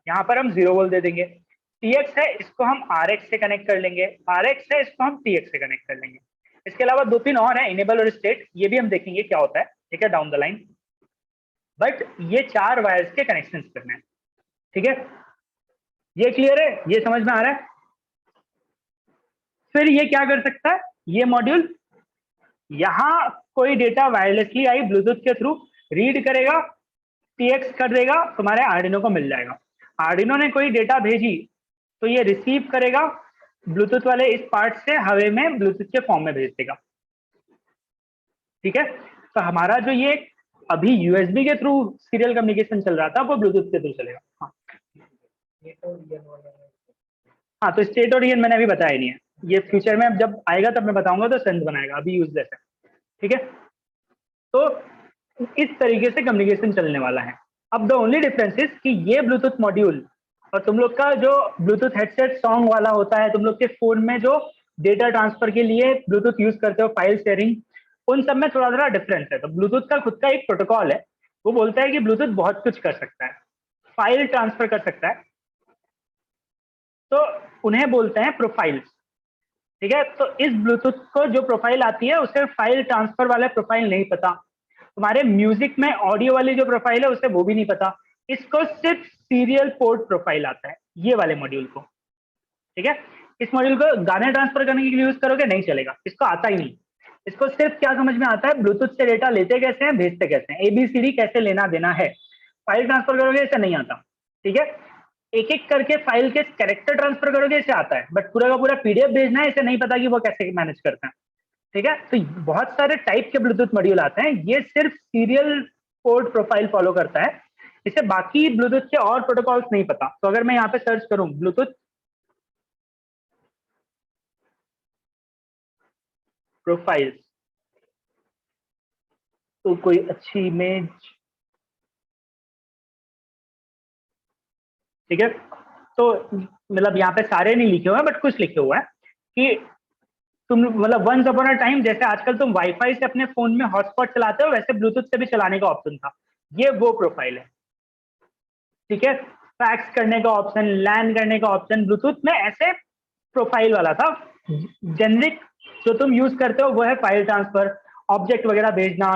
यहाँ पर हम 0 वोल्ट दे देंगे। TX है, इसको हम RX से कनेक्ट कर लेंगे, RX है, इसको हम TX से कनेक्ट कर लेंगे। इसके अलावा 2 पिन और है, इनेबल और स्टेट, ये भी हम देखेंगे क्या होता है। ठीक है, डाउन द लाइन। बट ये 4 वायर्स के कनेक्शन करने हैं। ठीक है, ये क्लियर है, ये समझ में आ रहा है। फिर ये क्या कर सकता है ये मॉड्यूल, यहाँ कोई डेटा वायरलेसली आई ब्लूटूथ के थ्रू रीड करेगा, TX कर देगा, तुम्हारे आर्डिनो को मिल जाएगा। आर्डिनो ने कोई डेटा भेजी तो ये रिसीव करेगा, ब्लूटूथ वाले इस पार्ट से हवे में ब्लूटूथ के फॉर्म में भेज देगा। ठीक है, तो हमारा जो ये अभी USB के थ्रू सीरियल कम्युनिकेशन चल रहा था वो ब्लूटूथ के थ्रू चलेगा। हाँ, हाँ, तो स्टेट और रीजन मैंने अभी बताया नहीं है, ये फ्यूचर में जब आएगा तब मैं बताऊंगा तो सेंस बनाएगा, अभी यूजलेस है। ठीक है, तो इस तरीके से कम्युनिकेशन चलने वाला है। अब द ओनली डिफरेंस इज कि ये ब्लूटूथ मॉड्यूल और तुम लोग का जो ब्लूटूथ हेडसेट सॉन्ग वाला होता है, तुम लोग के फोन में जो डेटा ट्रांसफर के लिए ब्लूटूथ यूज करते हो, फाइल शेयरिंग, उन सब में थोड़ा थोड़ा डिफरेंस है। तो ब्लूटूथ का खुद का एक प्रोटोकॉल है, वो बोलता है कि ब्लूटूथ बहुत कुछ कर सकता है, फाइल ट्रांसफर कर सकता है, तो उन्हें बोलते हैं प्रोफाइल्स। ठीक है, तो इस ब्लूटूथ को जो प्रोफाइल आती है उसे फाइल ट्रांसफर वाला प्रोफाइल नहीं पता। तुम्हारे म्यूजिक में ऑडियो वाली जो प्रोफाइल है उसे वो भी नहीं पता। इसको सिर्फ सीरियल पोर्ट प्रोफाइल आता है, ये वाले मॉड्यूल को। ठीक है, इस मॉड्यूल को गाने ट्रांसफर करने के लिए यूज करोगे नहीं चलेगा, इसको आता ही नहीं। इसको सिर्फ क्या समझ में आता है, ब्लूटूथ से डेटा लेते कैसे हैं, भेजते कैसे हैं, ABCD कैसे लेना देना है। फाइल ट्रांसफर करोगे इसे नहीं आता। ठीक है, एक एक करके फाइल के कैरेक्टर ट्रांसफर करोगे इसे आता है, बट पूरा का पूरा PDF भेजना है इसे नहीं पता कि वो कैसे मैनेज करते हैं। ठीक है, तो बहुत सारे टाइप के ब्लूटूथ मॉड्यूल आते हैं, ये सिर्फ सीरियल पोर्ट प्रोफाइल फॉलो करता है, इसे बाकी ब्लूटूथ के और प्रोटोकॉल्स नहीं पता। तो अगर मैं यहाँ पे सर्च करूं ब्लूटूथ प्रोफाइल्स, तो कोई अच्छी इमेज, ठीक है, तो मतलब यहाँ पे सारे नहीं लिखे हुए हैं बट कुछ लिखे हुआ है कि तुम मतलब वंस अपॉन अ टाइम जैसे आजकल तुम वाईफाई से अपने फोन में हॉटस्पॉट चलाते हो, वैसे ब्लूटूथ से भी चलाने का ऑप्शन था, ये वो प्रोफाइल है। ठीक है, फैक्स करने का ऑप्शन, लैन करने का ऑप्शन, ब्लूटूथ में ऐसे प्रोफाइल वाला था। जेनरिक जो तुम यूज करते हो वो है फाइल ट्रांसफर, ऑब्जेक्ट वगैरह भेजना,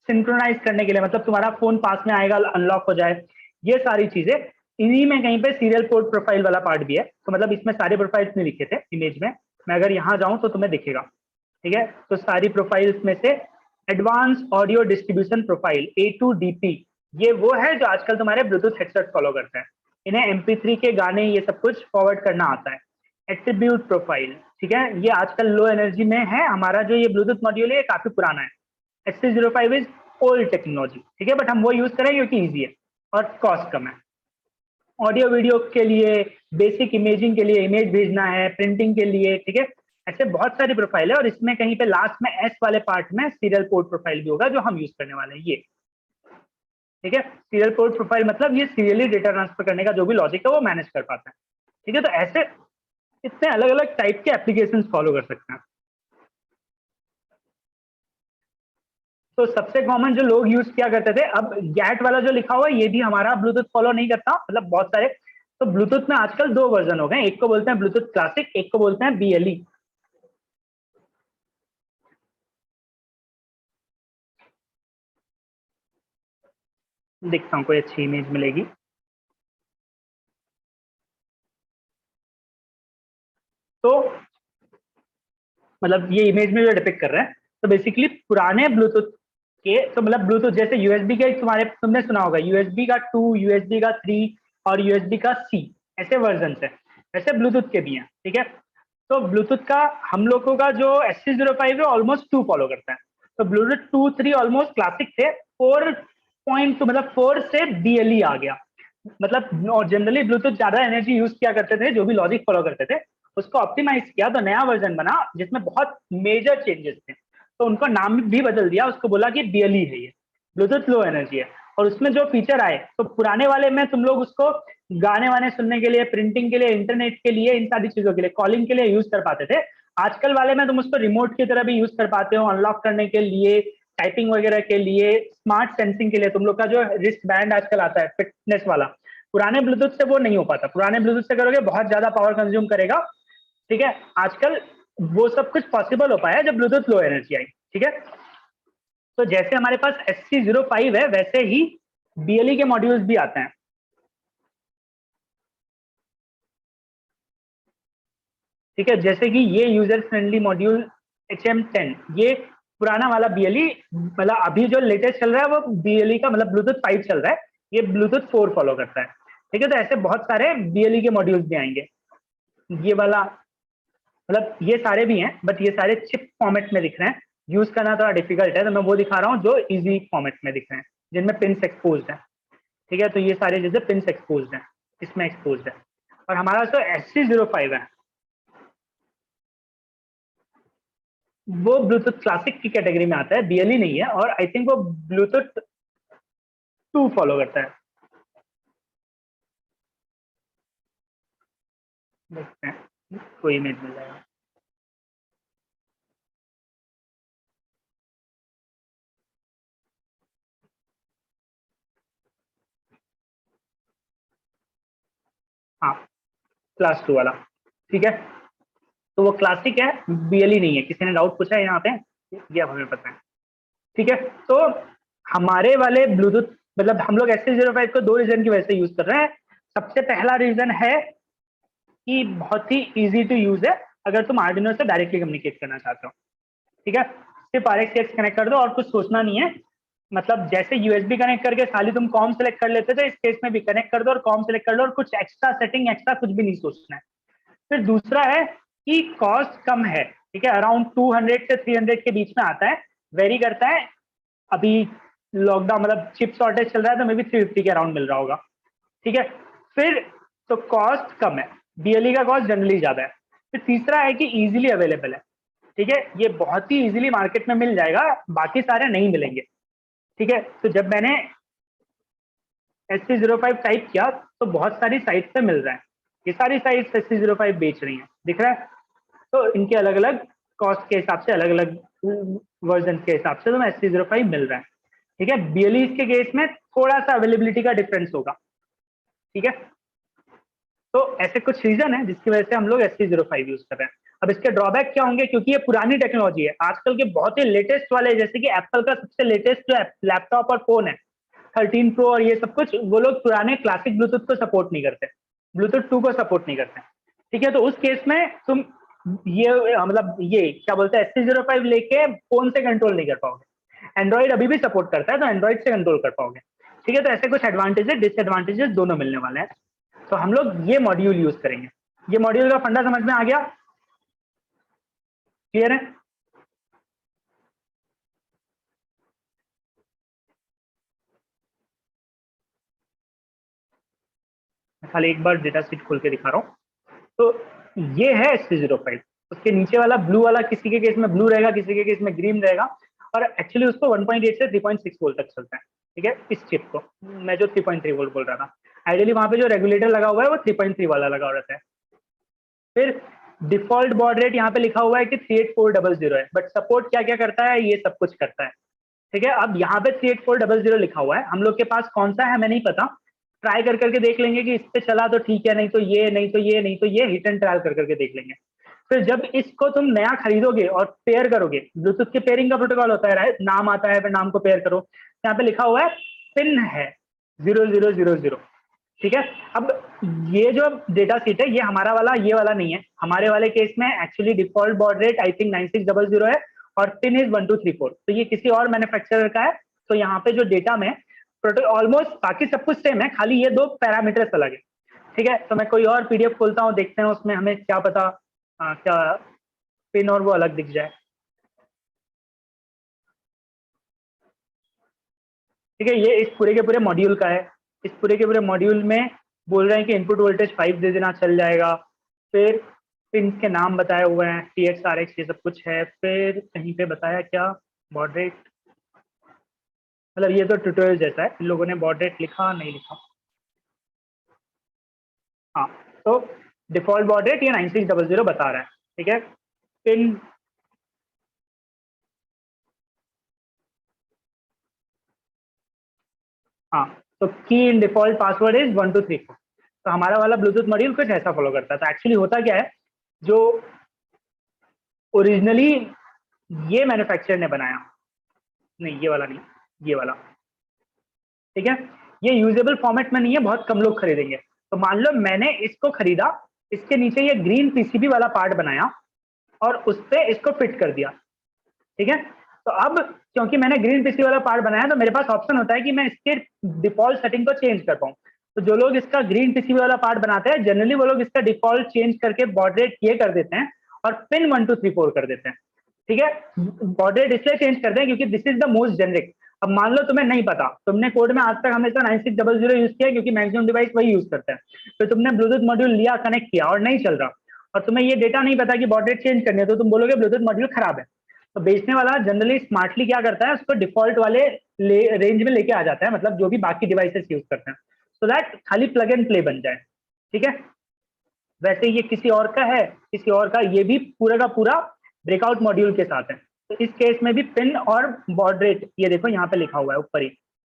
सिंक्रोनाइज करने के लिए, मतलब तुम्हारा फोन पास में आएगा, अनलॉक हो जाए, ये सारी चीजें। इन्हीं में कहीं पे सीरियल पोर्ट प्रोफाइल वाला पार्ट भी है। तो मतलब इसमें सारे प्रोफाइल्स नहीं लिखे थे इमेज में, मैं अगर यहाँ जाऊं तो तुम्हें दिखेगा। ठीक है, तो सारी प्रोफाइल्स में से advance audio distribution profile A2DP, ये वो है जो आजकल तुम्हारे ब्लूटूथ हेडसेट फॉलो करते हैं। इन्हें MP3 के गाने ये सब कुछ फॉरवर्ड करना आता है। एट्रीब्यूट प्रोफाइल, ठीक है, ये आजकल लो एनर्जी में है। हमारा जो ये ब्लूटूथ मॉड्यूल है ये काफी पुराना है, SC05 इज ओल्ड टेक्नोलॉजी। ठीक है, बट हम वो यूज करें क्योंकि ईजी है और कॉस्ट कम है। ऑडियो वीडियो के लिए, बेसिक इमेजिंग के लिए, इमेज भेजना है, प्रिंटिंग के लिए, ठीक है। ऐसे बहुत सारी प्रोफाइल है और इसमें कहीं पे लास्ट में एस वाले पार्ट में सीरियल पोर्ट प्रोफाइल भी होगा जो हम यूज करने वाले हैं ये, ठीक है। सीरियल पोर्ट प्रोफाइल मतलब ये सीरियली डेटा ट्रांसफर करने का जो भी लॉजिक है वो मैनेज कर पाता है, ठीक है। तो ऐसे इतने अलग अलग टाइप के एप्लीकेशंस फॉलो कर सकते हैं। तो सबसे कॉमन जो लोग यूज किया करते थे, अब गैट वाला जो लिखा हुआ है ये भी हमारा ब्लूटूथ फॉलो नहीं करता, मतलब बहुत सारे। तो ब्लूटूथ में आजकल दो वर्जन हो गए, एक को बोलते हैं ब्लूटूथ क्लासिक, एक को बोलते हैं बीएलई। देखता हूँ कोई अच्छी इमेज मिलेगी। तो मतलब ये इमेज में जो डिपिक्ट कर रहे हैं, तो बेसिकली पुराने ब्लूटूथ के, तो मतलब ब्लूटूथ जैसे यूएसबी का तुम्हारे तुमने सुना होगा यूएसबी का 2, यूएसबी का 3 और यूएसबी का सी, ऐसे वर्जन है। वैसे ब्लूटूथ के भी हैं, ठीक है। तो ब्लूटूथ का हम लोगों का जो SC05 है ऑलमोस्ट 2 फॉलो करता है। तो ब्लूटूथ 2, 3 ऑलमोस्ट क्लासिक थे, 4.2 मतलब 4 से BLE आ गया। मतलब जनरली ब्लूटूथ ज्यादा एनर्जी यूज किया करते थे, जो भी लॉजिक फॉलो करते थे उसको ऑप्टिमाइज किया तो नया वर्जन बना जिसमें बहुत मेजर चेंजेस थे, तो उनको नाम भी बदल दिया, उसको बोला कि BLE है ये, ब्लूटूथ लो एनर्जी है। और उसमें जो फीचर आए, तो पुराने वाले में तुम लोग उसको गाने वाने सुनने के लिए, प्रिंटिंग के लिए, इंटरनेट के लिए, इन सारी चीजों के लिए, कॉलिंग के लिए यूज कर पाते थे। आजकल वाले में तुम उसको रिमोट की तरह भी यूज कर पाते हो, अनलॉक करने के लिए, टाइपिंग वगैरह के लिए, स्मार्ट सेंसिंग के लिए। तुम लोग का जो रिस्ट बैंड आजकल आता है फिटनेस वाला, पुराने ब्लूटूथ से वो नहीं हो पाता। पुराने ब्लूटूथ से करोगे बहुत ज्यादा पावर कंज्यूम करेगा, ठीक है। आजकल वो सब कुछ पॉसिबल हो पाया जब ब्लूटूथ लो एनर्जी आई, ठीक है। तो जैसे हमारे पास SC05 है वैसे ही BLE के मॉड्यूल्स भी आते हैं, ठीक है। जैसे कि ये यूजर फ्रेंडली मॉड्यूल HM10, ये पुराना वाला BLE, मतलब अभी जो लेटेस्ट चल रहा है वो BLE का मतलब ब्लूटूथ 5 चल रहा है, ये ब्लूटूथ 4 फॉलो करता है, ठीक है। तो ऐसे बहुत सारे BLE के मॉड्यूल्स भी आएंगे। ये वाला मतलब ये सारे भी हैं, बट ये सारे चिप फॉर्मेट में दिख रहे हैं, यूज करना थोड़ा डिफिकल्ट है, तो मैं वो दिखा रहा हूँ जो इजी फॉर्मेट में दिख रहे हैं, जिनमें पिंस एक्सपोज्ड है, ठीक है। तो ये सारे जैसे पिंस एक्सपोज्ड हैं, इसमें एक्सपोज्ड है। और हमारा जो SC05 है वो ब्लूटूथ क्लासिक की कैटेगरी में आता है, BLE नहीं है, और आई थिंक वो ब्लूटूथ 2 फॉलो करता है। देखते हैं कोई इमेज मिल जाएगा। हाँ, क्लास 2 वाला, ठीक है। तो वो क्लासिक है, BLE नहीं है। किसी ने डाउट पूछा है यहाँ पे, ये अब हमें पता है, ठीक है। तो हमारे वाले ब्लूटूथ मतलब हम लोग SC05 को दो रीजन की वजह से यूज कर रहे हैं। सबसे पहला रीजन है कि बहुत ही इजी टू यूज है, अगर तुम आर्डिनो से डायरेक्टली कम्युनिकेट करना चाहते हो, ठीक है। सिर्फ RxJX कनेक्ट कर दो और कुछ सोचना नहीं है। मतलब जैसे USB कनेक्ट करके खाली तुम कॉम सेलेक्ट कर लेते थे, इस केस में भी कनेक्ट कर दो और कॉम सेलेक्ट कर लो, और कुछ एक्स्ट्रा सेटिंग एक्स्ट्रा कुछ भी नहीं सोचना है। फिर दूसरा है कि कॉस्ट कम है, ठीक है। अराउंड 200 से 300 के बीच में आता है, वेरी करता है। अभी लॉकडाउन मतलब चिप शॉर्टेज चल रहा है तो मे बी 350 के अराउंड मिल रहा होगा, ठीक है। फिर तो कॉस्ट कम है, BLE का कॉस्ट जनरली ज्यादा है। फिर तीसरा है कि इजीली अवेलेबल है, ठीक है। ये बहुत ही इजीली मार्केट में मिल जाएगा, बाकी सारे नहीं मिलेंगे, ठीक है। तो जब मैंने SC05 टाइप किया तो बहुत सारी साइट पे मिल रहा है, ये सारी साइट्स SC05 बेच रही हैं, दिख रहा है। तो इनके अलग अलग कॉस्ट के हिसाब से, अलग अलग वर्जन के हिसाब से तुम्हें SC05 मिल रहा है, ठीक है। BLE के केस में थोड़ा सा अवेलेबिलिटी का डिफरेंस होगा, ठीक है। तो ऐसे कुछ रीजन है जिसकी वजह से हम लोग SC05 यूज कर रहे हैं। अब इसके ड्रॉबैक क्या होंगे, क्योंकि ये पुरानी टेक्नोलॉजी है, आजकल के बहुत ही लेटेस्ट वाले जैसे कि एप्पल का सबसे लेटेस्ट जो लैपटॉप और फोन है 13 प्रो और ये सब कुछ, वो लोग पुराने क्लासिक ब्लूटूथ को सपोर्ट नहीं करते, ब्लूटूथ 2 को सपोर्ट नहीं करते, ठीक है। तो उस केस में तुम ये मतलब ये क्या बोलते हैं SC05 लेके फोन से कंट्रोल नहीं कर पाओगे। एंड्रॉइड अभी भी सपोर्ट करता है तो एंड्रॉइड से कंट्रोल कर पाओगे, ठीक है। तो ऐसे कुछ एडवांटेजेस डिसएडवांटेजेस दोनों मिलने वाले हैं। तो हम लोग ये मॉड्यूल यूज करेंगे। ये मॉड्यूल का फंडा समझ में आ गया, क्लियर है। मैं खाली एक बार डेटा शीट खोल के दिखा रहा हूँ। तो ये है SC05, उसके नीचे वाला ब्लू वाला किसी के केस में ब्लू रहेगा, किसी के केस में ग्रीन रहेगा, और एक्चुअली उसको 1.8 से 3.6 वोल्ट तक चलता है। ठीक है, इस चिप को मैं जो 3.3 वोल्ट बोल रहा था, आइडियली वहां पे जो रेगुलेटर लगा हुआ है वो 3.3 वाला लगा रहता है। फिर डिफॉल्ट बॉड रेट यहाँ पे लिखा हुआ है कि 38400 है, बट सपोर्ट क्या क्या करता है, ये सब कुछ करता है। ठीक है, अब यहाँ पे 38400 लिखा हुआ है, हम लोग के पास कौन सा है हमें नहीं पता, ट्राई कर करके देख लेंगे कि इस पे चला तो ठीक है, नहीं तो ये, नहीं तो ये, नहीं तो ये, हिट एंड ट्रायल कर करके देख लेंगे। फिर जब इसको तुम नया खरीदोगे और पेयर करोगे, ब्लूटूथ के पेयरिंग का प्रोटोकॉल होता है, राइट, नाम आता है, फिर नाम को पेयर करो, यहाँ पे लिखा हुआ है पिन है 0000। ठीक है, अब ये जो डेटा शीट है ये हमारा वाला, ये वाला नहीं है, हमारे वाले केस में actually default baud rate I think 9600 है और पिन इज 1234, तो ये किसी और मैन्युफैक्चरर का है। तो यहाँ पे जो डेटा में ऑलमोस्ट बाकी सब कुछ सेम है, खाली ये दो पैरामीटर्स अलग है। ठीक है, तो मैं कोई और PDF खोलता हूँ, देखते हैं उसमें हमें क्या पता क्या पिन और वो अलग दिख जाए। ठीक है, ये इस पूरे के पूरे मॉड्यूल का है, इस पूरे के पूरे मॉड्यूल में बोल रहे हैं कि इनपुट वोल्टेज 5 दे देना, चल जाएगा। फिर पिन के नाम बताए हुए हैं, TX RX ये सब कुछ है। फिर कहीं पे बताया क्या, बॉड रेट, मतलब ये तो ट्यूटोरियल जैसा है, इन लोगों ने बॉड रेट लिखा नहीं लिखा। हाँ, तो डिफॉल्ट बॉड रेट ये 9600 बता रहा है। ठीक है, पिन हाँ, तो की इन डिफॉल्ट पासवर्ड इज 1234। तो हमारा वाला ब्लूटूथ मॉड्यूल कुछ ऐसा फॉलो करता है। तो एक्चुअली होता क्या है, जो ओरिजिनली ये मैन्युफैक्चरर ने बनाया, नहीं ये वाला नहीं, ये वाला, ठीक है, ये यूजेबल फॉर्मेट में नहीं है, बहुत कम लोग खरीदेंगे। तो मान लो मैंने इसको खरीदा, इसके नीचे ये ग्रीन PCB वाला पार्ट बनाया और उस पर इसको फिट कर दिया। ठीक है, तो अब क्योंकि मैंने ग्रीन PCB वाला पार्ट बनाया तो मेरे पास ऑप्शन होता है कि मैं इसके डिफॉल्ट सेटिंग को चेंज कर पाऊँ। तो जो लोग इसका ग्रीन PCB वाला पार्ट बनाते हैं, जनरली वो लोग इसका डिफॉल्ट चेंज करके बॉड रेट ये कर देते हैं और पिन 1234 कर देते हैं। ठीक है, बॉड रेट इसलिए चेंज करते हैं क्योंकि this is the most generic. अब मान लो तुम्हें नहीं पता, तुमने कोड में आज तक हमेशा 9600 यूज किया क्योंकि मैक्सिमम डिवाइस वही यूज करते हैं, तो तुमने ब्लूटूथ मॉड्यूल लिया, कनेक्ट किया और नहीं चल रहा, और तुम्हें ये डेटा नहीं पता कि बॉड रेट चेंज करनी है, तो तुम बोलोगे ब्लूटूथ मॉड्यूल खराब है। तो बेचने वाला जनरली स्मार्टली क्या करता है, उसको डिफॉल्ट वाले रेंज में लेके आ जाता है, मतलब जो भी बाकी डिवाइसेस यूज करते हैं, सो दैट खाली प्लग एंड प्ले बन जाए। ठीक है, वैसे ये किसी और का है, किसी और का, ये भी पूरा का पूरा ब्रेकआउट मॉड्यूल के साथ है। तो इस केस में भी पिन और बॉड रेट, ये देखो यहाँ पे लिखा हुआ है ऊपर ही,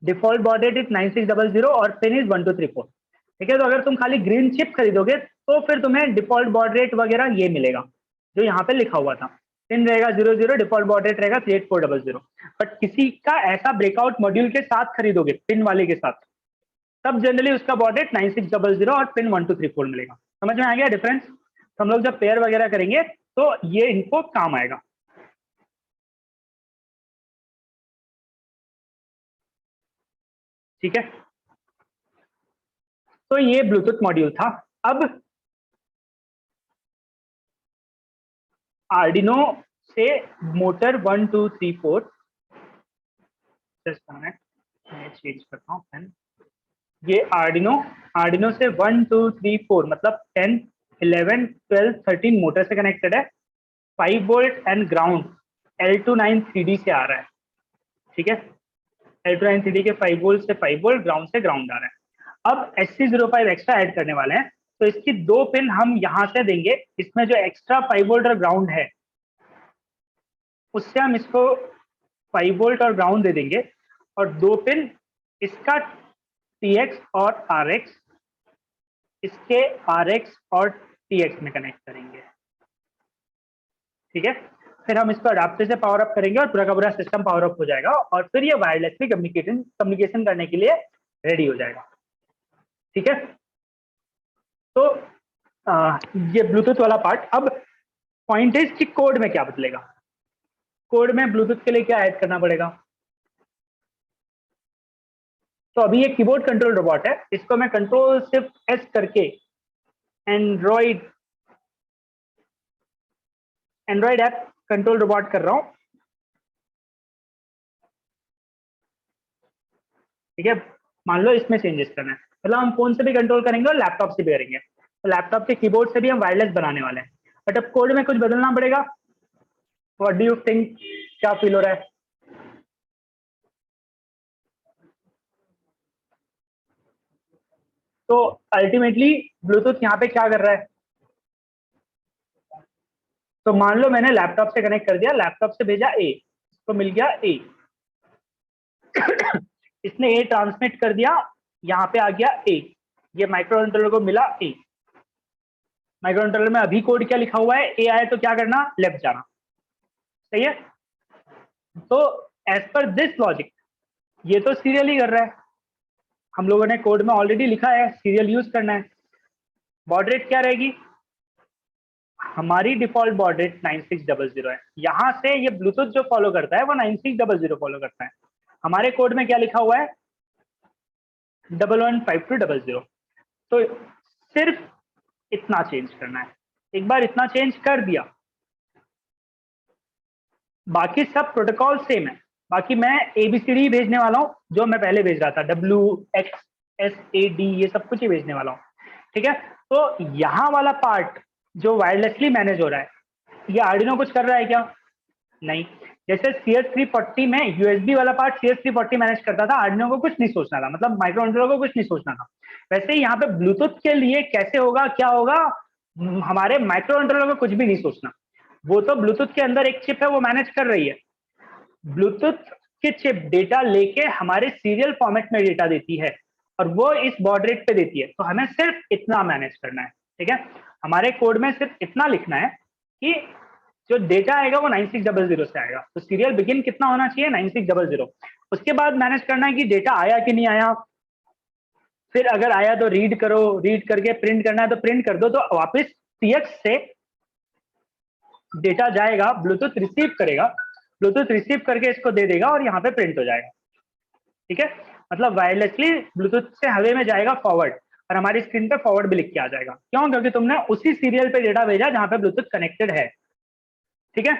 डिफॉल्ट बॉड रेट इज 9600 और पिन इज 1234। ठीक है, तो अगर तुम खाली ग्रीन चिप खरीदोगे तो फिर तुम्हें डिफॉल्ट बॉड रेट वगैरह ये मिलेगा जो यहाँ पे लिखा हुआ था, पिन रहेगा 00, डिफॉल्ट बॉड रेट रहेगा 38400। बट किसी का ऐसा ब्रेकआउट मॉड्यूल के साथ खरीदोगे, पिन वाले के साथ, तब जनरली उसका बॉड रेट 9600 और पिन 1234 मिलेगा। समझ में आ गया डिफरेंस? तो हम लोग जब पेयर वगैरह करेंगे तो ये इनको काम आएगा। ठीक है, तो ये ब्लूटूथ मॉड्यूल था। अब आर्डिनो से मोटर 1 2 3 4, जस्ट मिनट मैं चेंज करता हूँ पेन। ये आर्डिनो से 1 2 3 4 मतलब 10 11 12 13 मोटर से कनेक्टेड है। 5 volt and ground L29 3D से आ रहा है। ठीक है, L29 3D के 5 वोल्ट से 5 वोल्ट, ग्राउंड से ग्राउंड आ रहा है। अब SC05 एक्स्ट्रा ऐड करने वाले हैं, तो इसकी दो पिन हम यहां से देंगे, इसमें जो एक्स्ट्रा 5 वोल्ट और ग्राउंड है उससे हम इसको 5 वोल्ट और ग्राउंड दे देंगे, और दो पिन इसका TX और RX, इसके RX और TX में कनेक्ट करेंगे। ठीक है, फिर हम इसको अडाप्टर से पावर अप करेंगे और पूरा का पूरा सिस्टम पावर अप हो जाएगा, और फिर ये वायरलेसली कम्युनिकेशन करने के लिए रेडी हो जाएगा। ठीक है, तो ये ब्लूटूथ वाला पार्ट। अब पॉइंट इज कि कोड में क्या बदलेगा, कोड में ब्लूटूथ के लिए क्या ऐड करना पड़ेगा। तो अभी ये कीबोर्ड कंट्रोल रोबोट है, इसको मैं कंट्रोल शिफ्ट S करके एंड्रॉइड ऐप कंट्रोल रोबोट कर रहा हूं। ठीक है, मान लो इसमें चेंजेस करना है, मतलब हम फोन से भी कंट्रोल करेंगे और लैपटॉप से भी करेंगे। तो लैपटॉप के कीबोर्ड से भी हम वायरलेस बनाने वाले हैं, बट अब कोड में कुछ बदलना पड़ेगा। व्हाट डू यू थिंक, क्या फील हो रहा है? तो अल्टीमेटली ब्लूटूथ यहाँ पे क्या कर रहा है? तो मान लो मैंने लैपटॉप से कनेक्ट कर दिया, लैपटॉप से भेजा ए, तो मिल गया ए। इसने ए ट्रांसमिट कर दिया, यहाँ पे आ गया ए, ये माइक्रो कंट्रोलर को मिला ए। माइक्रो कंट्रोलर में अभी कोड क्या लिखा हुआ है, ए आया तो क्या करना, लेफ्ट जाना, सही है। तो एज पर दिस लॉजिक ये तो सीरियल ही कर रहा है, हम लोगों ने कोड में ऑलरेडी लिखा है सीरियल यूज करना है। बॉड रेट क्या रहेगी, हमारी डिफॉल्ट बॉड रेट 9600 है। यहां से ये ब्लूटूथ जो फॉलो करता है वो 9600 फॉलो करता है। हमारे कोड में क्या लिखा हुआ है, 115200। तो सिर्फ इतना चेंज करना है, एक बार इतना चेंज कर दिया, बाकी सब प्रोटोकॉल सेम है। बाकी मैं ABCD भेजने वाला हूँ जो मैं पहले भेज रहा था, WXSAD ये सब कुछ ही भेजने वाला हूँ, ठीक है। तो यहाँ वाला पार्ट जो वायरलेसली मैनेज हो रहा है, ये आर्डिनो कुछ कर रहा है क्या, नहीं। जैसे CS340 में USB वाला पार्ट CS340 मैनेज करता था, आर्डिनो को कुछ नहीं सोचना था, मतलब माइक्रो कंट्रोलर को कुछ नहीं सोचना था। वैसे ही यहाँ पे ब्लूटूथ के लिए कैसे होगा, क्या होगा, हमारे माइक्रो कंट्रोलर को कुछ भी नहीं सोचना, वो तो ब्लूटूथ के अंदर एक चिप है वो मैनेज कर रही है। ब्लूटूथ की चिप डेटा लेके हमारे सीरियल फॉर्मेट में डेटा देती है और वो इस बॉड रेट पे देती है। तो हमें सिर्फ इतना मैनेज करना है, ठीक है। हमारे कोड में सिर्फ इतना लिखना है कि जो डेटा आएगा वो 9600 से आएगा, तो सीरियल बिगिन कितना होना चाहिए, 9600। उसके बाद मैनेज करना है कि डेटा आया कि नहीं आया, फिर अगर आया तो रीड करो, रीड करके प्रिंट करना है तो प्रिंट कर दो। तो वापस TX से डेटा जाएगा, ब्लूटूथ रिसीव करेगा, ब्लूटूथ रिसीव करके इसको दे देगा और यहाँ पे प्रिंट हो जाएगा, ठीक है। मतलब वायरलेसली ब्लूटूथ से हवे में जाएगा फॉरवर्ड, और हमारी स्क्रीन पे फॉरवर्ड भी लिख के आ जाएगा। क्यों, क्योंकि तुमने उसी सीरियल पे डेटा भेजा जहां पे ब्लूटूथ कनेक्टेड है, ठीक है।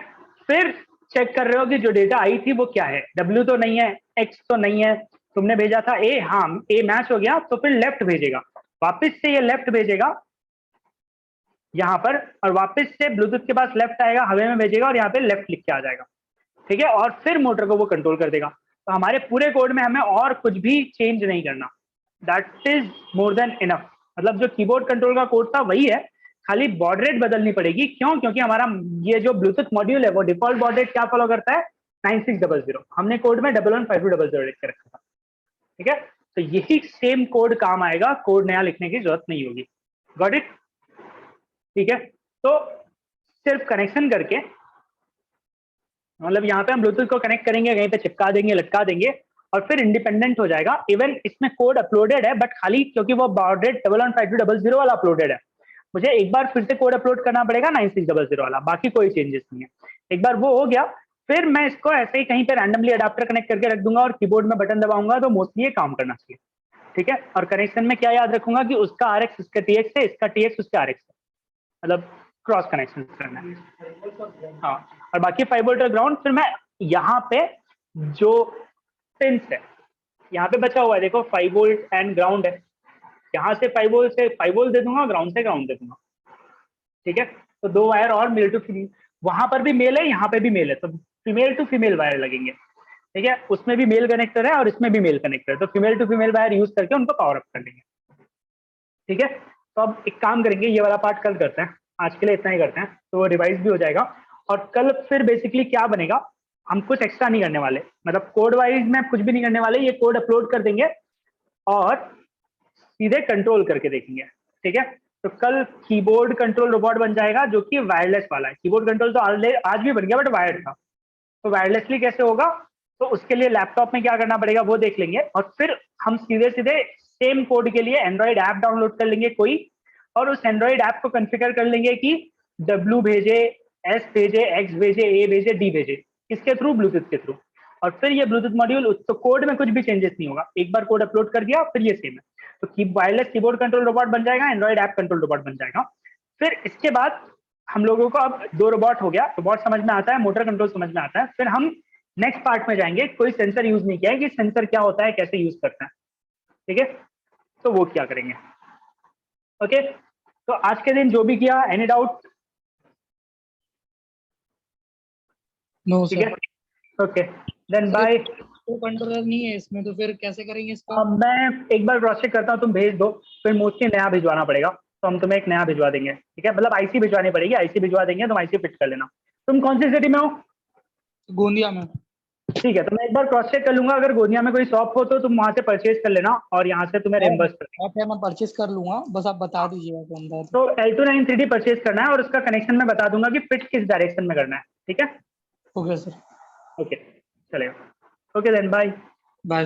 फिर चेक कर रहे हो कि जो डेटा आई थी वो क्या है, W तो नहीं है, X तो नहीं है, तुमने भेजा था A, हाँ A मैच हो गया, तो फिर लेफ्ट भेजेगा, वापस से ये लेफ्ट भेजेगा यहाँ पर, और वापस से ब्लूटूथ के पास लेफ्ट आएगा, हवे में भेजेगा और यहाँ पे लेफ्ट लिख के आ जाएगा, ठीक है। और फिर मोटर को वो कंट्रोल कर देगा। तो हमारे पूरे कोड में हमें और कुछ भी चेंज नहीं करना, that is more than enough. मतलब जो कीबोर्ड कंट्रोल का कोड था वही है, खाली बॉड रेट बदलनी पड़ेगी। क्यों, क्योंकि हमारा ये जो ब्लूटूथ मॉड्यूल है वो डिफॉल्ट बॉड रेट क्या फॉलो करता है, 9600। हमने कोड में 115200 लिख के रखा था, ठीक है। तो यही सेम कोड काम आएगा, कोड नया लिखने की जरूरत नहीं होगी। गॉट इट, ठीक है। तो सिर्फ कनेक्शन करके, मतलब यहाँ पे हम ब्लूटूथ को कनेक्ट करेंगे, कहीं पे चिपका देंगे, लटका देंगे और फिर इंडिपेंडेंट हो जाएगा। इवन इसमें कोड अपलोडेड है, बट खाली क्योंकि वो बॉड रेट 115200 वाला अपलोडेड है, मुझे एक बार फिर से कोड अपलोड करना पड़ेगा 9600 वाला, बाकी कोई चेंजेस नहीं है। एक बार वो हो गया, फिर मैं इसको ऐसे ही कहीं पे रैंडमली अडाप्टर कनेक्ट करके रख दूंगा और कीबोर्ड में बटन दबाऊंगा, तो मोस्टली ये काम करना चाहिए, ठीक है। और कनेक्शन में क्या याद रखूंगा कि उसका RX इसका TX है, इसका TX उसका RX है, मतलब क्रॉस कनेक्शन करना है। हाँ, और बाकी 5 वोल्ट ग्राउंड। फिर मैं यहाँ पे जो पिंस है, यहाँ पे बचा हुआ है देखो 5 वोल्ट एंड ग्राउंड है, यहाँ से 5 वोल्ट से 5 वोल्ट दे दूंगा, ग्राउंड से ग्राउंड दे दूंगा, ठीक है। तो 2 वायर और मेल टू फीमेल, वहां पर भी मेल है, यहाँ पे भी मेल है, तो फीमेल टू फीमेल वायर लगेंगे, ठीक है। उसमें भी मेल कनेक्टर है और इसमें भी मेल कनेक्टर है, तो female to female wire use करके उनको पावर अप कर लेंगे, ठीक है। तो अब एक काम करेंगे, ये वाला पार्ट कल करते हैं, आज के लिए इतना ही करते हैं, तो वो रिवाइज भी हो जाएगा। और कल फिर बेसिकली क्या बनेगा, हम कुछ एक्स्ट्रा नहीं करने वाले, मतलब कोड वाइज में कुछ भी नहीं करने वाले, ये कोड अपलोड कर देंगे और सीधे कंट्रोल करके देखेंगे, ठीक है। तो कल कीबोर्ड कंट्रोल रोबोट बन जाएगा जो कि वायरलेस वाला है। कीबोर्ड कंट्रोल तो आज भी बन गया, बट वायर्ड था, तो वायरलेसली कैसे होगा, तो उसके लिए लैपटॉप में क्या करना पड़ेगा वो देख लेंगे। और फिर हम सीधे सीधे सेम कोड के लिए एंड्रॉइड ऐप डाउनलोड कर लेंगे कोई, और उस एंड्रॉइड ऐप को कॉन्फ़िगर कर लेंगे कि W भेजे, S भेजे, X भेजे, A भेजे, D भेजे, किसके थ्रू, ब्लूटूथ के थ्रू। और फिर ये ब्लूटूथ मॉड्यूल, तो कोड में कुछ भी चेंजेस नहीं होगा, एक बार कोड अपलोड कर दिया फिर ये सेम है। तो वायरलेस कीबोर्ड कंट्रोल रोबोट बन जाएगा, एंड्रॉइड ऐप कंट्रोल रोबोट बन जाएगा। फिर इसके बाद हम लोगों को अब 2 रोबोट हो गया, रोबोट समझ में आता है, मोटर कंट्रोल समझ में आता है। फिर हम नेक्स्ट पार्ट में जाएंगे, कोई सेंसर यूज नहीं किया है कि सेंसर क्या होता है, कैसे यूज करता है, ठीक है। तो वो क्या करेंगे। ओके, तो आज के दिन जो भी किया, एनी डाउट? नो ठीक सर। है, ओके देन बाय। तो कंट्रोलर नहीं है इसमें, तो फिर कैसे करेंगे इसका? अब मैं एक बार क्रॉस चेक करता हूँ, तुम भेज दो, फिर मोस्टली नया भिजवाना पड़ेगा, तो हम तुम्हें एक नया भिजवा देंगे। ठीक है, मतलब आईसी भिजवानी पड़ेगी, आईसी भिजवा देंगे, तुम आईसी फिट कर लेना। तुम कौन सी सिटी में हो? गोंदिया में। ठीक है, तो मैं एक बार क्रॉस चेक कर लूंगा, अगर गोंदिया में कोई शॉप हो तो तुम वहां से परचेज कर लेना और यहाँ से तुम्हें रेम्बर्स कर देंगे। है, मैं परचेज कर लूंगा, बस आप बता दीजिएगा कौन सा है। तो L293 परचेज करना है और उसका कनेक्शन मैं बता दूंगा कि फिट किस डायरेक्शन में करना है। ठीक है, ओके सर। ओके चलेगा, ओके देन बाय। बाय।